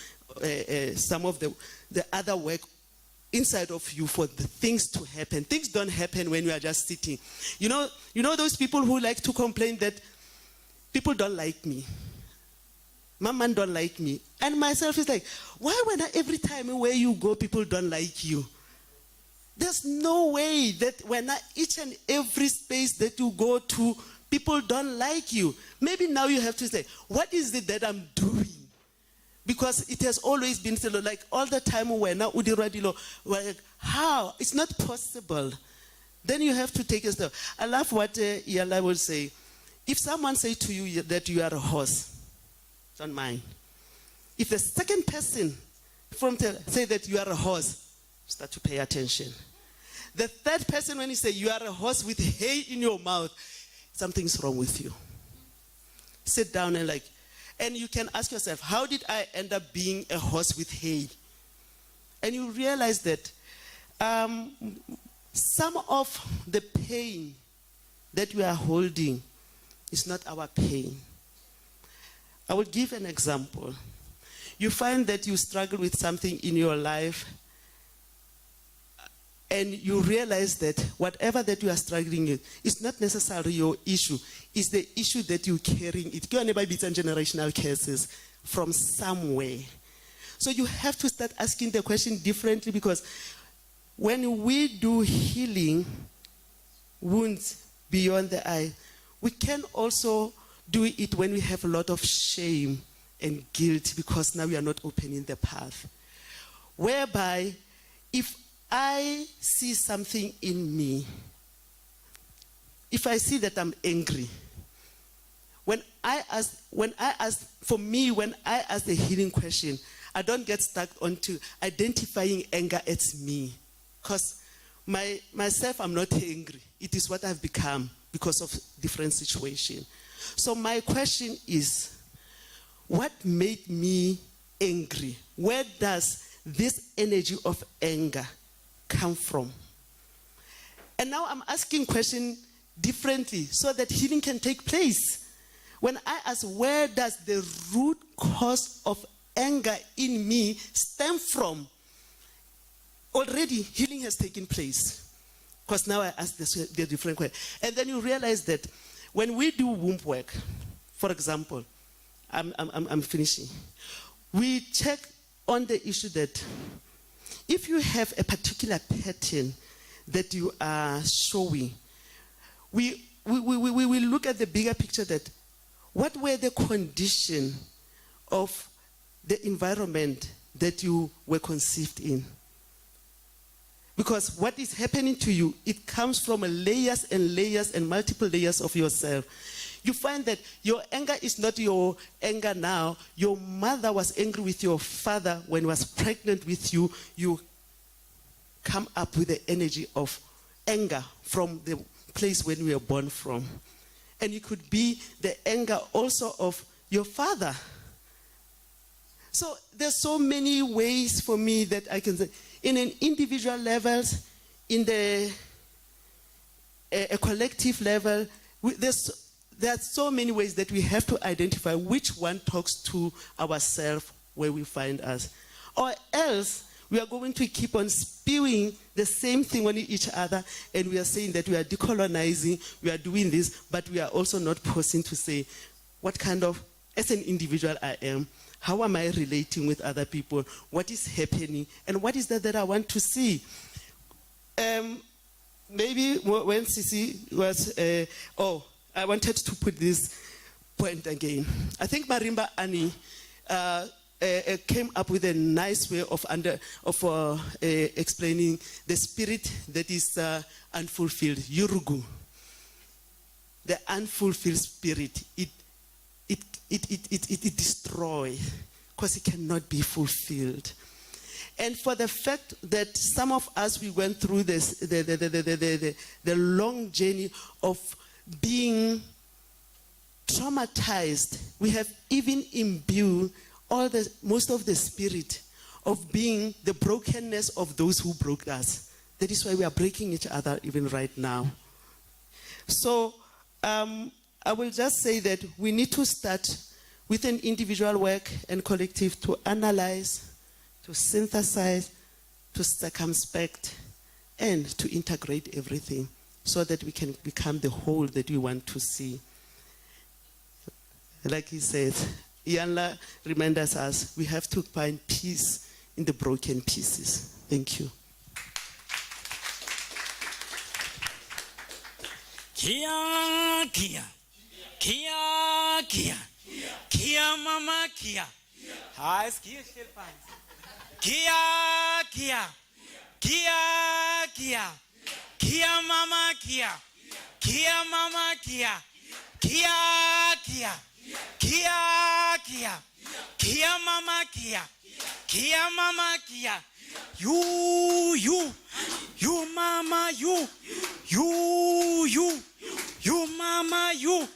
some of the other work inside of you for the things to happen. Things don't happen when you are just sitting. You know those people who like to complain that people don't like me. My man don't like me. And myself is like, why when every time where you go, people don't like you? There's no way that when each and every space that you go to, people don't like you. Maybe now you have to say, what is it that I'm doing? Because it has always been like all the time when now Udiradilo, like, how? It's not possible. Then you have to take a step. I love what Yala will say. If someone say to you that you are a horse, don't mind. If the second person say that you are a horse, start to pay attention. The third person, when you say you are a horse with hay in your mouth, something's wrong with you. Sit down and you can ask yourself, how did I end up being a horse with hay? And you realize that some of the pain that we are holding is not our pain. I will give an example. You find that you struggle with something in your life and you realize that whatever that you are struggling with is not necessarily your issue. It's the issue that you're carrying. It can never be generational cases from somewhere. So you have to start asking the question differently, because when we do healing wounds beyond the eye, we can also do it when we have a lot of shame and guilt because now we are not opening the path. Whereby, if I see something in me, if I see that I'm angry, when I ask the healing question, I don't get stuck onto identifying anger as me. Because myself, I'm not angry. It is what I've become because of different situations. So my question is, what made me angry? Where does this energy of anger come from? And now I'm asking question differently so that healing can take place. When I ask, where does the root cause of anger in me stem from? Already healing has taken place. Because now I ask the different question. And then you realize that when we do womb work, for example, I'm finishing. We check on the issue that if you have a particular pattern that you are showing, we will look at the bigger picture that what were the conditions of the environment that you were conceived in? Because what is happening to you, it comes from layers and layers and multiple layers of yourself. You find that your anger is not your anger now. Your mother was angry with your father when he was pregnant with you. You come up with the energy of anger from the place when we were born from. And it could be the anger also of your father. So there's so many ways for me that I can say, in an individual level, in a collective level, there are so many ways that we have to identify which one talks to ourselves where we find us. Or else, we are going to keep on spewing the same thing on each other, and we are saying that we are decolonizing, we are doing this, but we are also not pausing to say, what kind of, as an individual I am, how am I relating with other people? What is happening? And what is that I want to see? Maybe when Sisi was, I wanted to put this point again. I think Marimba Ani came up with a nice way of explaining the spirit that is unfulfilled, Yurugu. The unfulfilled spirit, it destroys because it cannot be fulfilled. And for the fact that some of us, we went through this, the long journey of being traumatized, we have even imbued most of the spirit of being the brokenness of those who broke us. That is why we are breaking each other even right now. So I will just say that we need to start with an individual work and collective to analyze, to synthesize, to circumspect, and to integrate everything so that we can become the whole that we want to see. Like he said, Ianla reminds us we have to find peace in the broken pieces. Thank you. Kia, kia. Kia, kia. Kia, mama, kia. Hi, kia, kia, kia. Kia, kia. Kia, mama, kia. Kia, mama, kia. Kia, kia. Kia, kia. Kia, mama, kia. Kia, mama, kia. You, mama, you, mama, you.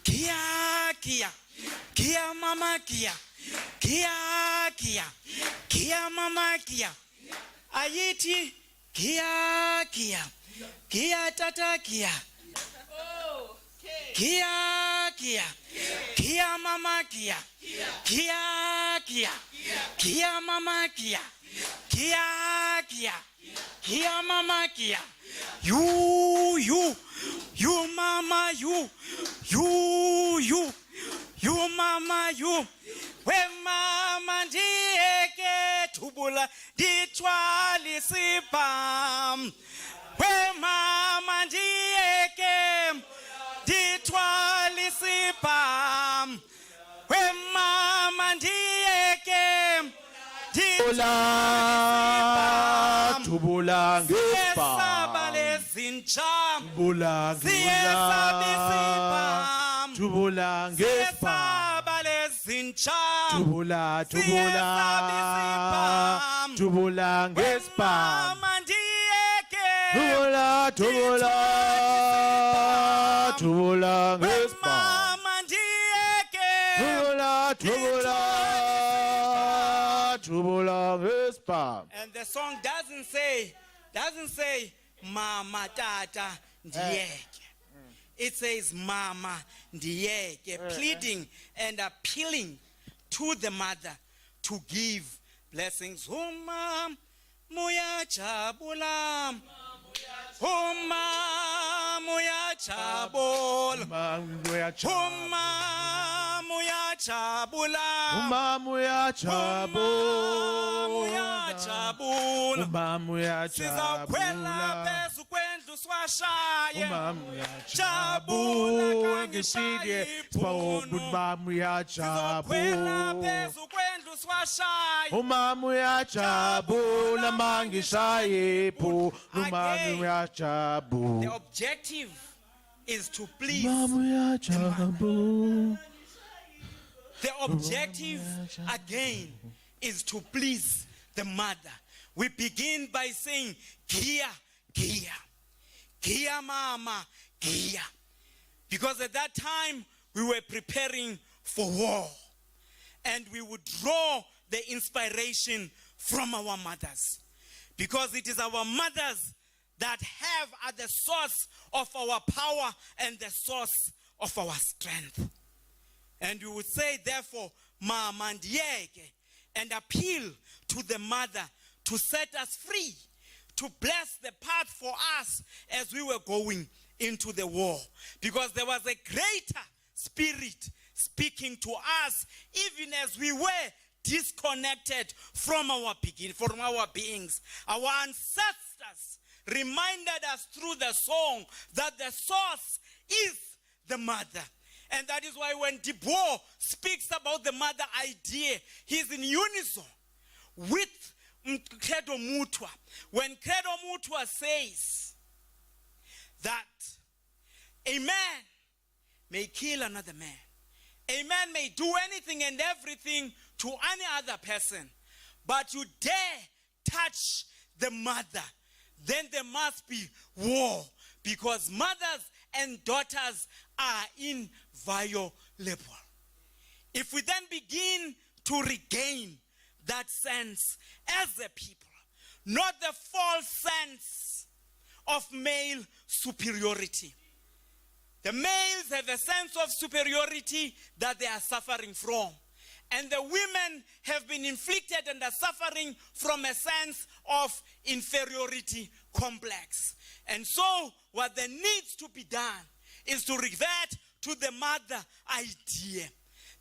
Kia, kia. Kia, mama, kia. Kia, kia. Kia, mama, kia. Ayiti. Kia, kia. Kia, tata, kia. Kia, kia. Kia, mama, kia. Kia, kia. Kia, mama, kia. Kia, kia. Kia, mama, kia. You, mama, you, mama, you. We mama ndieke tubula ditwali sipam. We mama ndieke ditwali sipam. We mama ndieke ditwali sipam. Tubula Siyesaba ngesibhamu. lezinja. Tubula Siyesaba ngula. isibhamu. Tubula ngesibhamu. Siyesaba lezinja. Tubula Siyesaba isibhamu. Tubula ngesibhamu. Mama ndiyeke. Tubula Tubula ngesibhamu. Mama ndiyeke. Tubula ngesibhamu. And the song doesn't say mama tata ndiyeke. It says mama ndiyeke, pleading and appealing to the mother to give blessings. Uma muyajabula. Uma muyajabula. Uma muyajabula. Muyajabula. Sizakhwela phezu kwendlu swashaye. Jabula kangishaye ibhunu. Sizakhwela phezu kwendlu swashaye. Umama uyajabula mangishaye iphu. Umama The uyajabula. objective is to please. Umama uyajabula. The objective again is to please the mother. We begin by saying, Gia, Gia. Gia mama, Gia. Because at that time we were preparing for war. And we would draw the inspiration from our mothers. Because it is our mothers that are the source of our power and the source of our strength. And we would say, therefore, Mama Ndieke, and appeal to the mother to set us free, to bless the path for us as we were going into the war. Because there was a greater spirit speaking to us, even as we were disconnected from our beings. Our ancestors reminded us through the song that the source is the mother. And that is why when De Boer speaks about the mother idea, he's in unison with Credo Mutua. When Credo Mutua says that a man may kill another man, a man may do anything and everything to any other person, but you dare touch the mother, then there must be war, because mothers and daughters are inviolable. If we then begin to regain that sense as a people, not the false sense of male superiority. The males have a sense of superiority that they are suffering from. And the women have been inflicted and are suffering from a sense of inferiority complex. And so what there needs to be done is to revert to the mother idea.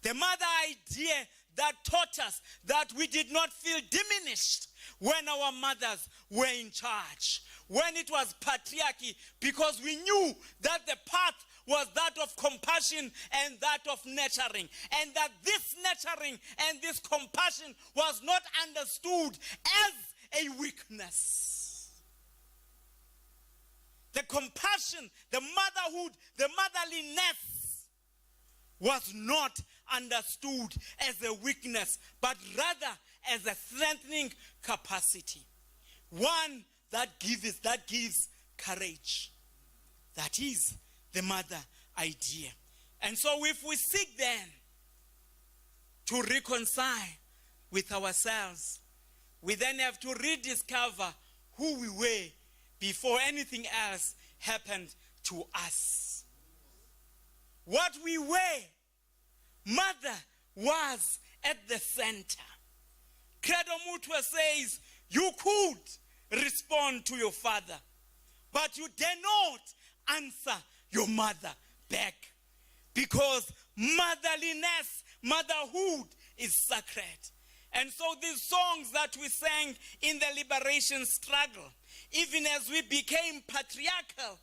The mother idea that taught us that we did not feel diminished when our mothers were in charge, when it was patriarchy, because we knew that the path was that of compassion and that of nurturing, and that this nurturing and this compassion was not understood as a weakness. The compassion, the motherhood, the motherliness was not understood as a weakness, but rather as a strengthening capacity. One that gives courage. That is the mother idea. And so if we seek then to reconcile with ourselves, we then have to rediscover who we were before anything else happened to us. What we were, mother was at the center. Credo Mutua says, you could respond to your father, but you dare not answer your mother back, because motherliness, motherhood is sacred. And so these songs that we sang in the liberation struggle, even as we became patriarchal,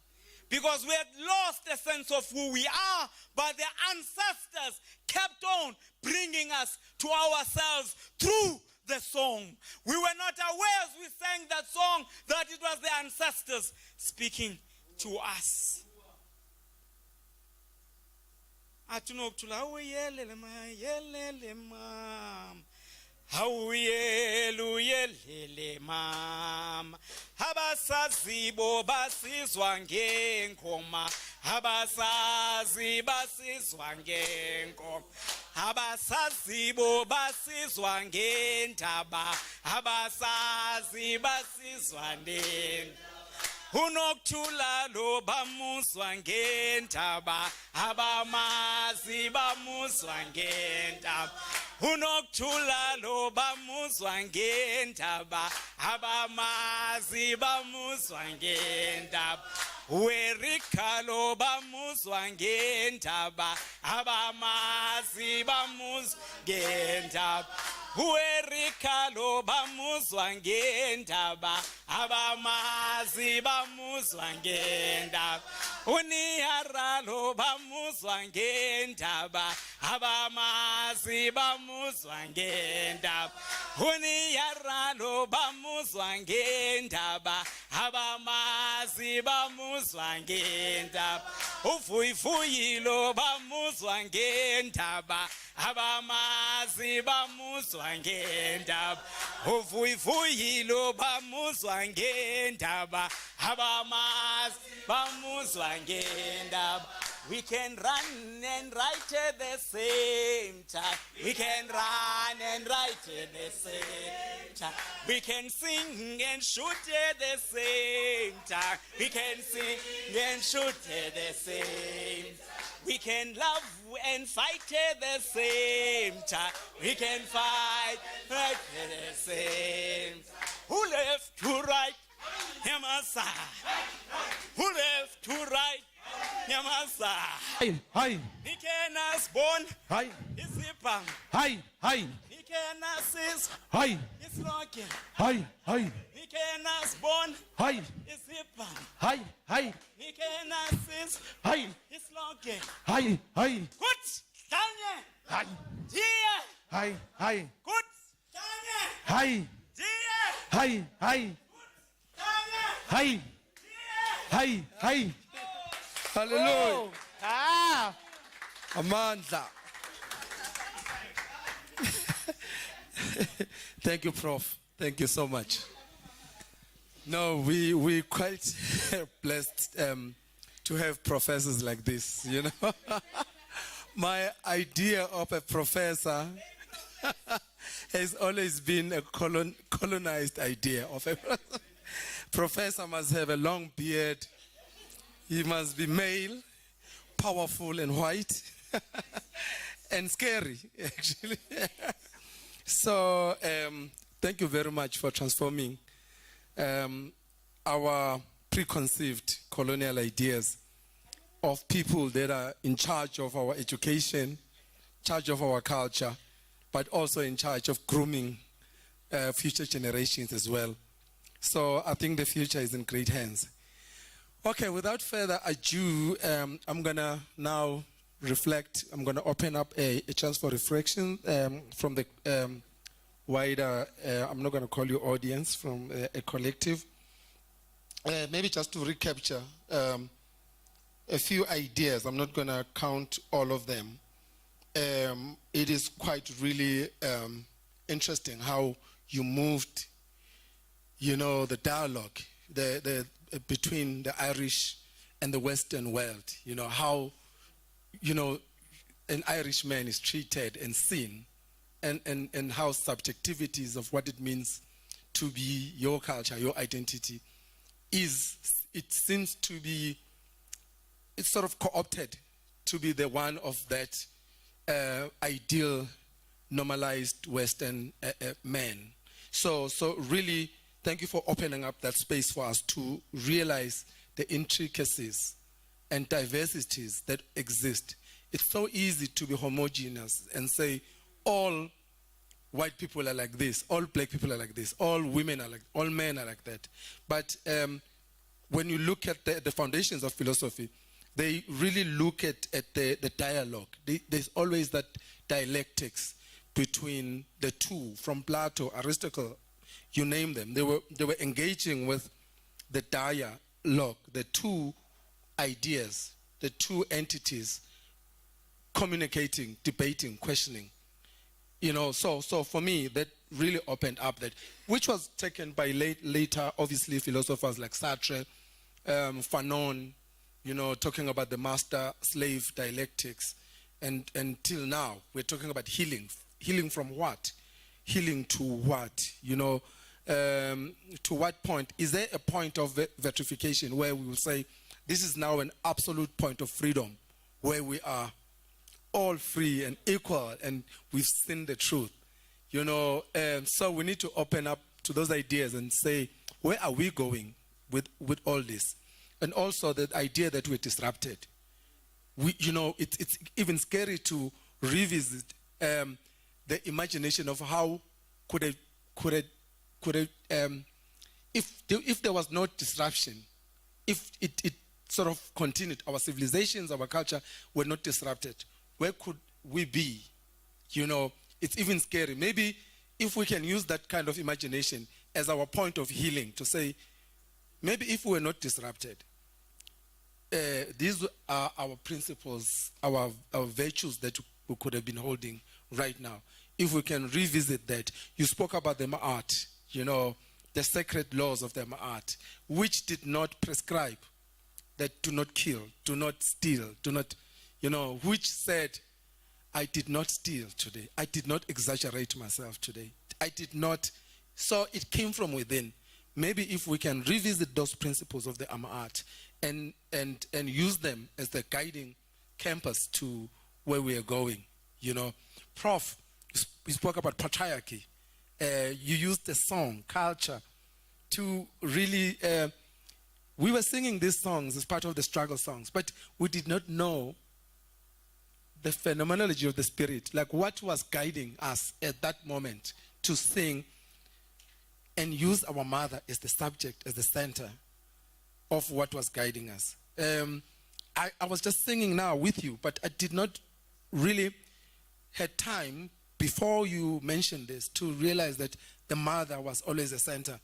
because we had lost a sense of who we are, but the ancestors kept on bringing us to ourselves through the song. We were not aware as we sang that song that it was the ancestors speaking to us. Atunokutula uyelele ma yelele mam. Uyelele mam. Abasazibo basizwa ngenkoma. Abasazi basizwa ngenkoma. Abasazibo basizwa ngendaba. Abasazi basizwa ngendaba. Unokuthula lo bamuzwa ngendaba. Abamazi bamuzwa ngendaba. Unokuthula lo bamuzwa ngendaba. Abamazi bamuzwa ngendaba. Uerika lo bamuzwa ngendaba. Abamazi bamuzwa ngendaba. Uerika lo bamuzwa ngendaba. Abamazi bamuzwa ngendaba. Unihara lo bamuzwa ngendaba. Abamazi bamuzwa ngendaba. Unihara lo bamuzwa ngendaba. Abamazi bamuzwa ngendaba. Ufuyifuyi lo bamuzwa ngendaba. Abamazi bamuzwa ngendaba. Ufuyifuyi lo bamuzwa ngendaba. Abamazi bamuzwa ngendaba. We can run and write at the same time. We can run and write at the same time. We can sing and shoot at the same time. We can sing and shoot at the same time. We can love and fight at the same time. We can fight right at the same time. Who left to right? Yamasa. Who left to right? Yamasa. Hi. Nikenas born. Hi. Isipam. Hi. Nikenas is. Hi. Islokin. Hi. Nikenas born. Hi. Isipam. Hi. Nikenas is. Hi. Islokin. Hi. Good. Tanya. Hi. Dear. Hi. Good. Tanya. Hi. Dear. Hi. Tanya. Hi. Hallelujah. Ah. Amandla. Thank you, Prof. Thank you so much. No, we quite blessed to have professors like this, you know. My idea of a professor has always been a colonized idea of a professor must have a long beard. He must be male, powerful and white, and scary, actually. So, thank you very much for transforming our preconceived colonial ideas of people that are in charge of our education, charge of our culture, but also in charge of grooming future generations as well. So I think the future is in great hands. Okay, without further ado, I'm going to now reflect. I'm going to open up a chance for reflection from the wider, I'm not going to call you audience, from a collective. Maybe just to recapture a few ideas. I'm not going to count all of them. It is quite really interesting how you moved, you know, the dialogue between the Irish and the Western world. You know, how, you know, an Irishman is treated and seen, and how subjectivities of what it means to be your culture, your identity, it seems to be, it's sort of co-opted to be the one of that ideal normalized Western man. So really, thank you for opening up that space for us to realize the intricacies and diversities that exist. It's so easy to be homogeneous and say all white people are like this, all black people are like this, all women are like, all men are like that. But when you look at the foundations of philosophy, they really look at the dialogue. There's always that dialectics between the two, from Plato, Aristotle, you name them. They were engaging with the dialogue, the two ideas, the two entities communicating, debating, questioning. You know, so for me, that really opened up that, which was taken by later, obviously, philosophers like Sartre, Fanon, you know, talking about the master-slave dialectics. And until now, we're talking about healing. Healing from what? Healing to what? You know, to what point? Is there a point of verification where we will say, this is now an absolute point of freedom, where we are all free and equal, and we've seen the truth? You know, so we need to open up to those ideas and say, where are we going with all this? And also the idea that we're disrupted. You know, it's even scary to revisit the imagination of how could if there was no disruption, if it sort of continued, our civilizations, our culture were not disrupted, where could we be? You know, it's even scary. Maybe if we can use that kind of imagination as our point of healing, to say, maybe if we were not disrupted, these are our principles, our virtues that we could have been holding right now. If we can revisit that. You spoke about the Ma'at, you know, the sacred laws of the Ma'at, which did not prescribe that do not kill, do not steal, do not, you know, which said, I did not steal today. I did not exaggerate myself today. I did not. So it came from within. Maybe if we can revisit those principles of the Ma'at and use them as the guiding compass to where we are going, you know. Prof, you spoke about patriarchy. You used the song, culture, to really, we were singing these songs as part of the struggle songs, but we did not know the phenomenology of the spirit, like what was guiding us at that moment to sing and use our mother as the subject, as the center of what was guiding us. I was just singing now with you, but I did not really had time before you mentioned this to realize that the mother was always the center.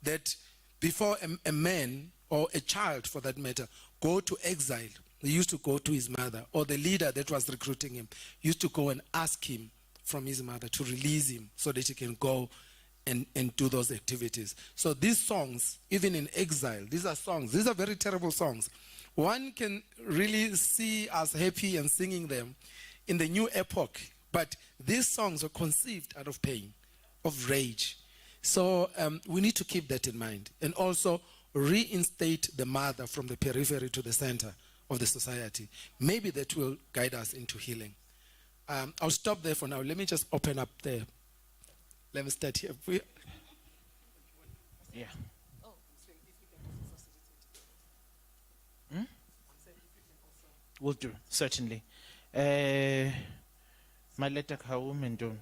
That before a man, or a child for that matter, go to exile, he used to go to his mother, or the leader that was recruiting him used to go and ask him from his mother to release him so that he can go and do those activities. So these songs, even in exile, these are songs, these are very terrible songs. One can really see us happy and singing them in the new epoch, but these songs are conceived out of pain, of rage. So we need to keep that in mind, and also reinstate the mother from the periphery to the center of the society. Maybe that will guide us into healing. I'll stop there for now. Let me just open up there. Let me start here. Yeah. Will do, certainly. Maleta Kawumendon.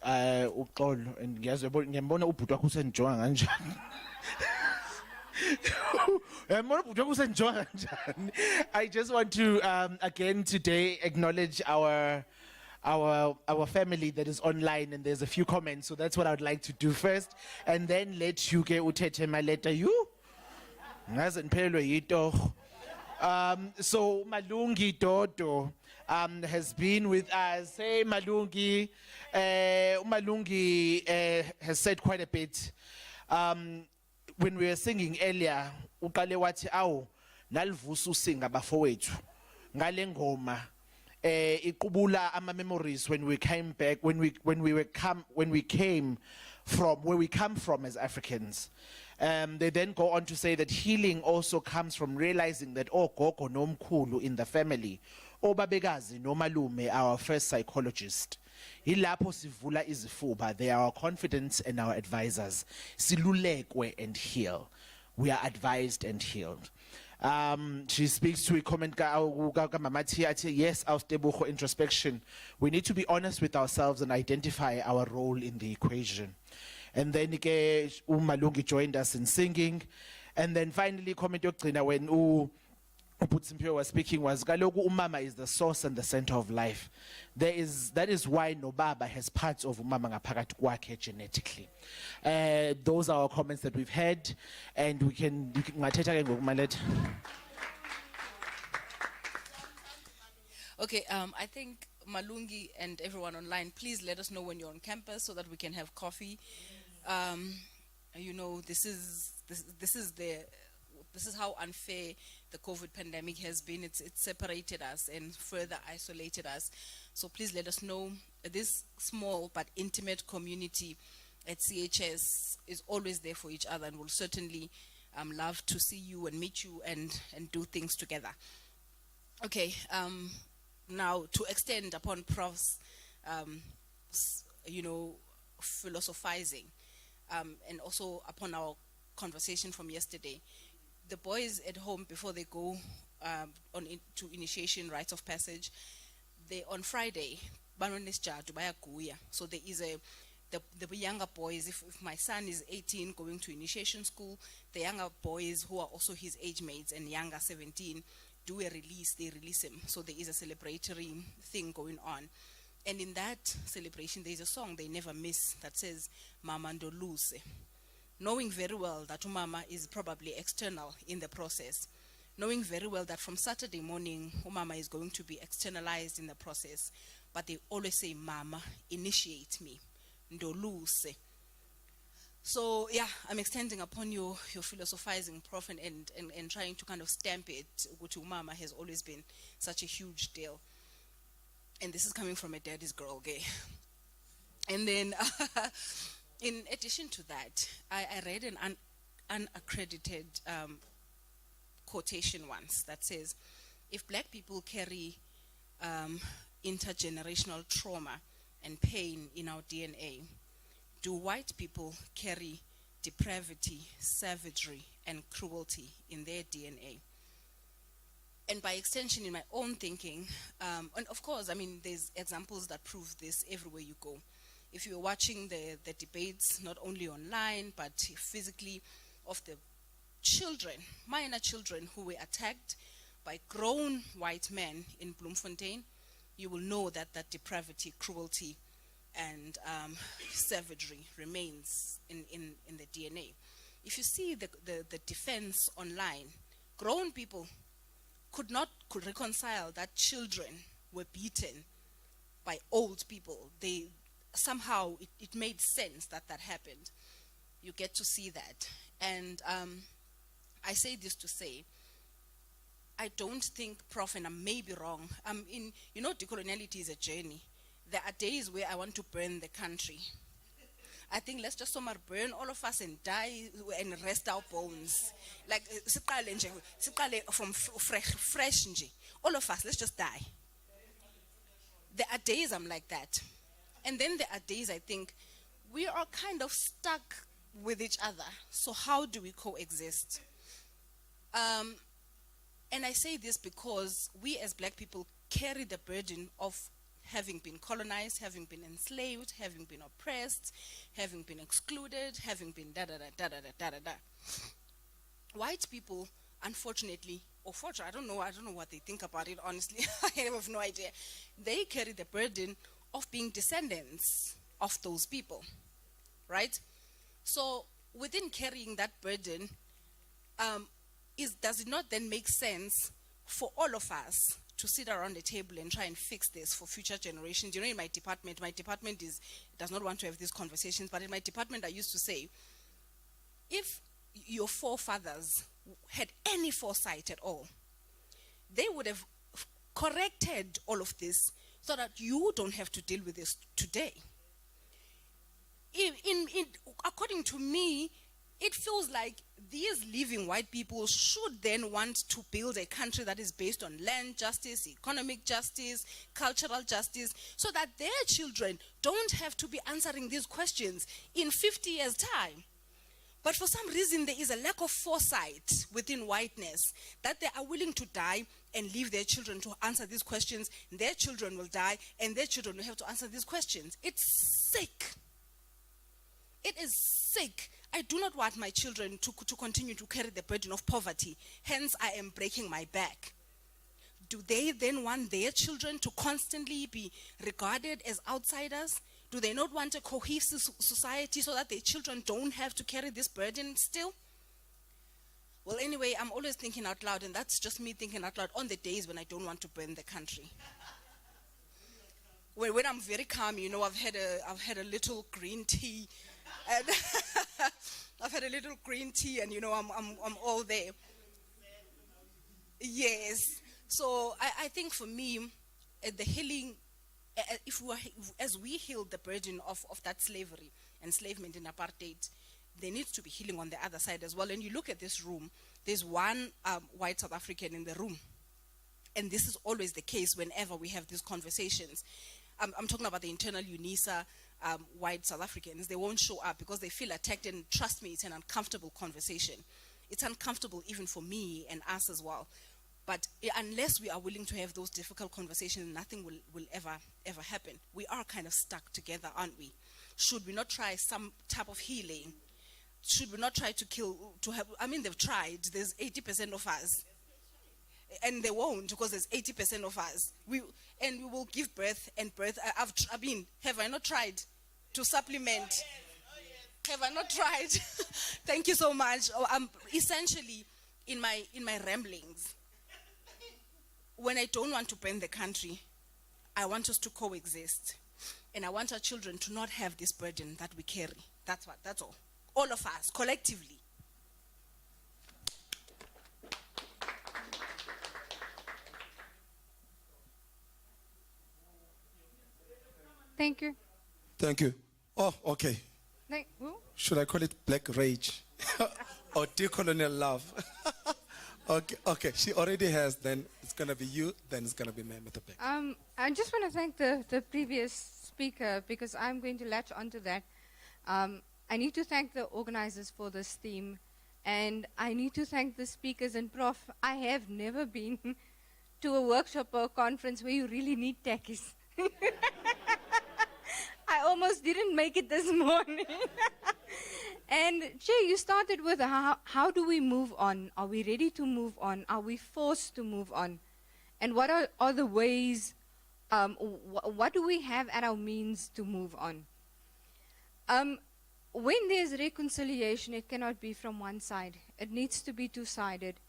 Uxolo, and ngiyabona ubhuti wakho usenjonga kanjani. I just want to again today acknowledge our family that is online, and there's a few comments, so that's what I would like to do first, and then let you get uthethe Maleta you. Ngaze niphelwe yito. So Malungi Dodo has been with us. Hey Malungi. Malungi has said quite a bit. When we were singing earlier, uqale wathi awu nalivusa usinga bafowethu ngale ngoma iqubula ama memories when we came back, when we came from where we come from as Africans. They then go on to say that healing also comes from realizing that gogo nomkhulu in the family, obabekazi nomalume, our first psychologist. Ilapho sivula izifuba, they are our confidants and our advisors. Silulekwe and heal. We are advised and healed. She speaks to a comment, yes, our stable introspection. We need to be honest with ourselves and identify our role in the equation. And then Malungi joined us in singing. And then finally, comment yokugcina when Uputsimpiwe was speaking was kaloku umama is the source and the center of life. That is why nobaba has parts of umama ngaphakathi kwakhe genetically. Those are our comments that we've had, and we can ngathetha ke ngokumaletha. Okay, I think Malungi and everyone online, please let us know when you're on campus so that we can have coffee. You know, this is how unfair the COVID pandemic has been. It's separated us and further isolated us. So please let us know. This small but intimate community at CHS is always there for each other, and will certainly love to see you and meet you and do things together. Okay, now to extend upon Prof's, you know, philosophizing, and also upon our conversation from yesterday. The boys at home, before they go to initiation rites of passage, they on Friday, so there is the younger boys, if my son is 18 going to initiation school, the younger boys who are also his age mates and younger 17 do a release, they release him. So there is a celebratory thing going on. And in that celebration, there is a song they never miss that says, Mama Ndoluse. Knowing very well that Umama is probably external in the process. Knowing very well that from Saturday morning, Umama is going to be externalized in the process. But they always say, Mama, initiate me. Ndoluse. So yeah, I'm extending upon your philosophizing, Prof, and trying to kind of stamp it, which Umama has always been such a huge deal. And this is coming from a daddy's girl, gay. And then, in addition to that, I read an unaccredited quotation once that says, if black people carry intergenerational trauma and pain in our DNA, do white people carry depravity, savagery, and cruelty in their DNA? And by extension, in my own thinking, and of course, I mean, there's examples that prove this everywhere you go. If you're watching the debates, not only online, but physically, of the children, minor children who were attacked by grown white men in Bloemfontein, you will know that that depravity, cruelty, and savagery remains in the DNA. If you see the defense online, grown people could reconcile that children were beaten by old people. Somehow it made sense that happened. You get to see that. And I say this to say, I don't think, Prof, and I may be wrong, you know, decoloniality is a journey. There are days where I want to burn the country. I think let's just burn all of us and die and rest our bones. Like, from fresh, all of us, let's just die. There are days I'm like that. And then there are days I think we are kind of stuck with each other. So how do we coexist? And I say this because we as black people carry the burden of having been colonized, having been enslaved, having been oppressed, having been excluded, having been da-da-da-da-da-da-da-da. White people, unfortunately, or fortunately, I don't know what they think about it, honestly. I have no idea. They carry the burden of being descendants of those people, right? So within carrying that burden, does it not then make sense for all of us to sit around the table and try and fix this for future generations? You know, in my department does not want to have these conversations, but in my department I used to say, if your forefathers had any foresight at all, they would have corrected all of this so that you don't have to deal with this today. According to me, it feels like these living white people should then want to build a country that is based on land justice, economic justice, cultural justice, so that their children don't have to be answering these questions in 50 years' time. But for some reason, there is a lack of foresight within whiteness that they are willing to die and leave their children to answer these questions. Their children will die, and their children will have to answer these questions. It's sick. It is sick. I do not want my children to continue to carry the burden of poverty. Hence, I am breaking my back. Do they then want their children to constantly be regarded as outsiders? Do they not want a cohesive society so that their children don't have to carry this burden still? Well, anyway, I'm always thinking out loud, and that's just me thinking out loud on the days when I don't want to burn the country. When I'm very calm, you know, I've had a little green tea, and I've had a little green tea, and you know, I'm all there. Yes. So I think for me, the healing, as we heal the burden of that slavery, enslavement and apartheid, there needs to be healing on the other side as well. And you look at this room, there's one white South African in the room. And this is always the case whenever we have these conversations. I'm talking about the internal Unisa white South Africans. They won't show up because they feel attacked, and trust me, it's an uncomfortable conversation. It's uncomfortable even for me and us as well. But unless we are willing to have those difficult conversations, nothing will ever happen. We are kind of stuck together, aren't we? Should we not try some type of healing? Should we not try they've tried. There's 80% of us. And they won't, because there's 80% of us. We will give birth and birth. Have I not tried to supplement? Have I not tried? Thank you so much. Essentially, in my ramblings, when I don't want to burn the country, I want us to coexist. And I want our children to not have this burden that we carry. That's all. All of us, collectively. Thank you. Thank you. Oh, okay. Who? Should I call it black rage or decolonial love? Okay. She already has. Then it's gonna be you. Then it's gonna be me with the back. I just want to thank the previous speaker, because I'm going to latch onto that. I need to thank the organizers for this theme, and I need to thank the speakers. And Prof, I have never been to a workshop or a conference where you really need techies. I almost didn't make it this morning. And Jay, you started with how do we move on? Are we ready to move on? Are we forced to move on? And what are the ways, what do we have at our means to move on? When there's reconciliation, it cannot be from one side. It needs to be two-sided.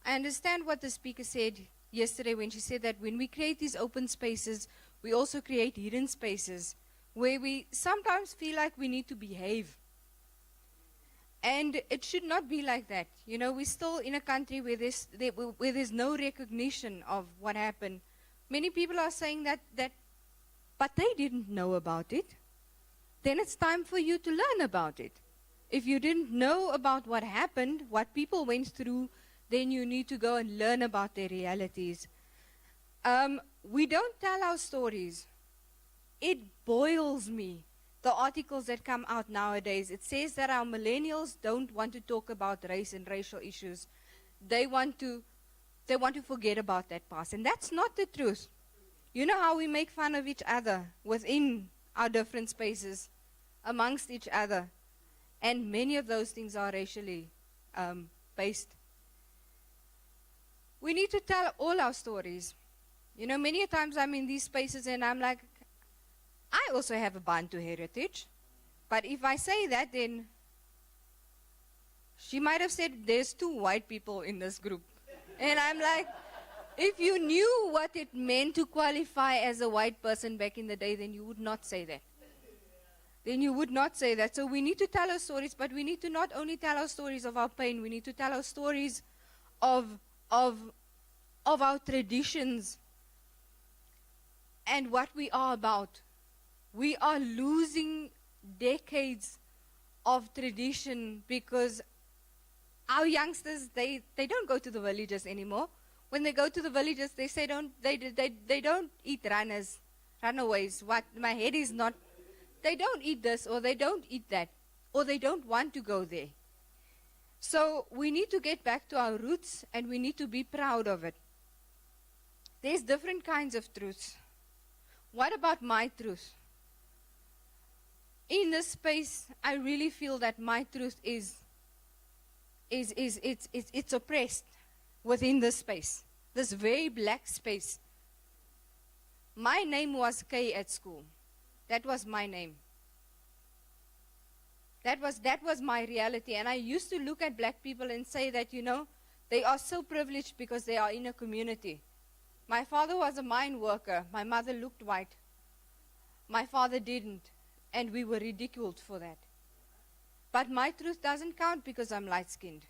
I understand what the speaker said yesterday when she said that when we create these open spaces, we also create hidden spaces where we sometimes feel like we need to behave. And it should not be like that. You know, we're still in a country where there's no recognition of what happened. Many people are saying that but they didn't know about it. Then it's time for you to learn about it. If you didn't know about what happened, what people went through, then you need to go and learn about their realities. We don't tell our stories. It boils me, the articles that come out nowadays. It says that our millennials don't want to talk about race and racial issues. They want to forget about that past. And that's not the truth. You know how we make fun of each other within our different spaces, amongst each other. And many of those things are racially based. We need to tell all our stories. You know, many times I'm in these spaces and I'm like, I also have a Bantu heritage. But if I say that, then she might have said there's 2 white people in this group. And I'm like, if you knew what it meant to qualify as a white person back in the day, then you would not say that. Then you would not say that. So we need to tell our stories, but we need to not only tell our stories of our pain, we need to tell our stories of our traditions and what we are about. We are losing decades of tradition because our youngsters, they don't go to the villages anymore. When they go to the villages, they say they don't eat runaways. What my head is not. They don't eat this, or they don't eat that, or they don't want to go there. So we need to get back to our roots, and we need to be proud of it. There's different kinds of truths. What about my truth? in this space, I really feel that my truth is it's oppressed within this space, this very black space. My name was Kay at school. That was my name. That was my reality. And I used to look at black people and say that, you know, they are so privileged because they are in a community. My father was a mine worker. My mother looked white. My father didn't. And we were ridiculed for that. But my truth doesn't count because I'm light-skinned.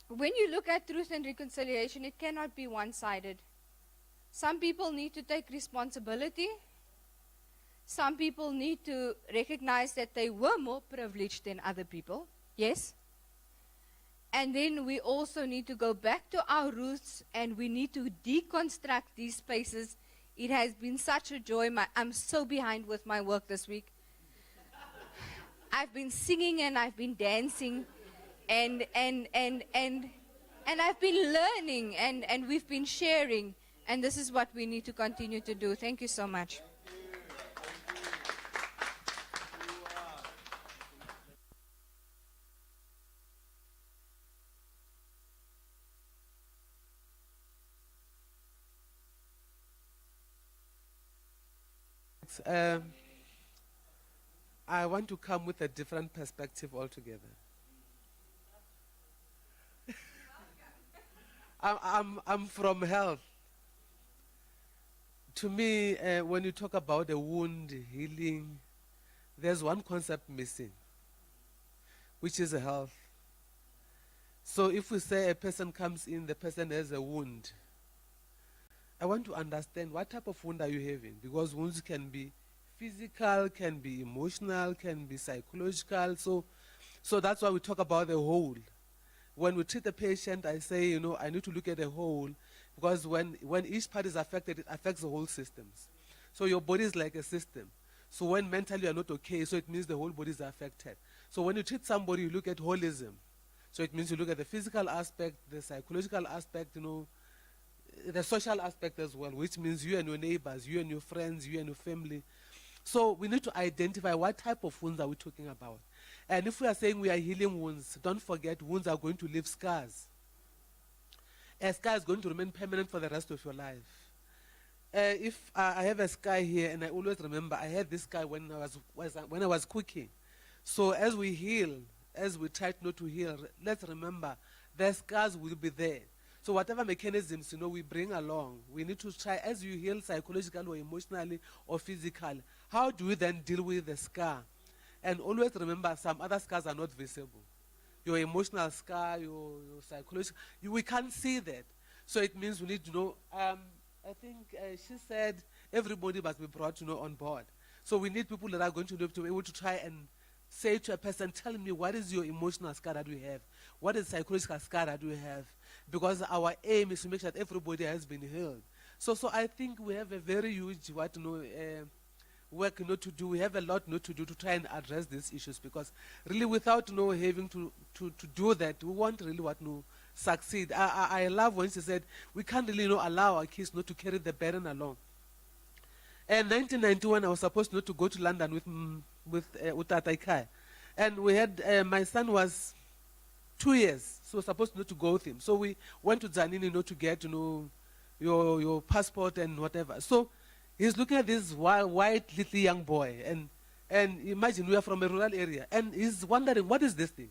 When you look at truth and reconciliation, it cannot be one-sided. Some people need to take responsibility. Some people need to recognize that they were more privileged than other people. Yes? And then we also need to go back to our roots and we need to deconstruct these spaces. It has been such a joy. I'm so behind with my work this week. I've been singing and I've been dancing and I've been learning and we've been sharing. And this is what we need to continue to do. Thank you so much. I want to come with a different perspective altogether. I'm from health. To me, when you talk about a wound healing, there's one concept missing, which is health. So if we say a person comes in, the person has a wound, I want to understand what type of wound are you having? Because wounds can be physical, can be emotional, can be psychological. So that's why we talk about the whole. When we treat the patient, I say, you know, I need to look at the whole, because when each part is affected, it affects the whole systems. So your body is like a system. So when mentally you are not okay, so it means the whole body is affected. So when you treat somebody, you look at holism. So it means you look at the physical aspect, the psychological aspect, you know, the social aspect as well, which means you and your neighbors, you and your friends, you and your family. So we need to identify what type of wounds are we talking about. And if we are saying we are healing wounds, don't forget wounds are going to leave scars. A scar is going to remain permanent for the rest of your life. If I have a scar here, and I always remember I had this scar when I was cooking. So as we heal, as we try not to heal, let's remember the scars will be there. So whatever mechanisms, you know, we bring along, we need to try, as you heal psychologically or emotionally or physically, how do we then deal with the scar? And always remember, some other scars are not visible. Your emotional scar, your psychological, we can't see that. So it means we need to know, I think she said everybody must be brought, you know, on board. So we need people that are going to be able to try and say to a person, tell me, what is your emotional scar that we have? What is the psychological scar that we have? Because our aim is to make sure that everybody has been healed. So I think we have a very huge work not to do. We have a lot not to do to try and address these issues, because really without having to do that, we won't really want to succeed. I love when she said we can't really allow our kids not to carry the burden along. In 1991, I was supposed not to go to London with Utata Ikai. And we had, my son was 2 years, so supposed not to go with him. So we went to Zanini, to get, your passport and whatever. So he's looking at this white little young boy, and imagine we are from a rural area, and he's wondering, what is this thing?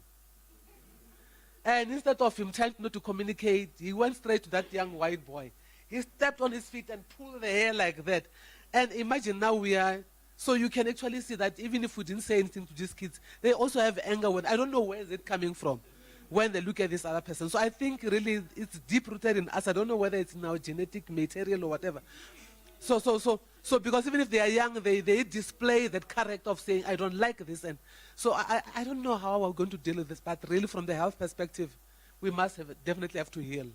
And instead of him trying not to communicate, he went straight to that young white boy. He stepped on his feet and pulled the hair like that. And imagine now we are, so you can actually see that even if we didn't say anything to these kids, they also have anger. I don't know where is it coming from when they look at this other person. So I think really it's deep-rooted in us. I don't know whether it's in our genetic material or whatever. So because even if they are young, they display that character of saying, I don't like this. And so I don't know how we're going to deal with this, but really from the health perspective, we must definitely have to heal.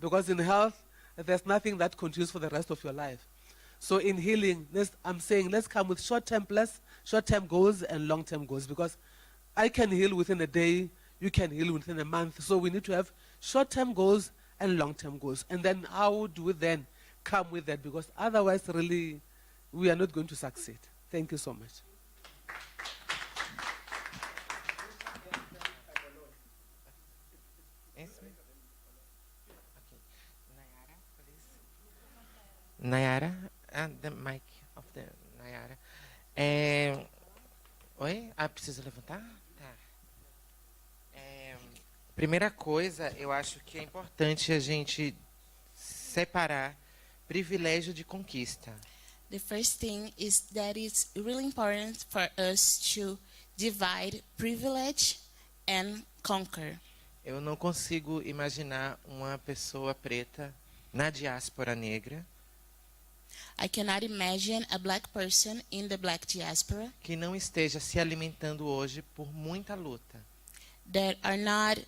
Because in health, there's nothing that continues for the rest of your life. So in healing, I'm saying let's come with short-term goals and long-term goals, because I can heal within a day, you can heal within a month. So we need to have short-term goals and long-term goals. And then how do we then come with that? Because otherwise, really, we are not going to succeed. Thank you so much. Nayara, the mic of the Nayara. Oi? Preciso levantar? Tá. Primeira coisa, eu acho que é importante a gente separar privilégio de conquista. The first thing is that it's really important for us to divide privilege and conquer. Eu não consigo imaginar uma pessoa preta na diáspora negra I cannot imagine a black person in the black diaspora que não esteja se alimentando hoje por muita luta. that are not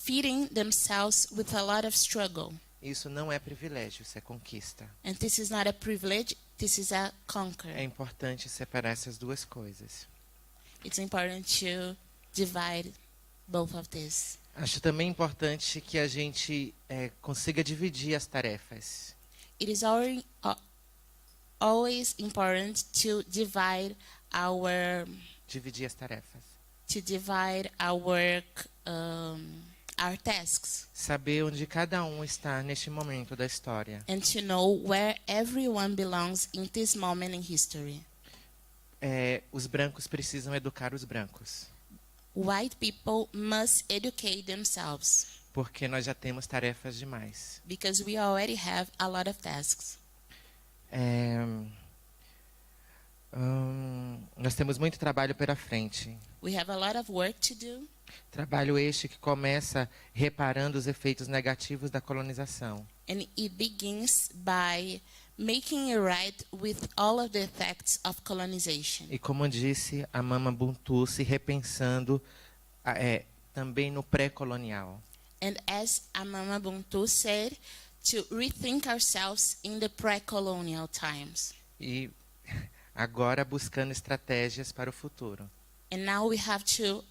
feeding themselves with a lot of struggle. Isso não é privilégio, isso é conquista. And this is not a privilege, this is a conquer. É importante separar essas duas coisas. It's important to divide both of this. Acho também importante que a gente consiga dividir as tarefas. It is always important to divide our Dividir as tarefas. our tasks Saber onde cada um está neste momento da história. and to know where everyone belongs in this moment in history. Os brancos precisam educar os brancos. White people must educate themselves Porque nós já temos tarefas demais. because we already have a lot of tasks. Nós temos muito trabalho pela frente. We have a lot of work to do. Trabalho este que começa reparando os efeitos negativos da colonização. And it begins by making it right with all of the effects of colonization. E como disse a Mama Buntu, se repensando também no pré-colonial. And as Amama Buntu said, to rethink ourselves in the pre-colonial times. E agora buscando estratégias para o futuro. And now we have to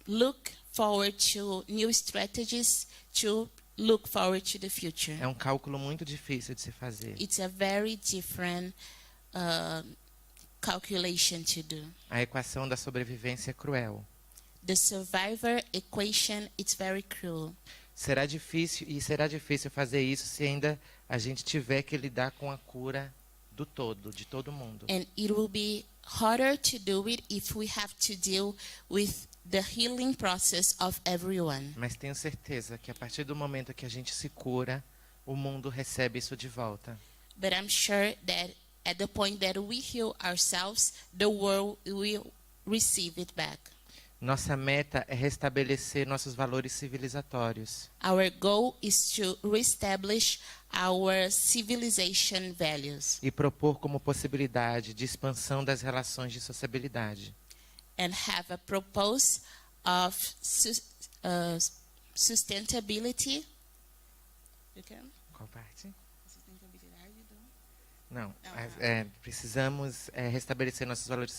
look forward to new strategies to look forward to the future. É um cálculo muito difícil de se fazer. It's a very different calculation to do. A equação da sobrevivência é cruel. The survivor equation, it's very cruel. Será difícil fazer isso se ainda a gente tiver que lidar com a cura do todo, de todo mundo. And it will be harder to do it if we have to deal with the healing process of everyone. Mas tenho certeza que a partir do momento que a gente se cura, o mundo recebe isso de volta. But I'm sure that at the point that we heal ourselves, the world will receive it back. Nossa meta é restabelecer nossos valores civilizatórios. Our goal is to reestablish our civilization values E propor como possibilidade de expansão das relações de sociabilidade. and have a propose of sustainability. You can? Qual parte? Não, precisamos restabelecer nossos valores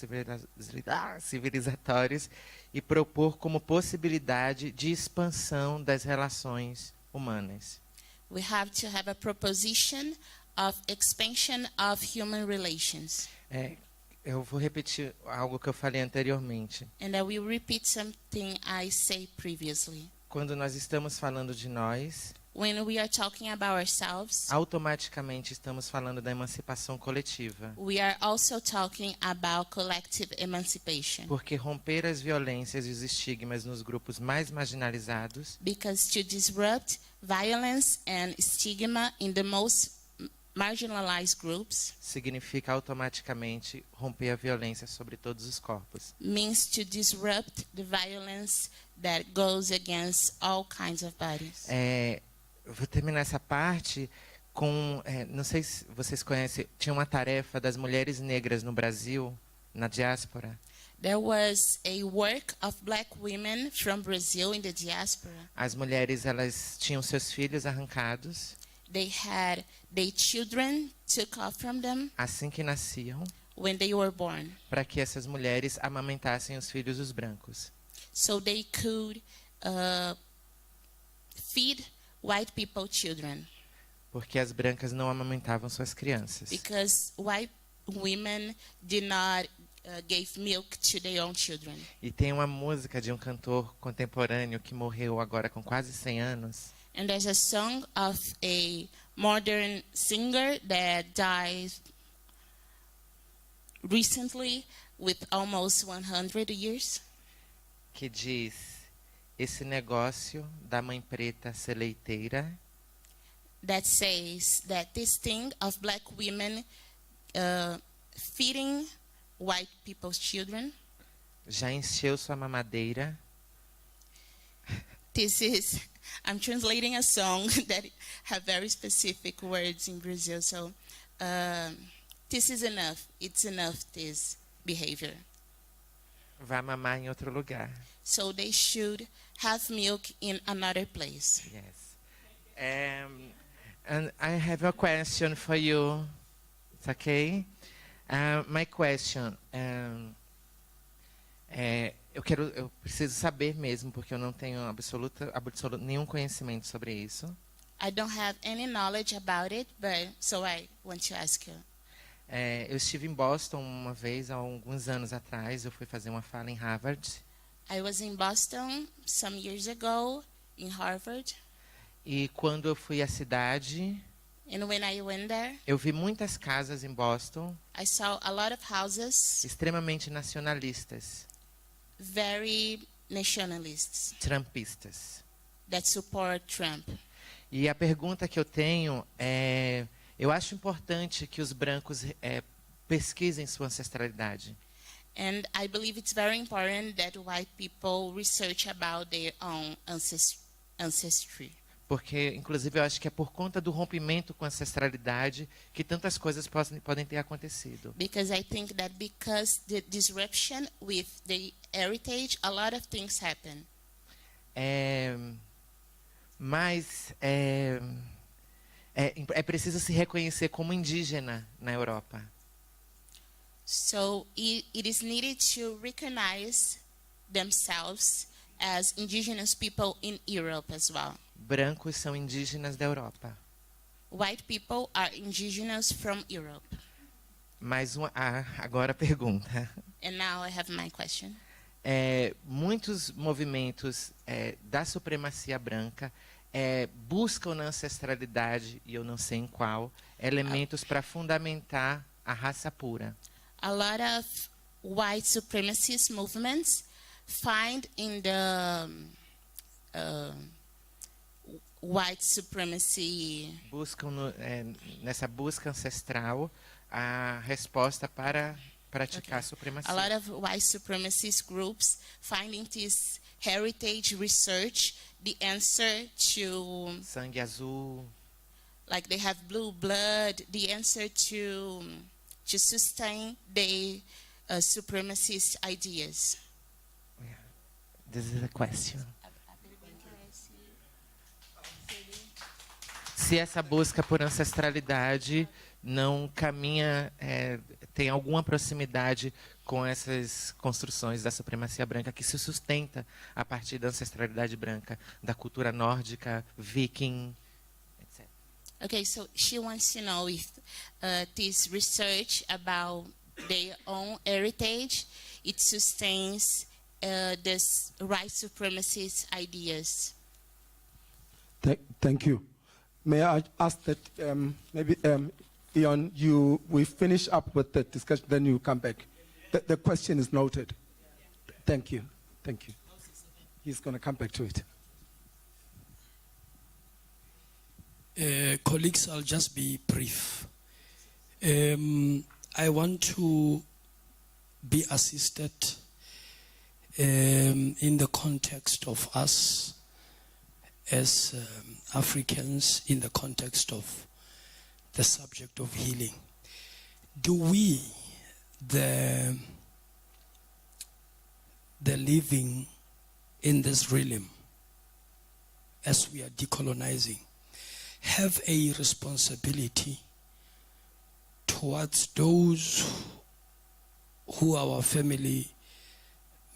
civilizatórios e propor como possibilidade de expansão das relações humanas. We have to have a proposition of expansion of human relations. Eu vou repetir algo que eu falei anteriormente. And I will repeat something I said previously. Quando nós estamos falando de nós, When we are talking about ourselves, automaticamente estamos falando da emancipação coletiva. we are also talking about collective emancipation. Porque romper as violências e os estigmas nos grupos mais marginalizados Because to disrupt violence and stigma in the most marginalized groups significa automaticamente romper a violência sobre todos os corpos. means to disrupt the violence that goes against all kinds of bodies. Eu vou terminar essa parte com, não sei se vocês conhecem, tinha uma tarefa das mulheres negras no Brasil, na diáspora. There was a work of black women from Brazil in the diaspora. As mulheres, elas tinham seus filhos arrancados. They had their children took off from them Assim que nasciam, when they were born, para que essas mulheres amamentassem os filhos dos brancos. so they could feed white people children. Porque as brancas não amamentavam suas crianças. Because white women did not give milk to their own children. E tem uma música de um cantor contemporâneo que morreu agora com quase 100 anos. And there's a song of a modern singer that died recently with almost 100 years. Que diz: esse negócio da mãe preta ser leiteira That says that this thing of black women feeding white people's children. já encheu sua mamadeira. This is, I'm translating a song that have very specific words in Brazil. So this is enough. It's enough, this behavior. Vá mamar em outro lugar. So they should have milk in another place. Yes. And I have a question for you. It's okay? My question. Eu preciso saber mesmo, porque eu não tenho absoluto nenhum conhecimento sobre isso. I don't have any knowledge about it, but so I want to ask you. Eu estive em Boston uma vez, há alguns anos atrás. Eu fui fazer uma fala em Harvard. I was in Boston some years ago, in Harvard. E quando eu fui à cidade, And when I went there, eu vi muitas casas em Boston, I saw a lot of houses, extremamente nacionalistas, very nationalists, trumpistas. that support Trump. E a pergunta que eu tenho é: eu acho importante que os brancos pesquisem sua ancestralidade. And I believe it's very important that white people research about their own ancestry. Porque, inclusive, eu acho que é por conta do rompimento com a ancestralidade que tantas coisas podem ter acontecido. Because I think that because the disruption with the heritage, a lot of things happen. Mas é preciso se reconhecer como indígena na Europa. So it is needed to recognize themselves as indigenous people in Europe as well. Brancos são indígenas da Europa. White people are indigenous from Europe. Agora a pergunta. And now I have my question. Muitos movimentos da supremacia branca buscam na ancestralidade, e eu não sei em qual, elementos para fundamentar a raça pura. A lot of white supremacist movements find in the white supremacy. Buscam nessa busca ancestral a resposta para praticar a supremacia. A lot of white supremacist groups finding this heritage research the answer to sangue azul. Like they have blue blood, the answer to sustain the supremacist ideas. This is a question. Se essa busca por ancestralidade não caminha, tem alguma proximidade com essas construções da supremacia branca que se sustenta a partir da ancestralidade branca, da cultura nórdica, viking, etc. Okay, so she wants to know if this research about their own heritage, it sustains this white supremacist ideas. Thank you. May I ask that maybe, Ian, we finish up with the discussion, then you come back. The question is noted. Thank you. Thank you. He's going to come back to it. Colleagues, I'll just be brief. I want to be assisted in the context of us as Africans, in the context of the subject of healing. Do we, the living in this realm, as we are decolonizing, have a responsibility towards those who are our family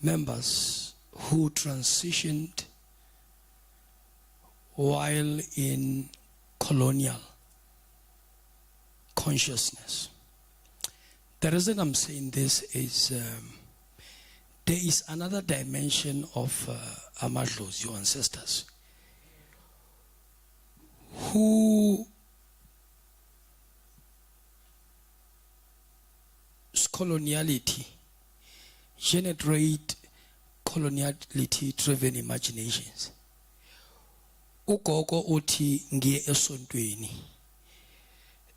members who transitioned while in colonial consciousness? The reason I'm saying this is there is another dimension of Amadlo's, your ancestors, whose coloniality generate coloniality-driven imaginations. Ugogo uthi ngiye esontweni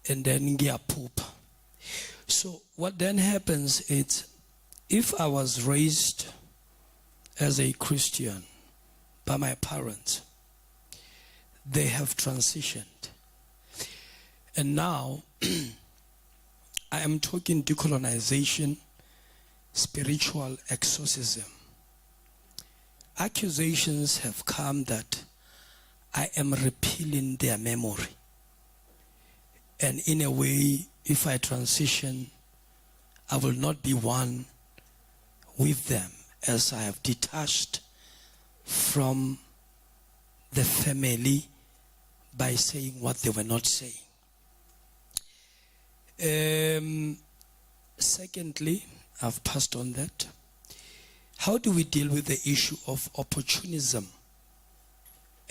and then ngiyaphupha. So what then happens is, if I was raised as a Christian by my parents, they have transitioned. And now I am talking decolonization, spiritual exorcism. Accusations have come that I am repealing their memory. And in a way, if I transition, I will not be one with them, as I have detached from the family by saying what they were not saying. Secondly, I've passed on that. How do we deal with the issue of opportunism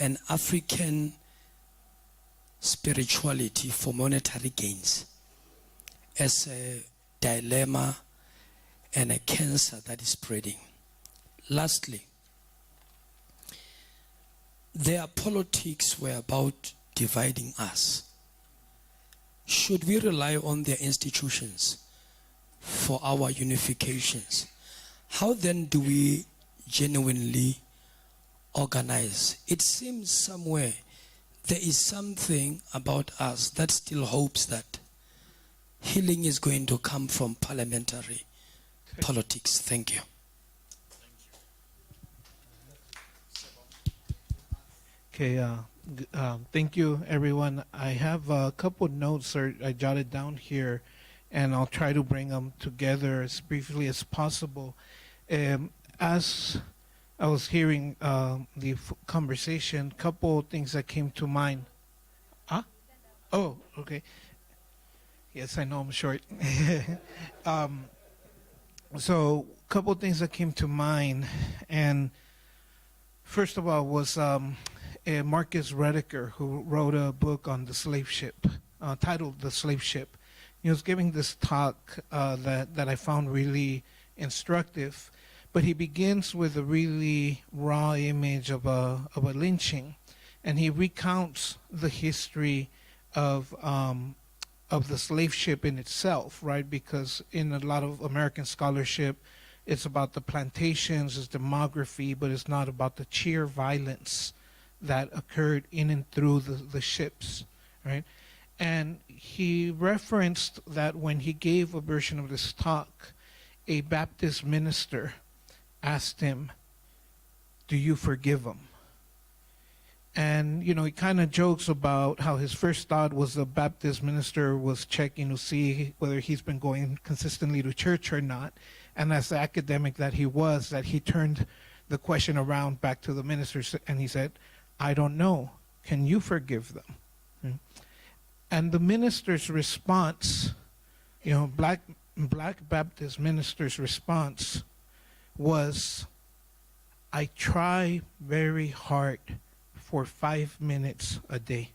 and African spirituality for monetary gains as a dilemma and a cancer that is spreading? Lastly, their politics were about dividing us. Should we rely on their institutions for our unifications? How then do we genuinely organize? It seems somewhere there is something about us that still hopes that healing is going to come from parliamentary politics. Thank you. Okay, thank you, everyone. I have a couple notes I jotted down here, and I'll try to bring them together as briefly as possible. As I was hearing the conversation, couple things that came to mind. Oh, okay. Yes, I know I'm short. So, couple things that came to mind, and first of all was Marcus Rediker, who wrote a book on the slave ship, titled "The Slave Ship." He was giving this talk that I found really instructive, but he begins with a really raw image of a lynching, and he recounts the history of the slave ship in itself, right? Because in a lot of American scholarship, it's about the plantations, it's demography, but it's not about the sheer violence that occurred in and through the ships, right? And he referenced that when he gave a version of this talk, a Baptist minister asked him, "Do you forgive him?" And, you know, he kind of jokes about how his first thought was the Baptist minister was checking to see whether he's been going consistently to church or not. And as the academic that he was, that he turned the question around back to the minister and he said, "I don't know. Can you forgive them?" And the minister's response, you know, black Baptist minister's response was, "I try very hard for 5 minutes a day."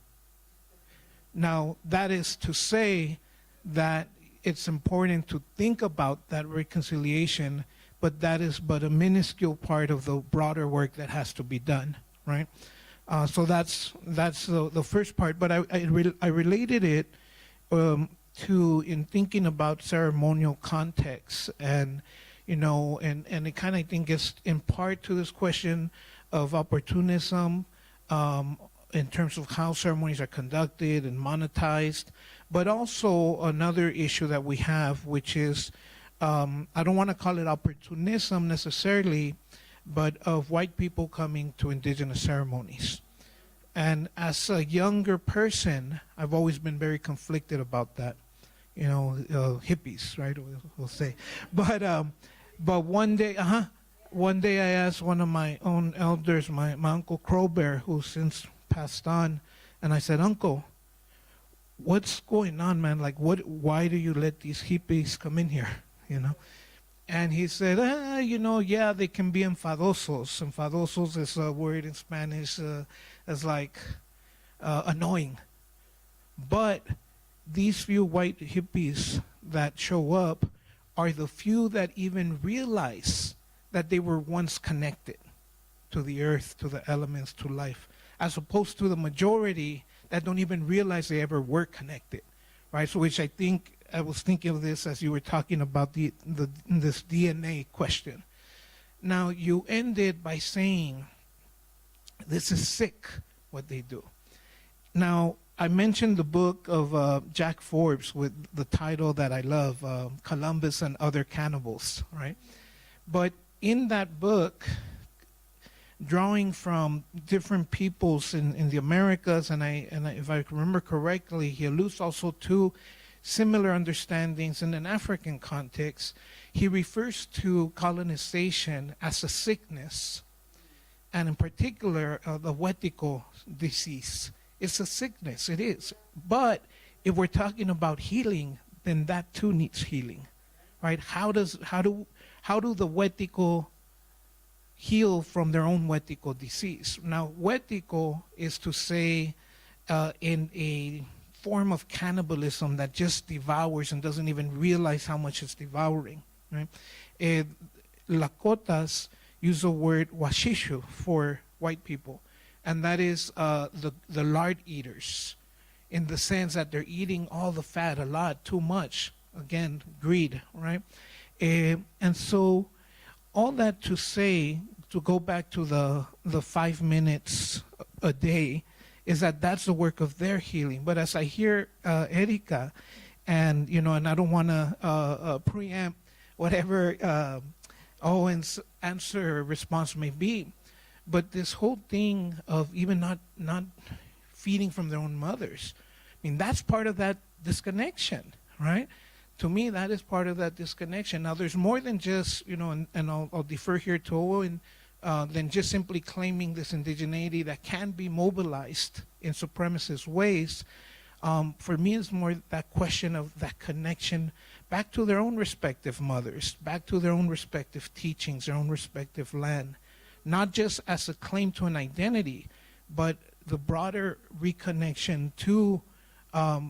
Now, that is to say that it's important to think about that reconciliation, but that is but a minuscule part of the broader work that has to be done, right? So that's the first part, but I related it to in thinking about ceremonial context, and you know, and it kind of I think is in part to this question of opportunism in terms of how ceremonies are conducted and monetized, but also another issue that we have, which is I don't want to call it opportunism necessarily, but of white people coming to indigenous ceremonies. And as a younger person, I've always been very conflicted about that. You know, hippies, right? We'll say. But one day I asked one of my own elders, my Uncle Crowbear, who since passed on, and I said, "Uncle, what's going on, man? Like, why do you let these hippies come in here, you know? And he said, yeah, they can be enfadosos. Enfadosos is a word in Spanish as like annoying. But these few white hippies that show up are the few that even realize that they were once connected to the earth, to the elements, to life, as opposed to the majority that don't even realize they ever were connected, right? So which I was thinking of this as you were talking about this DNA question. Now, you ended by saying, this is sick, what they do. Now, I mentioned the book of Jack Forbes with the title that I love, Columbus and Other Cannibals, right? But in that book, drawing from different peoples in the Americas, and if I remember correctly, he alludes also to similar understandings in an African context. He refers to colonization as a sickness, and in particular, the Wetiko disease. It's a sickness, it is. But if we're talking about healing, then that too needs healing, right? How do the Wetiko heal from their own Wetiko disease? Now, Wetiko is to say in a form of cannibalism that just devours and doesn't even realize how much it's devouring, right? Lakotas use the word washishu for white people, and that is the lard eaters, in the sense that they're eating all the fat, a lot, too much. Again, greed, right? And so all that to say, to go back to the 5 minutes a day, is that that's the work of their healing. But as I hear Erika, and and I don't want to preempt whatever Owen's answer or response may be, but this whole thing of even not feeding from their own mothers, I mean, that's part of that disconnection, right? To me, that is part of that disconnection. Now, there's more than just, and I'll defer here to Owen, than just simply claiming this indigeneity that can be mobilized in supremacist ways. For me, it's more that question of that connection back to their own respective mothers, back to their own respective teachings, their own respective land, not just as a claim to an identity, but the broader reconnection to, as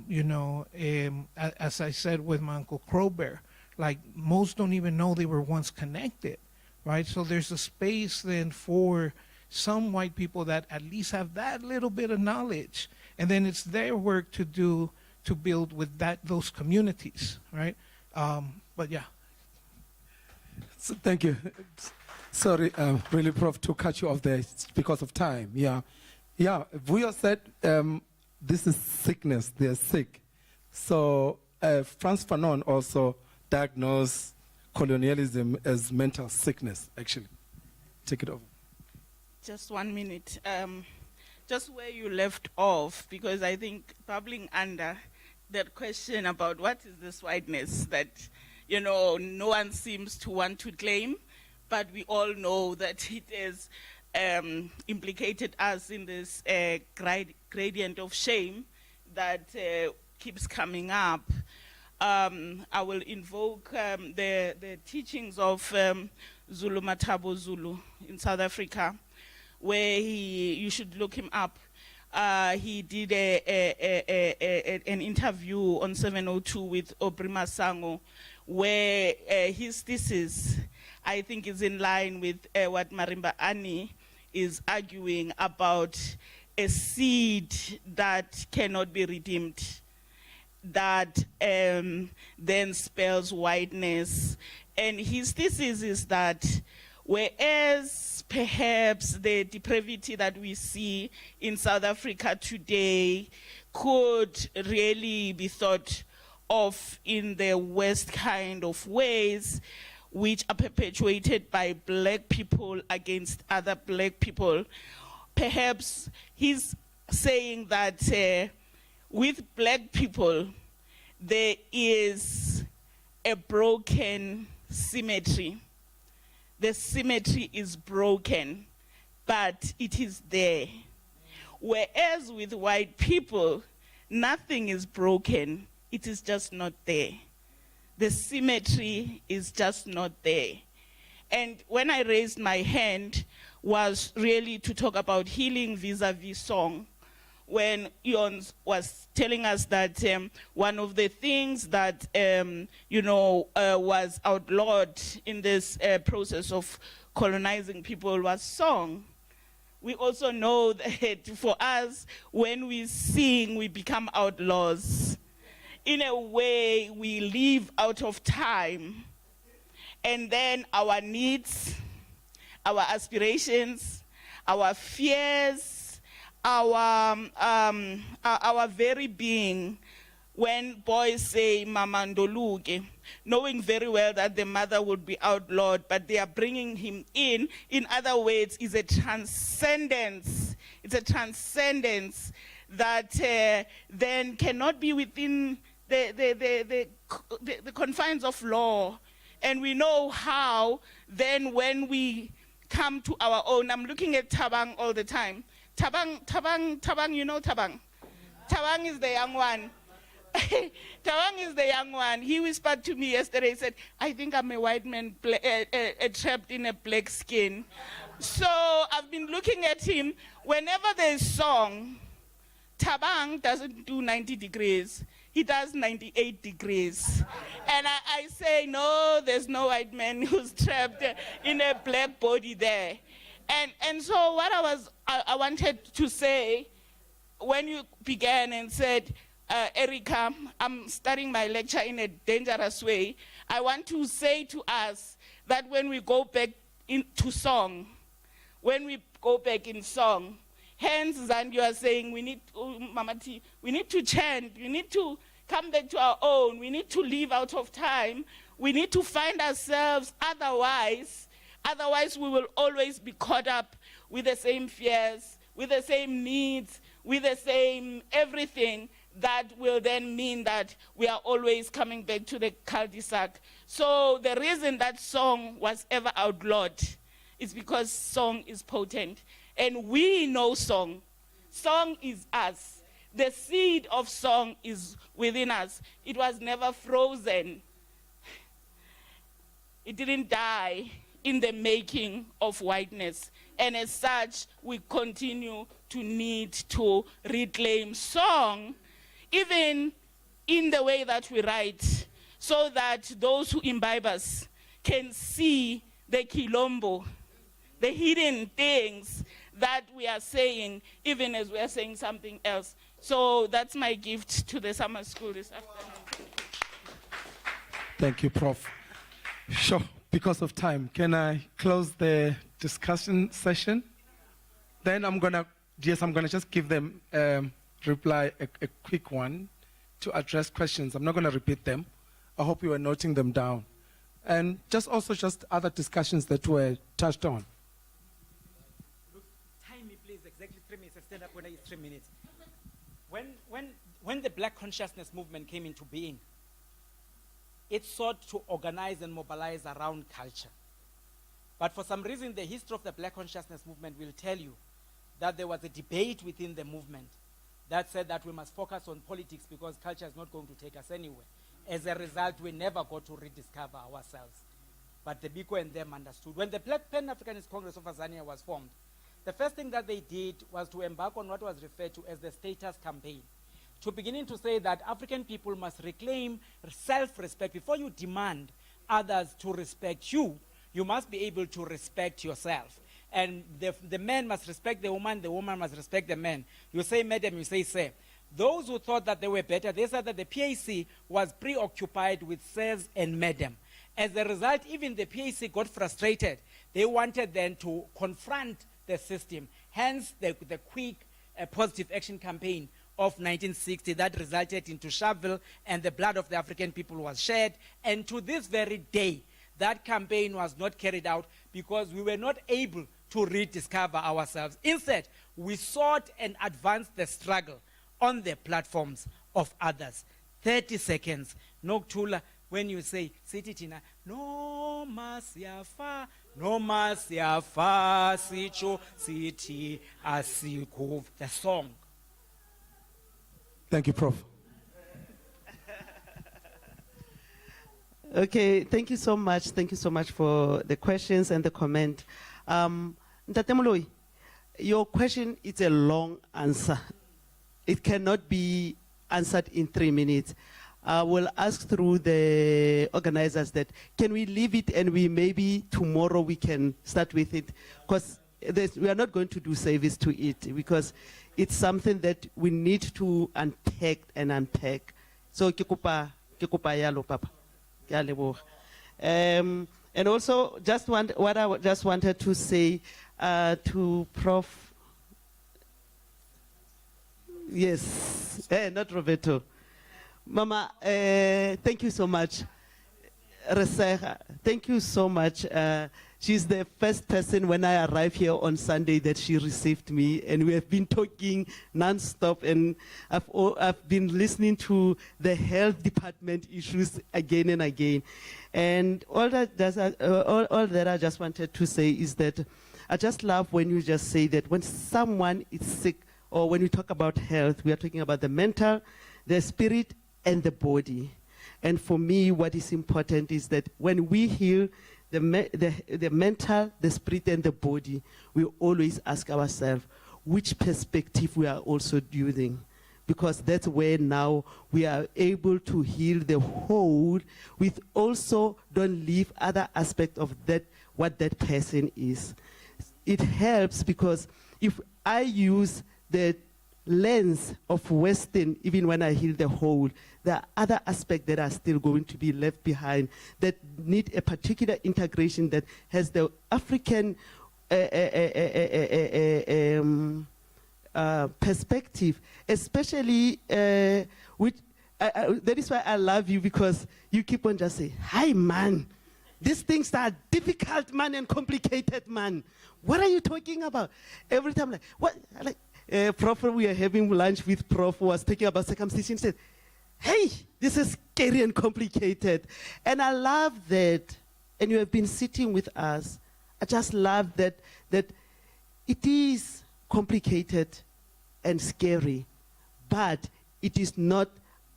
I said with my Uncle Crowbear, like most don't even know they were once connected. Right, so there's a space then for some white people that at least have that little bit of knowledge, and then it's their work to do to build with those communities, right? But yeah. So, thank you. Sorry, really, Prof, to cut you off there because of time. Yeah, Vuyo said this is sickness. They're sick. So Frantz Fanon also diagnosed colonialism as mental sickness, actually. Take it over. Just 1 minute. Just where you left off, because I think bubbling under that question about what is this whiteness that, no one seems to want to claim, but we all know that it has implicated us in this gradient of shame that keeps coming up. I will invoke the teachings of Zulu Matabo Zulu in South Africa, where you should look him up. He did an interview on 702 with Aubrey Masango, where his thesis, I think, is in line with what Marimba Ani is arguing about a seed that cannot be redeemed, that then spells whiteness. And his thesis is that whereas perhaps the depravity that we see in South Africa today could really be thought of in the West kind of ways, which are perpetuated by black people against other black people, perhaps he's saying that with black people, there is a broken symmetry. The symmetry is broken, but it is there. Whereas with white people, nothing is broken. It is just not there. The symmetry is just not there. And when I raised my hand was really to talk about healing vis-a-vis song. When Ion was telling us that one of the things that, was outlawed in this process of colonizing people was song. We also know that for us, when we sing, we become outlaws. In a way, we live out of time. And then our needs, our aspirations, our fears, our very being, when boys say Mama Ndoluke, knowing very well that the mother would be outlawed, but they are bringing him in other words, is a transcendence. It's a transcendence that then cannot be within the confines of law. And we know how then when we come to our own, I'm looking at Tabang all the time. Tabang, you know Tabang? Tabang is the young one. Tabang is the young one. He whispered to me yesterday, he said, I think I'm a white man trapped in a black skin. So I've been looking at him. Whenever there's song, Tabang doesn't do 90 degrees. He does 98 degrees. And I say, no, there's no white man who's trapped in a black body there. And so what I wanted to say, when you began and said, Erica, I'm starting my lecture in a dangerous way, I want to say to us that when we go back into song, when we go back in song, hence, and you are saying we need, Mama T, we need to chant, we need to come back to our own, we need to live out of time, we need to find ourselves, otherwise we will always be caught up with the same fears, with the same needs, with the same everything that will then mean that we are always coming back to the cul-de-sac. So the reason that song was ever outlawed is because song is potent. And we know song. Song is us. The seed of song is within us. It was never frozen. It didn't die in the making of whiteness. And as such, we continue to need to reclaim song, even in the way that we write, so that those who imbibe us can see the Quilombo, the hidden things that we are saying, even as we are saying something else. So that's my gift to the summer school this afternoon. Thank you, Prof. Sure, because of time, can I close the discussion session? Then I'm gonna just give them reply a quick one to address questions. I'm not gonna repeat them. I hope you are noting them down. And just other discussions that were touched on. Time me, please, exactly 3 minutes. I stand up when I 3 minutes. When the Black Consciousness movement came into being, it sought to organize and mobilize around culture. But for some reason, the history of the Black Consciousness movement will tell you that there was a debate within the movement that said that we must focus on politics because culture is not going to take us anywhere. As a result, we never got to rediscover ourselves. But the Biko and them understood. When the Black Pan-Africanist Congress of Azania was formed, the first thing that they did was to embark on what was referred to as the status campaign, to beginning to say that African people must reclaim self-respect. Before you demand others to respect you, you must be able to respect yourself. And the man must respect the woman must respect the man. You say madam, you say sir. Those who thought that they were better, they said that the PAC was preoccupied with sirs and madam. As a result, even the PAC got frustrated. They wanted then to confront the system. Hence, the quick positive action campaign of 1960 that resulted into Sharpeville, and the blood of the African people was shed. And to this very day, that campaign was not carried out because we were not able to rediscover ourselves. Instead, we sought and advanced the struggle on the platforms of others. 30 seconds. Noktula, when you say, Sititina, no masiafa, sicho, siti, asiko, the song. Thank you, Prof. Okay, thank you so much. Thank you so much for the questions and the comment. Ntate Moloi, your question is a long answer. It cannot be answered in 3 minutes. I will ask through the organizers that can we leave it and we maybe tomorrow we can start with it, because we are not going to do service to it because it's something that we need to unpack and unpack. So ke kopa yalo papa. Ke a leboga. And also what I just wanted to say to Prof. Yes, not Roberto. Mama, thank you so much. Reseha, thank you so much. She's the first person when I arrived here on Sunday that she received me, and we have been talking non-stop, and I've been listening to the health department issues again and again. And all that I just wanted to say is that I just love when you just say that when someone is sick, or when we talk about health, we are talking about the mental, the spirit, and the body. And for me, what is important is that when we heal the mental, the spirit, and the body, we always ask ourselves which perspective we are also using. Because that's where now we are able to heal the whole with also don't leave other aspects of that, what that person is. It helps because if I use the lens of Western, even when I heal the whole, there are other aspects that are still going to be left behind that need a particular integration that has the African perspective, especially with, that is why I love you, because you keep on just saying, hi man, these things are difficult man and complicated man. What are you talking about? Every time like, what, like, Prof, we are having lunch with Prof, who was talking about circumcision, said, hey, this is scary and complicated. And I love that, and you have been sitting with us. I just love that it is complicated and scary, but it is not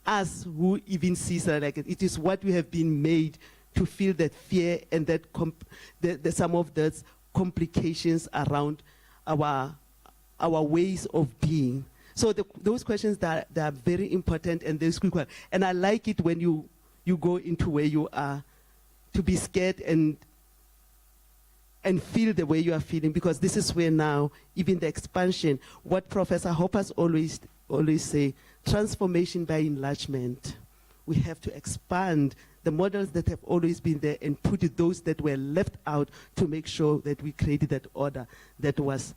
us who even sees it like it. It is what we have been made to feel that fear and that some of those complications around our ways of being. So those questions that are very important, and they're quick. And I like it when you go into where you are, to be scared and feel the way you are feeling, because this is where now even the expansion, what Professor Hoppers always say, transformation by enlargement. We have to expand the models that have always been there and put those that were left out to make sure that we created that order that was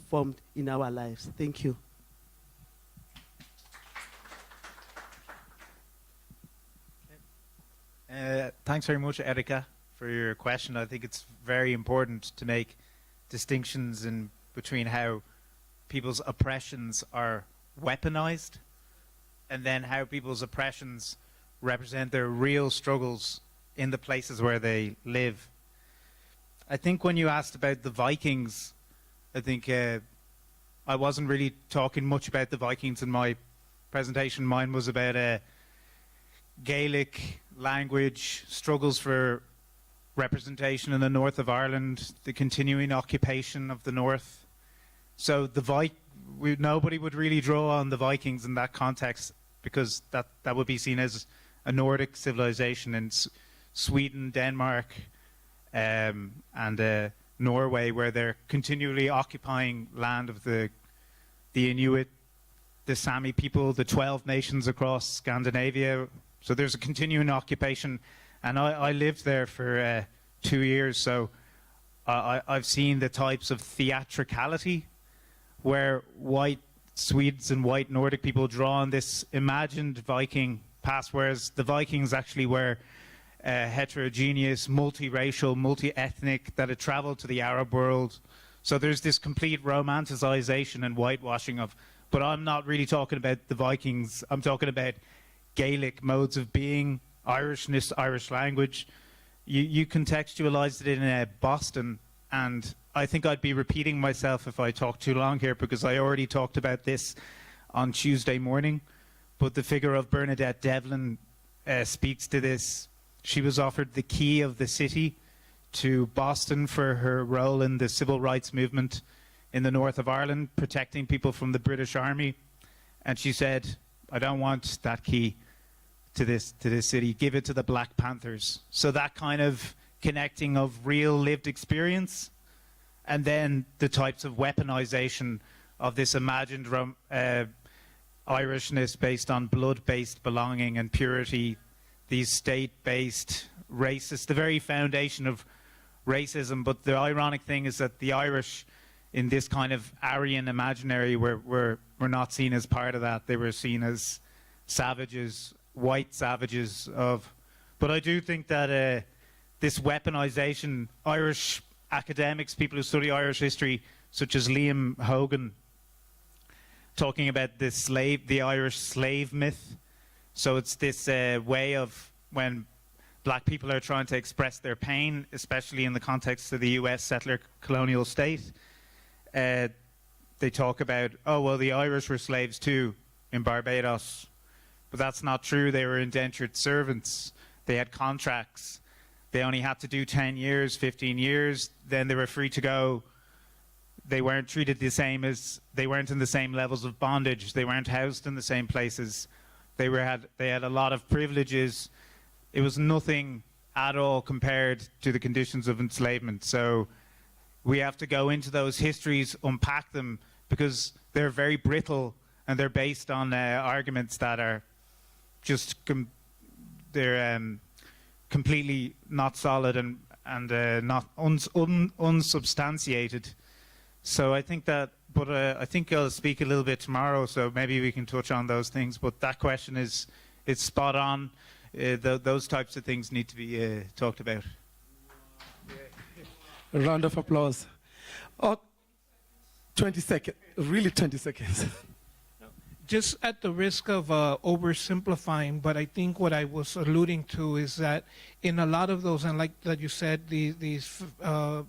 formed in our lives. Thank you. Thanks very much, Erika, for your question. I think it's very important to make distinctions in between how people's oppressions are weaponized and then how people's oppressions represent their real struggles in the places where they live. I think when you asked about the Vikings, I think I wasn't really talking much about the Vikings in my presentation. Mine was about Gaelic language, struggles for representation in the north of Ireland, the continuing occupation of the north. So nobody would really draw on the Vikings in that context, because that would be seen as a Nordic civilization in Sweden, Denmark, and Norway, where they're continually occupying land of the Inuit, the Sami people, the 12 nations across Scandinavia. So there's a continuing occupation, and I lived there for 2 years, so I've seen the types of theatricality where white Swedes and white Nordic people draw on this imagined Viking past, whereas the Vikings actually were heterogeneous, multiracial, multi-ethnic, that had traveled to the Arab world. So there's this complete romanticization and whitewashing of, but I'm not really talking about the Vikings, I'm talking about Gaelic modes of being, Irishness, Irish language. You contextualized it in Boston, and I think I'd be repeating myself if I talk too long here, because I already talked about this. on Tuesday morning. But the figure of Bernadette Devlin speaks to this. She was offered the key of the city to Boston for her role in the civil rights movement in the north of Ireland, protecting people from the British Army. And she said, I don't want that key to this city. Give it to the Black Panthers. So that kind of connecting of real lived experience, and then the types of weaponization of this imagined Irishness based on blood-based belonging and purity, these state-based racist, the very foundation of racism. But the ironic thing is that the Irish, in this kind of Aryan imaginary, were not seen as part of that. They were seen as savages, white savages of. But I do think that this weaponization, Irish academics, people who study Irish history, such as Liam Hogan, talking about the Irish slave myth. So it's this way of when black people are trying to express their pain, especially in the context of the US settler colonial state. They talk about, oh, well, the Irish were slaves too in Barbados. But that's not true. They were indentured servants. They had contracts. They only had to do 10 years, 15 years. Then they were free to go. They weren't treated the same as, they weren't in the same levels of bondage. They weren't housed in the same places. They had a lot of privileges. It was nothing at all compared to the conditions of enslavement. So we have to go into those histories, unpack them, because they're very brittle and they're based on arguments that are just completely not solid and not unsubstantiated. So I think that, but I think I'll speak a little bit tomorrow, so maybe we can touch on those things. But that question is spot on. Those types of things need to be talked about. A round of applause. Oh, 20 seconds, really 20 seconds. Just at the risk of oversimplifying, but I think what I was alluding to is that in a lot of those, and like that you said, these I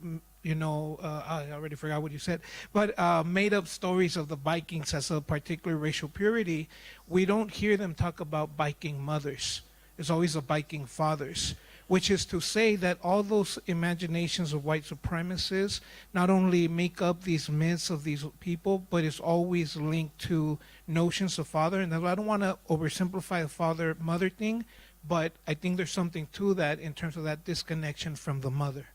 already forgot what you said, but made up stories of the Vikings as a particular racial purity, we don't hear them talk about Viking mothers. It's always the Viking fathers, which is to say that all those imaginations of white supremacists not only make up these myths of these people, but it's always linked to notions of father. And I don't want to oversimplify the father-mother thing, but I think there's something to that in terms of that disconnection from the mother.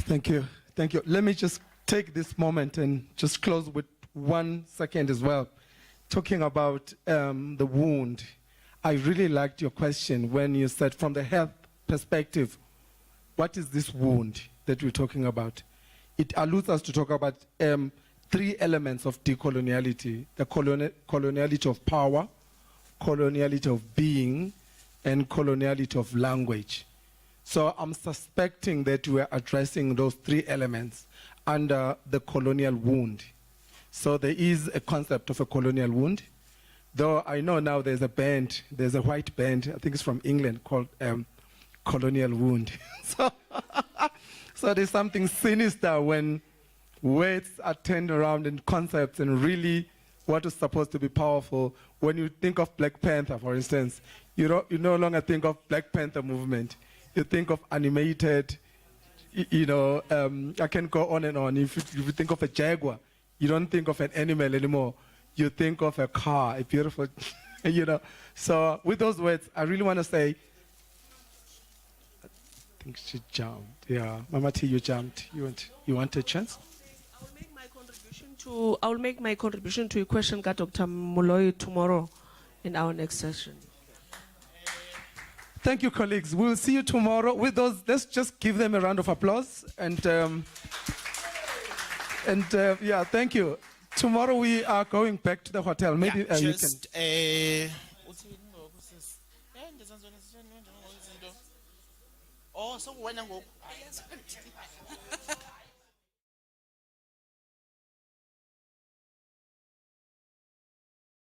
Thank you. Thank you. Let me just take this moment and just close with 1 second as well. Talking about the wound. I really liked your question when you said from the health perspective, what is this wound that we're talking about? It alludes us to talk about 3 elements of decoloniality: the coloniality of power, coloniality of being, and coloniality of language. So I'm suspecting that we're addressing those 3 elements under the colonial wound. So there is a concept of a colonial wound, though I know now there's a band, there's a white band, I think it's from England, called Colonial Wound. So there's something sinister when words are turned around in concepts and really what is supposed to be powerful. When you think of Black Panther, for instance, you no longer think of Black Panther movement. You think of animated, I can go on and on. If you think of a jaguar, you don't think of an animal anymore. You think of a car, a beautiful, So with those words, I really want to say, I think she jumped. Yeah, Mama T, you jumped. You want a chance? I will make my contribution to a question by Dr. Moloi tomorrow in our next session. Thank you, colleagues. We'll see you tomorrow. With those, let's just give them a round of applause. And yeah, thank you. Tomorrow we are going back to the hotel. Maybe Yeah, you just can. Oh, so when I go.